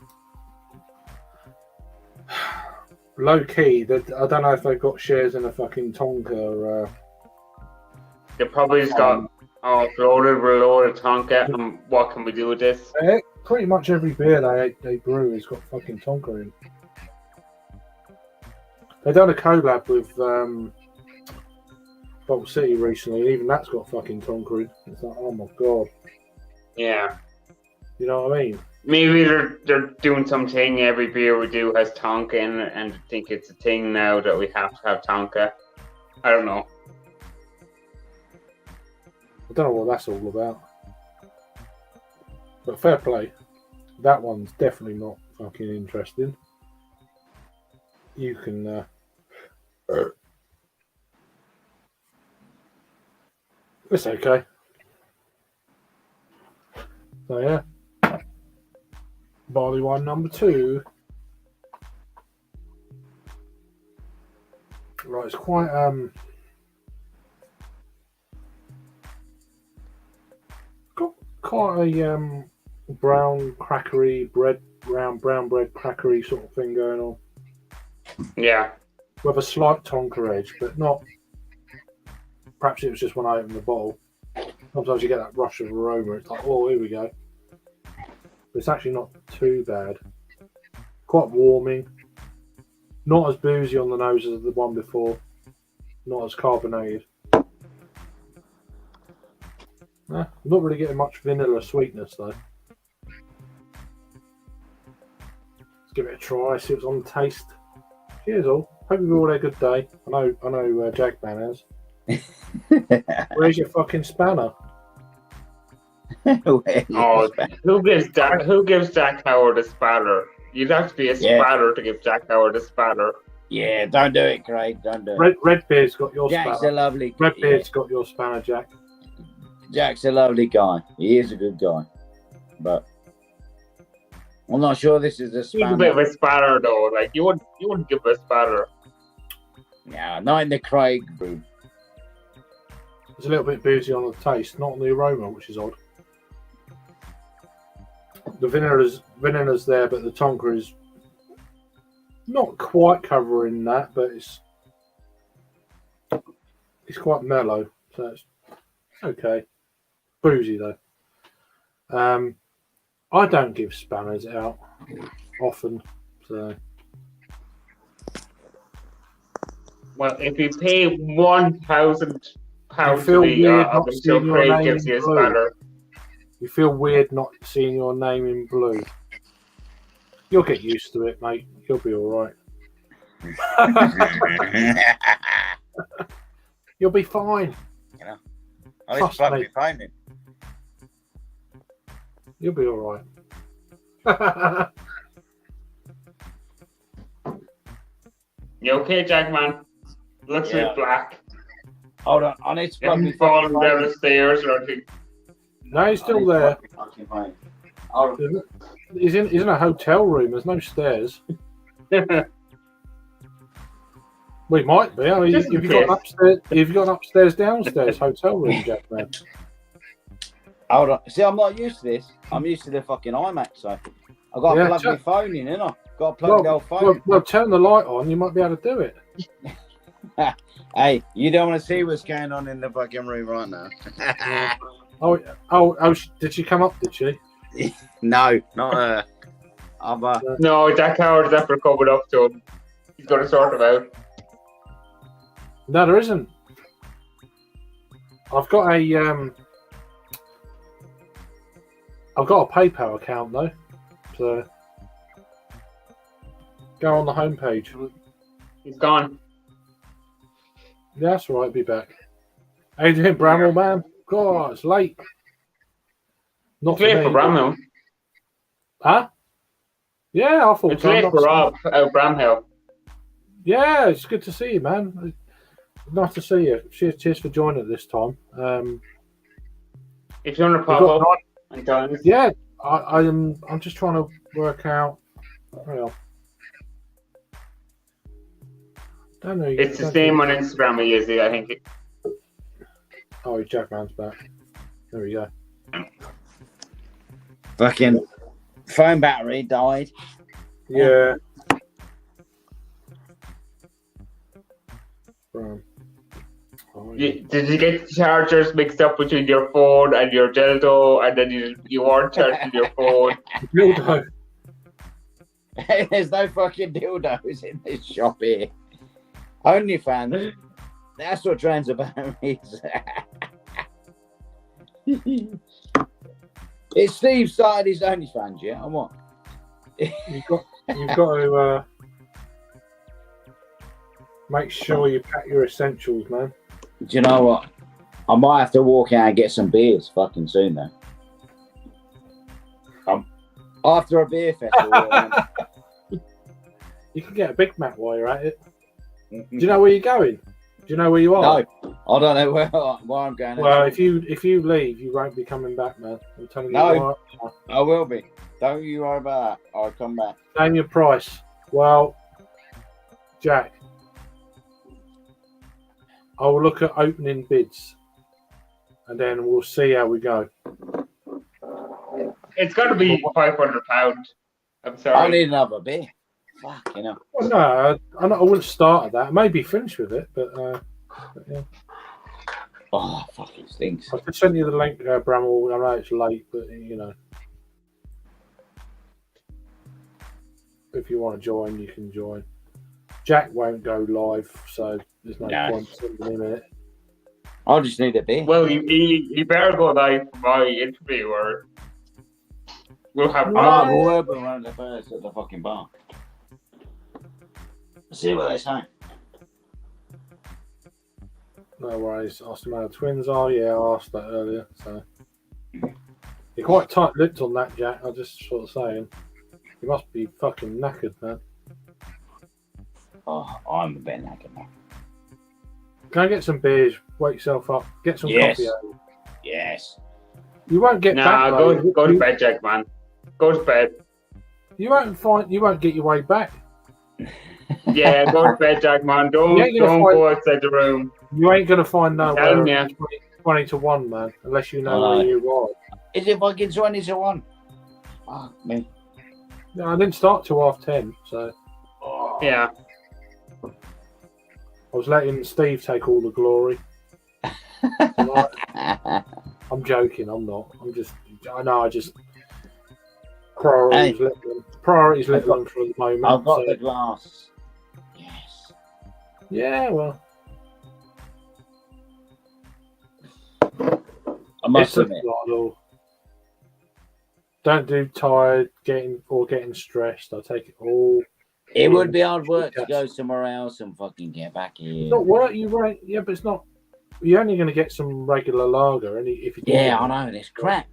low key. That I don't know if they've got shares in a fucking Tonka. They probably just got offloaded with a load of Tonka, and what can we do with this? Pretty much every beer they brew has got fucking Tonka in. They done a collab with Bottle City recently, and even that's got fucking Tonka in. It's like, oh my god, Yeah. you know what I mean? Maybe they're doing something. Every beer we do has Tonka in it, and I think it's a thing now that we have to have Tonka. I don't know. don't know what that's all about. But fair play. That one's definitely not fucking interesting. You can. It's okay. So yeah. Barley wine number 2. Right, it's quite got quite a brown crackery bread, brown bread crackery sort of thing going on. Yeah. With a slight tonka edge, but not. Perhaps it was just when I opened the bottle. Sometimes you get that rush of aroma. It's like, oh, here we go. But it's actually not too bad. Quite warming. Not as boozy on the nose as the one before. Not as carbonated. I'm not really getting much vanilla sweetness though. Let's give it a try, see what's on the taste. Cheers all. Hope you've all had a good day. I know Jackman has. Where's your fucking spanner? Oh, who gives Jack Howard a spatter? You'd have to be a spatter to give Jack Howard a spatter. Yeah, don't do it, Craig. Don't do it. Redbeard's got your Jack's spanner. a lovely. Redbeard's got your spanner, Jack. Jack's a lovely guy. He is a good guy, but I'm not sure this is a He's spanner. a bit of a spatter though. Like you wouldn't give a spatter. Yeah, not in the Craig group. It's a little bit boozy on the taste, not on the aroma, which is odd. The vanilla's there, but the tonka is not quite covering that, but it's quite mellow, so it's okay. Boozy though. I don't give spanners out often, so. Well, if you pay £1,000 You feel to the weird I'm not sure seeing your Craig name gives in you a blue. spatter. You feel weird not seeing your name in blue. You'll get used to it, mate. You'll be all right. You'll be fine. I Trust me. be finding. You'll be all right. You okay, Jackman? Looks Yeah. like black. Hold on, I need to plug my Haven't fallen down the stairs or anything. No, he's still there. Hold on. He's in a hotel room. There's no stairs. We might be. I mean, Just if in you got case. upstairs, if you got upstairs, downstairs hotel room, Jackman. Hold on. See, I'm not used to this. I'm used to the fucking iMac, so I've got to Yeah, plug my phone in, innit? Got to plug the old phone. Well, turn the light on. You might be able to do it. Hey, you don't want to see what's going on in the fucking room right now. Oh! Did she come up? Did she? No, not her. No, Jack Howard's after coming up to him. He's going to sort him out. No, there isn't. I've got a PayPal account though, so go on the homepage. He's gone. Yeah, that's all right. Be back. How you doing, Bramwell, man? God, it's late. Not It's late me. for Bramhill. Huh? Yeah, I thought It's so. late Not for so- Rob out Bramhill. Yeah, it's good to see you, man. Nice to see you. Cheers for joining at this time. If you want to we've pop got- up and join us. Yeah, I'm just trying to work out. Well, don't know. It's the same on Instagram we use it, I think. Oh, Jackman's back. There we go. Fucking phone battery died. Yeah. Oh, yeah. Did you get the chargers mixed up between your phone and your dildo, and then you weren't charging your phone? Dildo. There's no fucking dildos in this shop here. OnlyFans. That's what Transabound is. It's Steve started his OnlyFans, yeah? Or what? You've got to make sure you pack your essentials, man. Do you know what? I might have to walk out and get some beers fucking soon though. After a beer festival. You can get a Big Mac while you're at it. Do you know where you're going? Do you know where you are? No, I don't know where I'm going. Well, if you leave, you won't be coming back, man. I'm telling you. No. What. I will be. Don't you worry about that. I'll come back. Name your price. Well, Jack, I will look at opening bids, and then we'll see how we go. It's got to be £500. I'm sorry. I need another beer. Fuck, you know. Well, no, I wouldn't start at that. Maybe finish with it, but yeah. Oh, fuck, it stinks. I could send you the link, Bramwell. I know it's late, but you know, if you want to join, you can join. Jack won't go live, so there's no point sending him it. I just need a beer. Well, you better go live for my interview, or we'll have. We'll open around the first at the fucking bar. See what they say. No worries. Asked them how the twins are. Yeah, I asked that earlier. So you're quite tight-lipped on that, Jack. I just sort of saying. You must be fucking knackered, man. Oh, I'm a bit knackered now. Can I get some beers? Wake yourself up. Get some coffee. Out. Yes. You won't get back. Go to bed, Jack, man. Go to bed. You won't get your way back. Yeah, go to bed, Jack, man. Don't go outside the room. You ain't gonna find nowhere Yeah. 20 to 1, man, unless you know where you are. Is it fucking 20 to 1? Fuck me. No, I didn't start till 10:30, so Yeah. I was letting Steve take all the glory. I'm joking, I'm not. I just priorities little for the moment. I've got the glass. Yes. Yeah, well. I must admit. Don't do tired, getting stressed. I take it all. It would be hard work to go somewhere else and fucking get back here. It's not work, yeah, but it's not. You're only going to get some regular lager, if you do. Yeah, I know, and it's crap.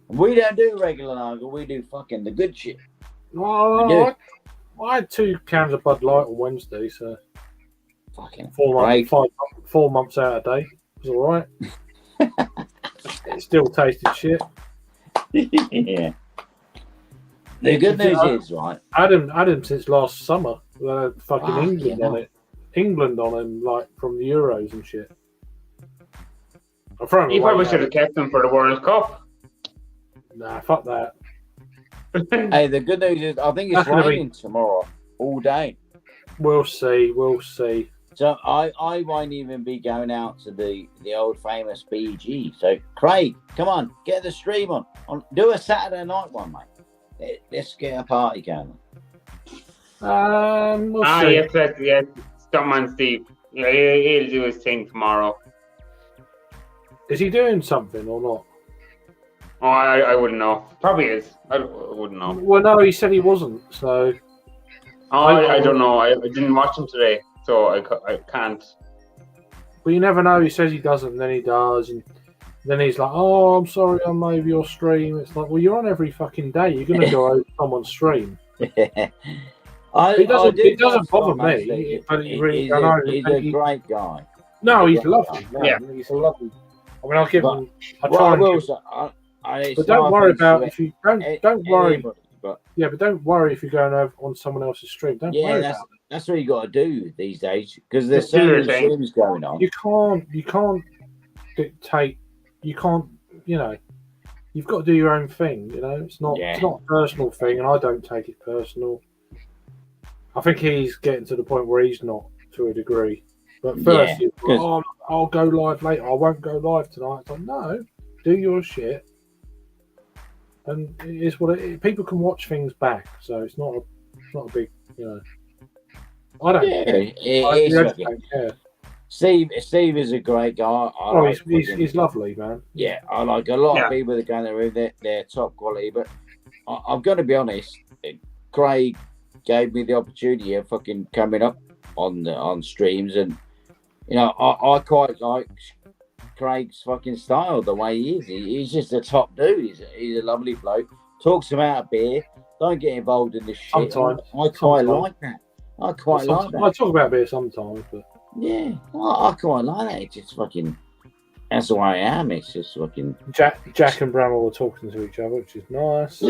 We don't do regular lager. We do fucking the good shit. Well, I had 2 cans of Bud Light on Wednesday, so fucking 4 months out of date. It was all right. It still tasted shit. Yeah. The good news is, right? I had him since last summer. Fucking England on it. England on him, like from the Euros and shit. You probably should have kept them for the World Cup. Nah, fuck that. Hey, the good news is, I think it's raining tomorrow all day. We'll see. So I won't even be going out to the old famous BG. So Craig, come on, get the stream on. Do a Saturday night one, mate. Let's get a party going. We'll see. Yes. Stuntman Steve. Yeah, he'll do his thing tomorrow. Is he doing something or not? Oh, I wouldn't know. Probably is. I wouldn't know. Well, no, he said he wasn't. So. Oh, I don't know. I didn't watch him today, so I can't. But you never know. He says he doesn't, and then he does, and then he's like, "Oh, I'm sorry, I'm over your stream." It's like, well, you're on every fucking day. You're gonna go over someone's stream. It doesn't bother me. But he's a great guy. No, he's lovely. Yeah, he's a lovely. I mean, I'll give him. But don't worry about if you don't worry. Anybody, but don't worry if you're going over on someone else's stream. Don't worry about it. That's what you got to do these days because there's so many streams going on. You can't dictate. You can't. You've got to do your own thing. It's not a personal thing, and I don't take it personal. I think he's getting to the point where he's not to a degree. But first, I'll go live later. I won't go live tonight. It's like, no, do your shit. And it is what it is. People can watch things back, so it's not a big, I don't care. I don't care. Steve is a great guy. He's lovely, man. Yeah, I like a lot of people that go in the room. They're top quality, but I'm going to be honest. Craig gave me the opportunity of fucking coming up on streams, and I quite like Craig's fucking style, the way he is. He's just a top dude. He's a lovely bloke. Talks about beer. Don't get involved in this shit. Sometimes. I quite Sometimes. like that. I quite like that. I talk about beer sometimes, but Yeah, I quite like that. It's just fucking. That's the way I am. It's just fucking. Jack and Bramwell were talking to each other, which is nice.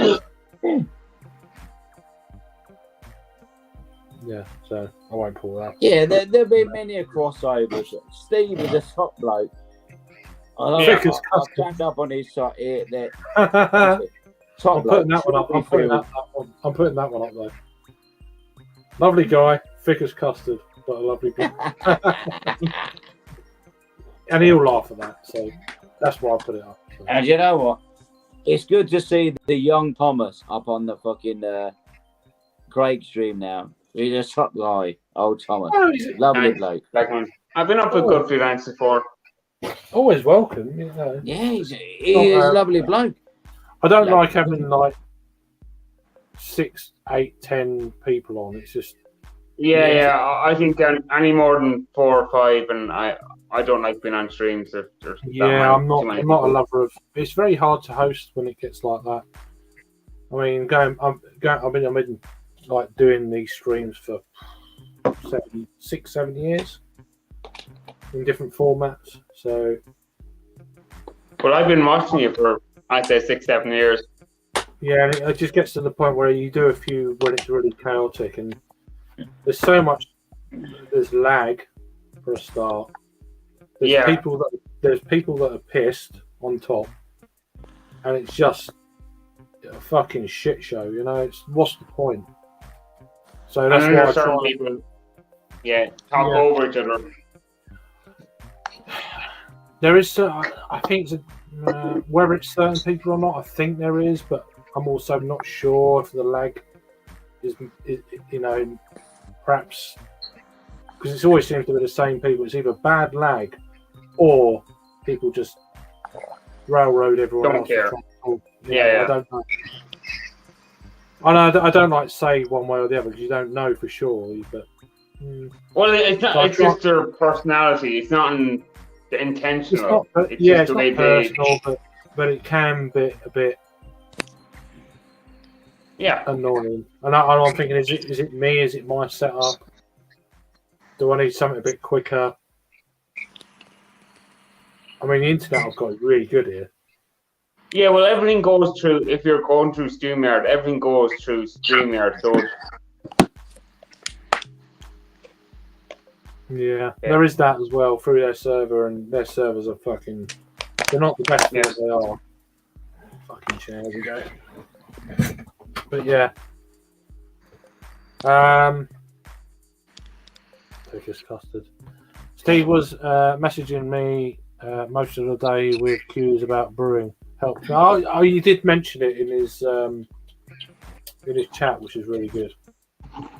Yeah, so I won't pull that. Yeah, there'll be many a crossovers. Steve is a top bloke. I Thick as I'll custard. stand up on his side here. There, I'm top putting bloke. that one up. I'm Shouldn't be putting that one up though. Lovely guy, thick as custard, but a lovely guy. And he'll laugh at that, so that's why I put it up. So. And you know what? It's good to see the young Thomas up on the fucking Craig stream now. He's a top guy, old Thomas. Oh, he's Lovely Thanks. bloke. Like one. I've been up with good freelance before. always welcome, you know. Yeah, he's a lovely bloke. I don't Yeah. like having like 6, 8, 10 people on. It's just Yeah. I think any more than 4 or 5, and I don't like being on streams. If there's that many- I'm too many not a people. lover of. It's very hard to host when it gets like that. I mean, I've been like doing these streams for 7 years in different formats. So Well, I've been watching you for, I'd say, 6-7 years. yeah, and it just gets to the point where you do a few when it's really chaotic, and there's so much. There's lag for a start. There's Yeah. people that are pissed on top, and it's just a fucking shit show. You know, what's the point? So And that's then why I there's certain try. people, talk Yeah. over each other. There is, I think, whether it's certain people or not, I think there is, but I'm also not sure if the lag is you know, perhaps because it always seems to be the same people. It's either bad lag or people just railroad everyone Don't else. care. I don't know. I don't like to say one way or the other because you don't know for sure. But Well, it's not. So I It's try- just their personality. It's not it's intentional. not. It's Yeah, just it's the not way they. personal, but it can be a bit Yeah. annoying. And I'm thinking, is it me? Is it my setup? Do I need something a bit quicker? I mean, the internet I've got is really good here. Yeah. Well, everything goes through. If you're going through StreamYard, everything goes through StreamYard. So Yeah, there is that as well through their server, and their servers are fucking. They're not the best, Yeah. but they are. Fucking chairs we go. But yeah. Thick as custard. Steve was messaging me most of the day with cues about brewing. Help. Oh, you did mention it in his chat, which is really good.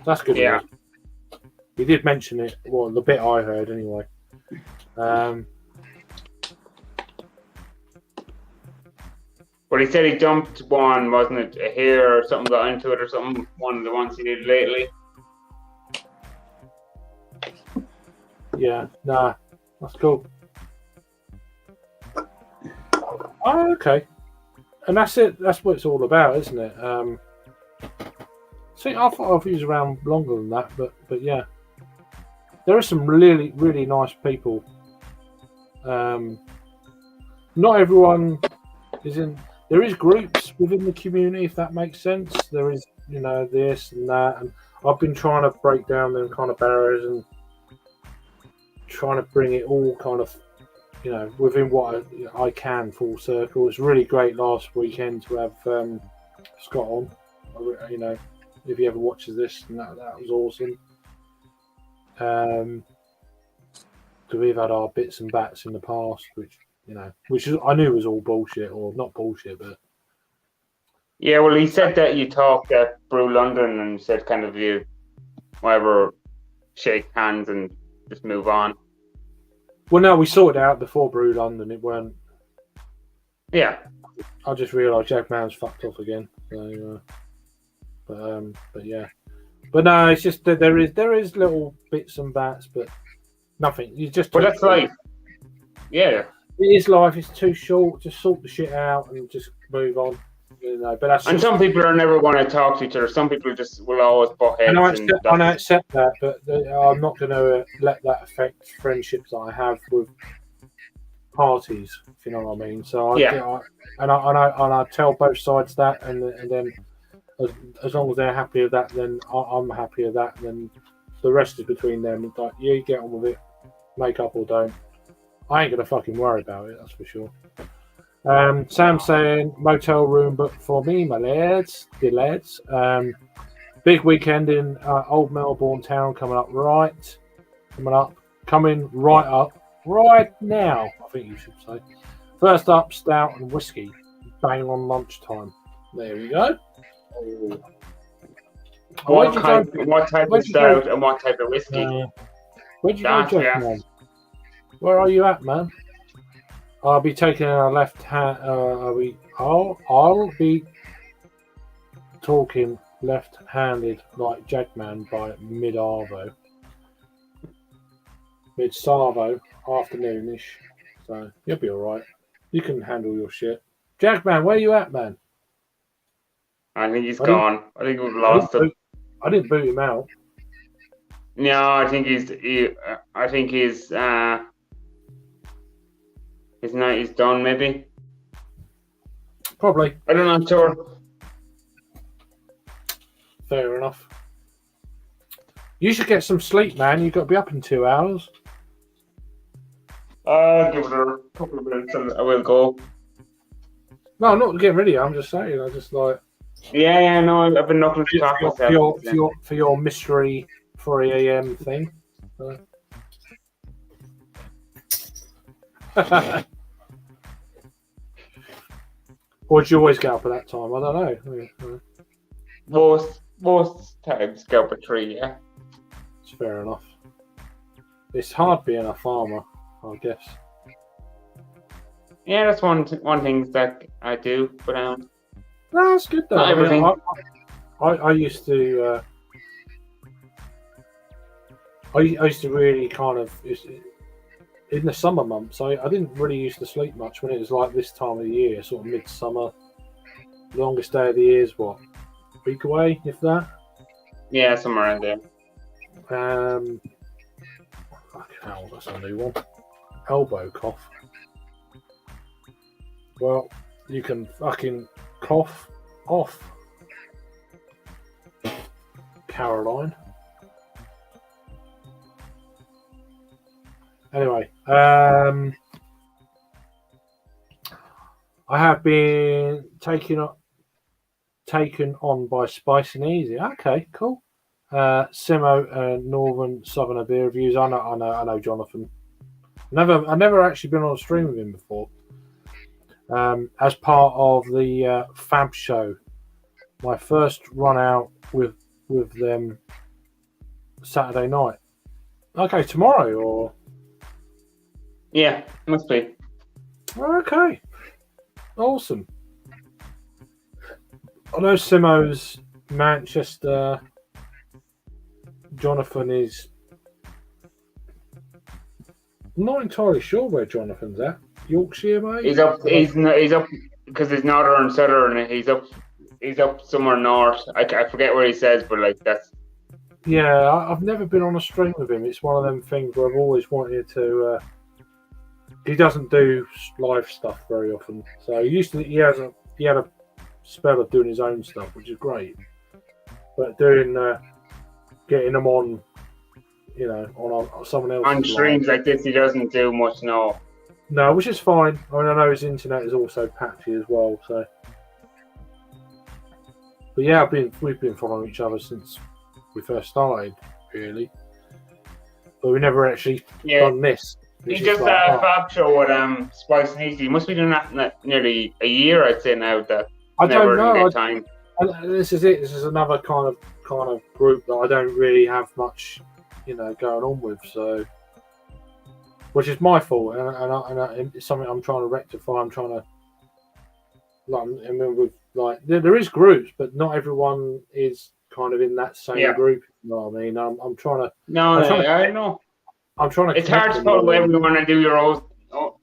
That's good. Yeah. news. He did mention it. Well, the bit I heard anyway. But he said he dumped one, wasn't it? A hair or something got into it or something. One of the ones he did lately. Yeah, nah, that's cool. Oh, okay. And that's it. That's what it's all about, isn't it? See, I thought he was around longer than that, but yeah, there are some really, really nice people. Not everyone is in. There is groups within the community, if that makes sense. There is, this and that, and I've been trying to break down them kind of barriers and trying to bring it all kind of, within what I can full circle. It's really great last weekend to have Scott on. If he ever watches this, and that was awesome. So we've had our bits and bats in the past, which I knew was all bullshit, or not bullshit, but Yeah, well, he said that you talked at Brew London and said kind of you, whatever, shake hands and just move on. well, no, we sorted it out before Brew London. It weren't. Yeah. I just realised Jack Man's fucked off again. So, but yeah, but no, it's just that there is little bits and bats, but nothing. You just. But that's life. Yeah. It is life. It's too short. Just sort the shit out and just move on. You know, but that's And just, some people are never going to talk to each other. Some people just will always butt heads. and I And accept that, but I'm not going to let that affect friendships that I have with parties. If you know what I mean. So I tell both sides that, and then as long as they're happy with that, then I'm happy with that. And then the rest is between them. It's like, you get on with it, make up or don't. I ain't gonna fucking worry about it. That's for sure. Sam saying motel room booked for me, my lads, dear lads. Big weekend in old Melbourne town coming up right now. I think you should say. First up, stout and whiskey, bang on lunchtime. There we go. what type of stout and what type of whiskey? Where'd you go, Jeff, man? Where are you at, man? I'll be taking a left hand. I'll be talking left-handed like Jackman by mid-Savo, afternoonish. So you'll be all right. You can handle your shit. Jackman, where you at, man? I think he's gone. I think we've lost him. I didn't boot him out. No, I think his night is done. Maybe. Probably. I don't know. I'm sure. Fair enough. You should get some sleep, man. You've got to be up in 2 hours. Give it a couple of minutes and I will go. No, I'm not getting rid of you. I'm just saying. I just like. Yeah, no, I've been knuckling to talk myself. For your mystery 3 a.m. thing. Or do you always get up at that time? I don't know. Most times go for 3, yeah. It's fair enough. It's hard being a farmer, I guess. Yeah, that's one thing that I do, but No, that's good though. Not everything. I used to. I used to really kind of in the summer months. I didn't really used to sleep much when it was like this time of the year, sort of midsummer. Longest day of the year is what, a week away, if that. Yeah, somewhere around there. Fucking hell, that's a new one. Elbow cough. Well, you can fucking cough off, Caroline. Anyway, I have been taken on by Spice and Easy. Okay, cool. Simo Northern Southerner beer reviews. I know Jonathan. I've never actually been on a stream with him before. As part of the Fab Show, my first run out with them Saturday night. Okay, tomorrow or. Yeah, must be. Okay. Awesome. I know Simo's Manchester. Jonathan is. I'm not entirely sure where Jonathan's at. Yorkshire, mate? He's up because he's northern and southern. He's up somewhere north. I forget where he says, but like that's. Yeah, I've never been on a stream with him. It's one of them things where I've always wanted to. He doesn't do live stuff very often, so he had a spell of doing his own stuff, which is great. But doing getting them on, on someone else on streams like this, he doesn't do much. No, which is fine. I mean, I know his internet is also patchy as well, so. But yeah, we've been following each other since we first started, really. But we never actually done this. He just had a Fab Show with Spice and Easy. He must be doing that nearly a year, I'd say now. That I don't know. Time. And this is it. This is another kind of group that I don't really have much, going on with. So, which is my fault, and it's something I'm trying to rectify. I'm trying to there is groups, but not everyone is kind of in that same group. You know what I mean? I'm trying to. I know. I'm trying to. It's hard to follow everyone and do your own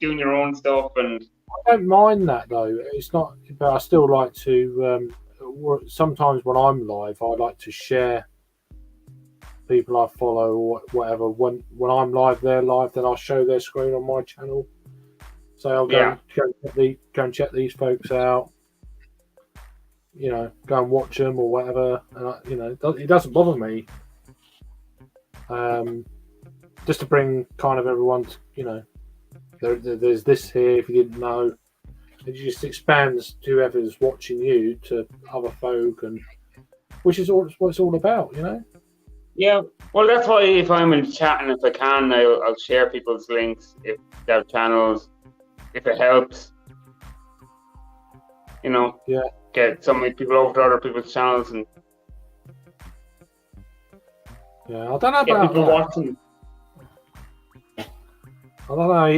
doing your own stuff, and I don't mind that though. It's not, but I still like to. Sometimes when I'm live, I like to share people I follow or whatever. When I'm live, they're live. Then I'll show their screen on my channel. So I'll go and check these folks out. You know, go and watch them or whatever. And it doesn't bother me. Just to bring kind of everyone, there's this here. If you didn't know, it just expands whoever's watching you to other folk, and which is what it's all about, Yeah, well, that's why if I'm in chat and if I can, I'll share people's links if they have channels, if it helps. Yeah. Get some people over to other people's channels and yeah. I don't know get about people that. watching. I don't know.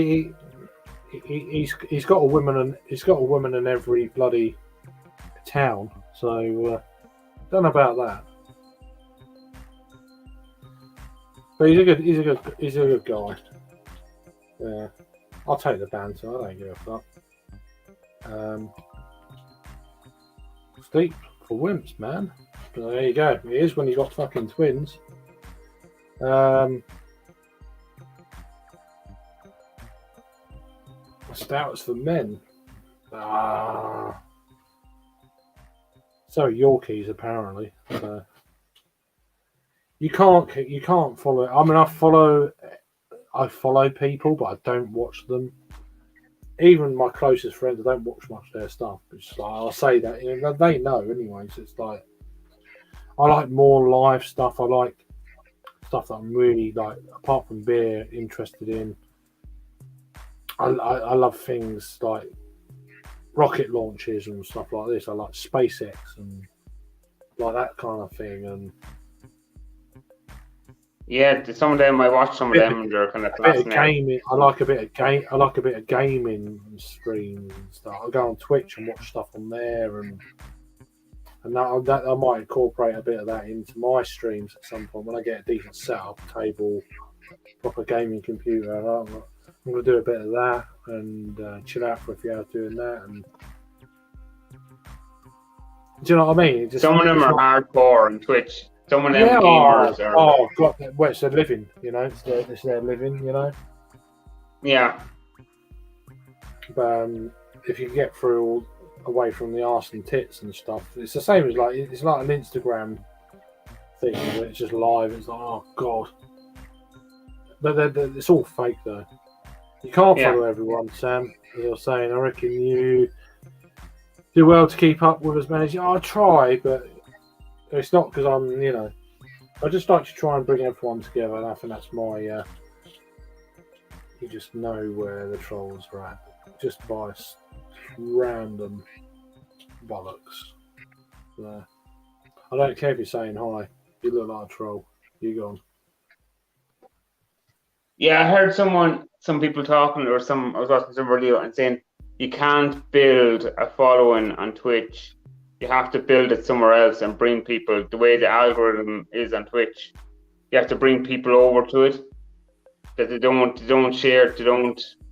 He's got a woman in every bloody town. So don't know about that. But he's a good guy. Yeah, I'll take the banter. I don't give a fuck. Steep for wimps, man. But there you go. It is when you got fucking twins. Stouts for men. So Yorkies apparently. You can't follow. I mean, I follow people, but I don't watch them. Even my closest friends, I don't watch much of their stuff. It's like, I'll say that they know anyway. So it's like I like more live stuff. I like stuff that I'm really like, apart from beer, interested in. I love things like rocket launches and stuff like this. I like SpaceX and like that kind of thing. And yeah, some of them I watch. Some of them they're kind of gaming. I like a bit of game. I like a bit of gaming streams and stuff. I go on Twitch and watch stuff on there, and that I might incorporate a bit of that into my streams at some point when I get a decent setup, table, proper gaming computer. I'm going to do a bit of that and chill out for a few hours doing that. And do you know what I mean? Some of them are hardcore on Twitch. Some of them gamers are. Oh, God, well, it's their living, it's their living, Yeah. But if you get through away from the arse and tits and stuff, it's the same as it's like an Instagram thing. Where it's just live. It's like, oh God. But it's all fake though. You can't follow everyone, Sam. As I was saying, I reckon you do well to keep up with as many as you. I try, but it's not because I'm, I just like to try and bring everyone together, and I think that's my. You just know where the trolls are at, just by random bollocks. So, I don't care if you're saying hi. You look like a troll. You gone. Yeah, I heard some people talking, I was watching some video and saying you can't build a following on Twitch. You have to build it somewhere else and bring people. The way the algorithm is on Twitch, you have to bring people over to it. That they don't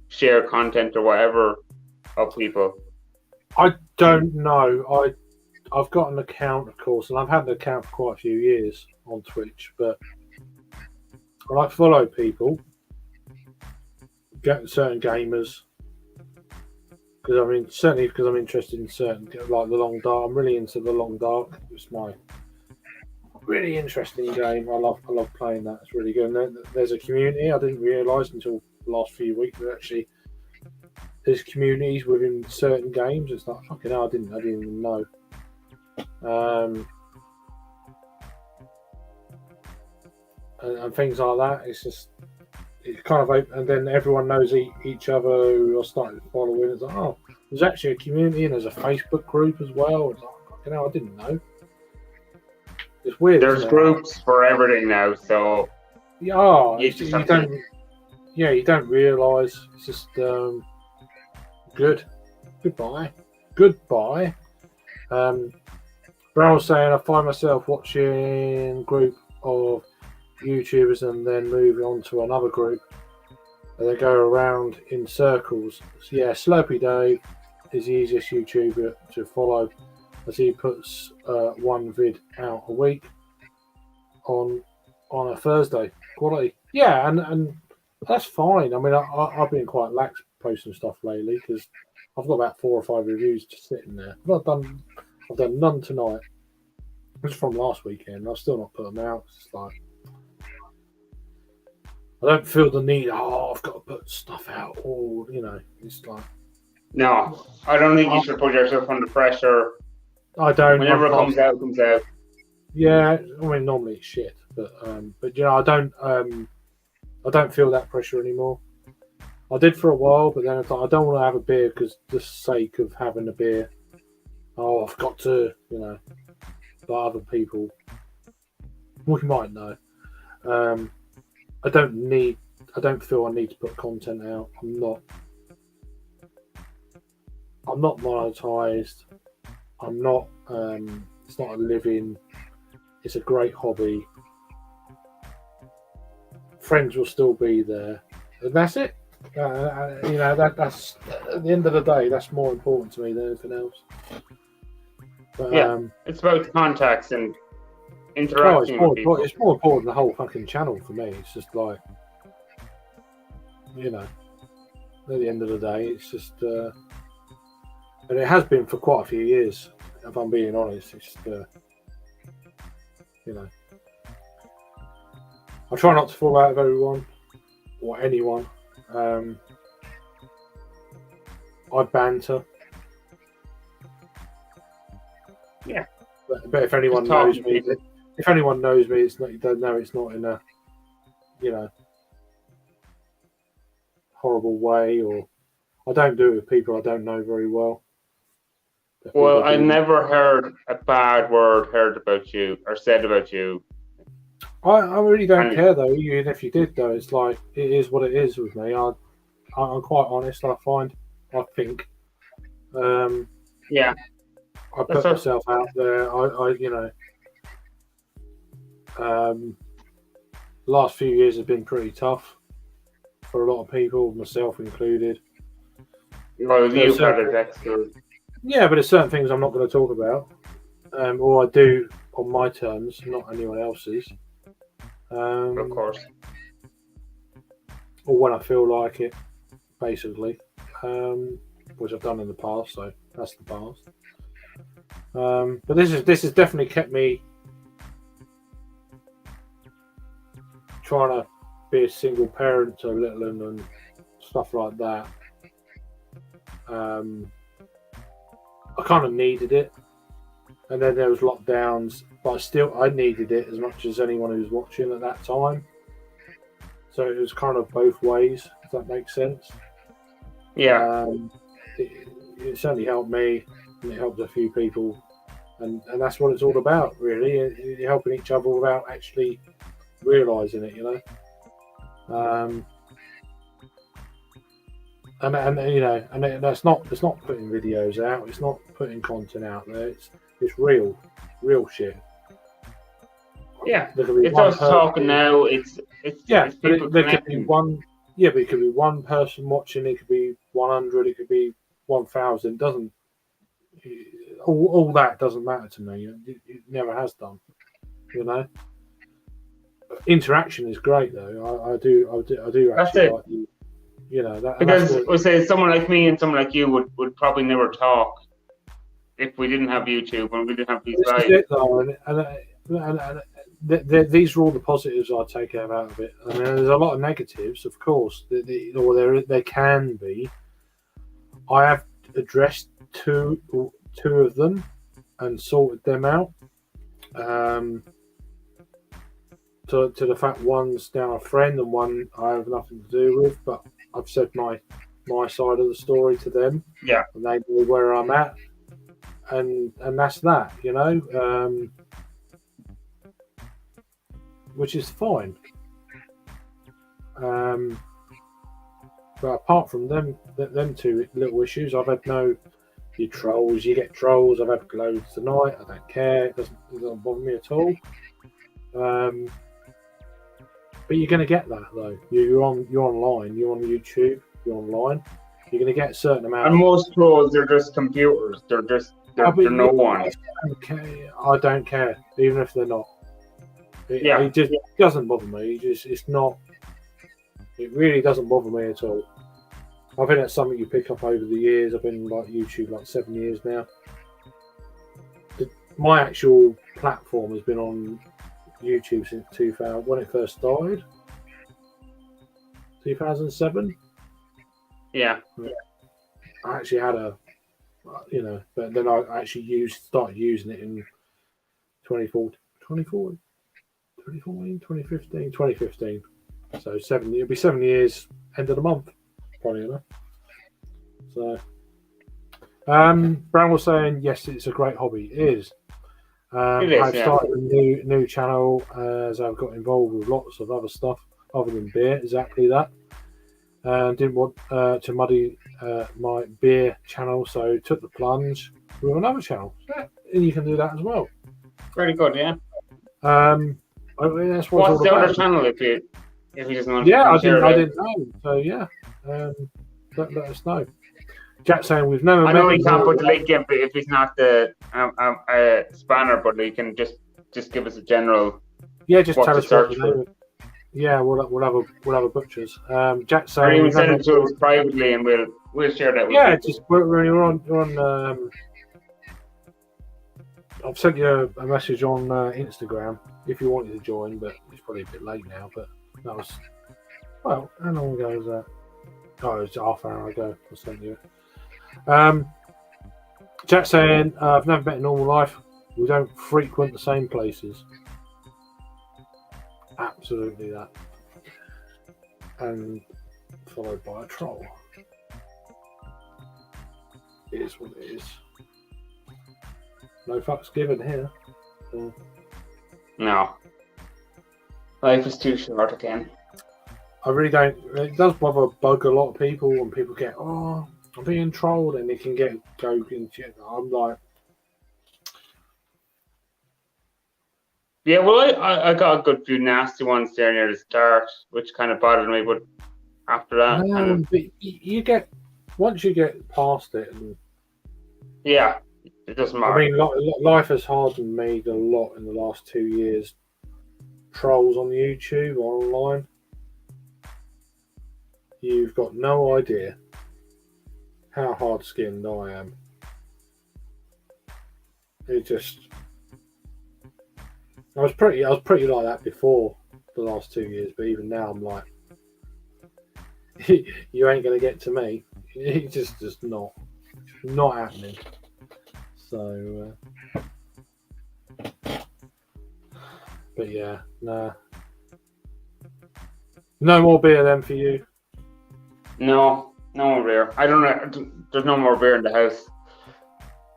share content or whatever of people. I don't know. I've got an account, of course, and I've had an account for quite a few years on Twitch, but I like to follow people, get certain gamers, certainly because I'm interested in certain, like the Long Dark. I'm really into the Long Dark. It's my really interesting game. I love playing that. It's really good. And there's a community. I didn't realise until the last few weeks that actually there's communities within certain games. It's like fucking hell, I didn't even know. And things like that. It's kind of open, and then everyone knows each other who are starting to follow in. It's like, oh, there's actually a community and there's a Facebook group as well. It's like, fucking hell, I didn't know. It's weird. There's groups for everything now, so yeah, you don't realise. It's just goodbye. But I was saying, I find myself watching a group of YouTubers and then moving on to another group and they go around in circles. So yeah, Slurpy Dave is the easiest YouTuber to follow, as he puts one vid out a week on a Thursday. Quality. Yeah, and that's fine. I mean, I've been quite lax posting stuff lately because I've got about 4 or 5 reviews just sitting there. I've done none tonight. It's from last weekend. I've still not put them out. It's just like, I don't feel the need. Oh, I've got to put stuff out. Or it's like, No, I don't think you should put yourself under pressure. I don't. Whenever it comes out, it comes out. Yeah, I mean, normally it's shit, but I don't feel that pressure anymore. I did for a while, but then I thought I don't want to have a beer because the sake of having a beer. Oh, I've got to, but other people, we might know. I don't feel I need to put content out. I'm not monetized. I'm not. It's not a living. It's a great hobby. Friends will still be there, and that's it. That's at the end of the day. That's more important to me than anything else. But, yeah, it's about contacts and interacting with people. It's more important than the whole fucking channel for me. It's just like, at the end of the day, it's just, and it has been for quite a few years. If I'm being honest, it's just, I try not to fall out of everyone or anyone. I banter. Yeah. But if anyone knows me, it's not. They know it's not in a, horrible way, or I don't do it with people I don't know very well. Well, I never heard a bad word about you or said about you. I really don't care though. Even if you did though, it's like it is what it is with me. I'm quite honest. I think. Yeah. I put myself out there. The last few years have been pretty tough for a lot of people, myself included. Well, you've had a Dexter. Yeah, but there's certain things I'm not going to talk about, or I do on my terms, not anyone else's. Of course. Or when I feel like it, basically, which I've done in the past. So that's the past. But this has definitely kept me trying to be a single parent to Little and stuff like that. I kind of needed it, and then there was lockdowns, but I needed it as much as anyone who was watching at that time. So it was kind of both ways, if that makes sense. Yeah. It certainly helped me, and it helped a few people, and that's what it's all about, really. You're helping each other without actually realising it, And that's not. It's not putting videos out. It's not putting content out there. It's real shit. Yeah, it's us talking now. It's people there could be one. Yeah, but it could be one person watching. It could be 100. It could be 1,000. Doesn't all that doesn't matter to me. It never has done. Interaction is great though. I do actually like you. Because we say someone like me and someone like you would probably never talk if we didn't have YouTube and we didn't have these guys. And these are all the positives I take out of it. I mean, there's a lot of negatives, of course, or there can be. I have addressed two of them and sorted them out. To the fact one's now a friend and one I have nothing to do with, but I've said my side of the story to them. Yeah. And they know where I'm at. And that's that, which is fine. But apart from them two little issues, I've had you trolls. You get trolls. I've had loads tonight. I don't care. It doesn't bother me at all. But you're going to get that though. You're online. You're on YouTube. You're online. You're going to get a certain amount. And most pros, they're just computers. They're no one. I don't care, even if they're not. It just doesn't bother me. It's not. It really doesn't bother me at all. I think that's something you pick up over the years. I've been like YouTube like 7 years now. My actual platform has been on YouTube since 2000 when it first started. 2007. Yeah. I actually had but then I actually started using it in 2015. So it'll be 7 years end of the month, probably enough. So Brown was saying yes, it's a great hobby. It is. I've started a new channel as I've got involved with lots of other stuff other than beer, exactly that. Didn't want to muddy my beer channel, so took the plunge with another channel. And you can do that as well. Very good, yeah. That's what's the other channel if you just want I didn't know. So yeah, let us know. Jack saying we've never. I know he can't put the link in, but if he's not the spanner, but he can just give us a general. Yeah, just what tell to us search what for. Yeah, we'll have a butchers. Jack saying. Or even send it to us privately, and we'll share that. Yeah, with just we're on. I've sent you a message on Instagram if you wanted to join, but it's probably a bit late now. But that was how long ago was that? Oh, it was half an hour ago. I sent you it. Jack saying I've never met in normal life. We don't frequent the same places. Absolutely that. And followed by a troll. It is what it is. No fucks given here. No. Life is too short again. I really don't. It does bug a lot of people when people get, I'm being trolled, and it can go into. I'm like, yeah, well, I got a good few nasty ones there near the start, which kind of bothered me, but after that, but you get once you get past it, and yeah, it doesn't matter. I mean, life has hardened me a lot in the last 2 years. Trolls on YouTube or online, you've got no idea how hard-skinned I am. It just. I was pretty like that before the last 2 years, but even now I'm like, you ain't gonna get to me. It's just not happening. So, but yeah, nah. No more beer then for you. No more beer. I don't know. There's no more beer in the house.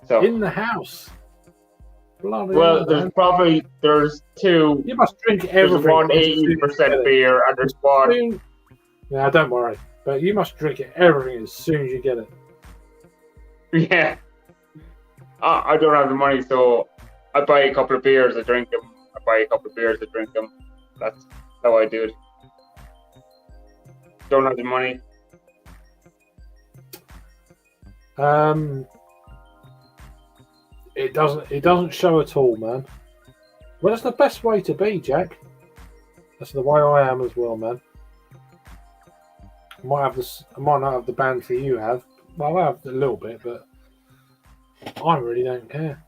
So in the house. Bloody well, hell, there's two. You must drink There's everything. one 80% beer, and there's one. Yeah, don't worry. But you must drink everything as soon as you get it. Yeah. I don't have the money, so I buy a couple of beers, I drink them. I buy a couple of beers, I drink them. That's how I do it. Don't have the money. It doesn't show at all, man. Well, that's the best way to be, Jack. That's the way I am as well, man. I might not have the banter you have. Well, I have a little bit, but I really don't care.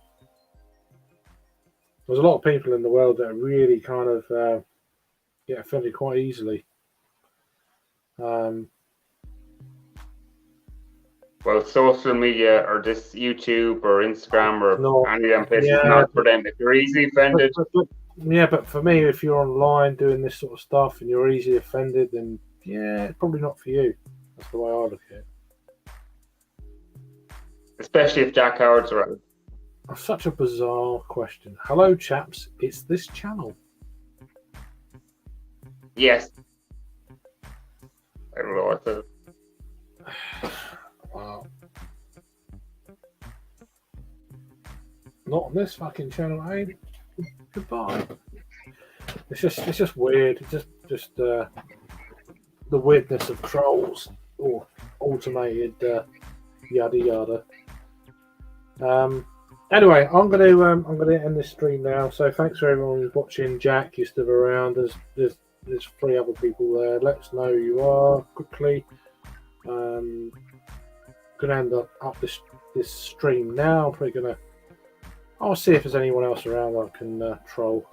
There's a lot of people in the world that really kind of get offended quite easily. Well, social media or this YouTube or Instagram or any of them places, not for them. If you're easily offended. But for me, if you're online doing this sort of stuff and you're easily offended, then yeah, it's probably not for you. That's the way I look at it. Especially if Jack Howard's around. Such a bizarre question. Hello, chaps. It's this channel. Yes. I don't know what to. Wow. Not on this fucking channel, eh? Goodbye. It's just weird. It just the weirdness of trolls or automated yada yada. Anyway, I'm gonna end this stream now. So thanks for everyone who's watching. Jack, you're still around. There's 3 other people there. Let us know who you are quickly. Gonna end up this stream now. Probably gonna. I'll see if there's anyone else around I can troll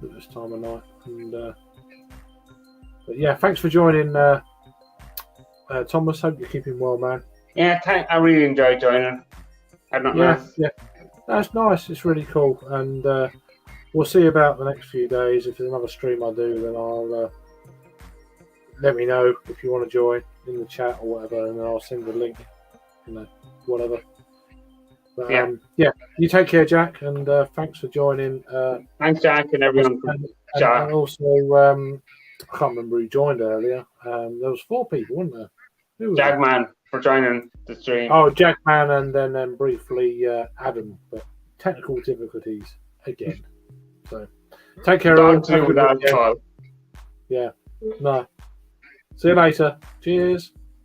at this time of night. And but yeah, thanks for joining, Thomas. Hope you're keeping well, man. Yeah, I really enjoyed joining. Yeah, that's nice. It's really cool, and we'll see about the next few days. If there's another stream I do, then I'll let me know if you want to join in the chat or whatever, and then I'll send the link. Whatever. But, yeah, you take care, Jack, and thanks for joining. Thanks, Jack, and everyone. And also, I can't remember who joined earlier. There was 4 people, wasn't there? Who was Jagman for joining the stream. Oh, Jackman, and then briefly Adam, but technical difficulties again. So take care, everyone. Without call. Yeah. No. See you later. Cheers.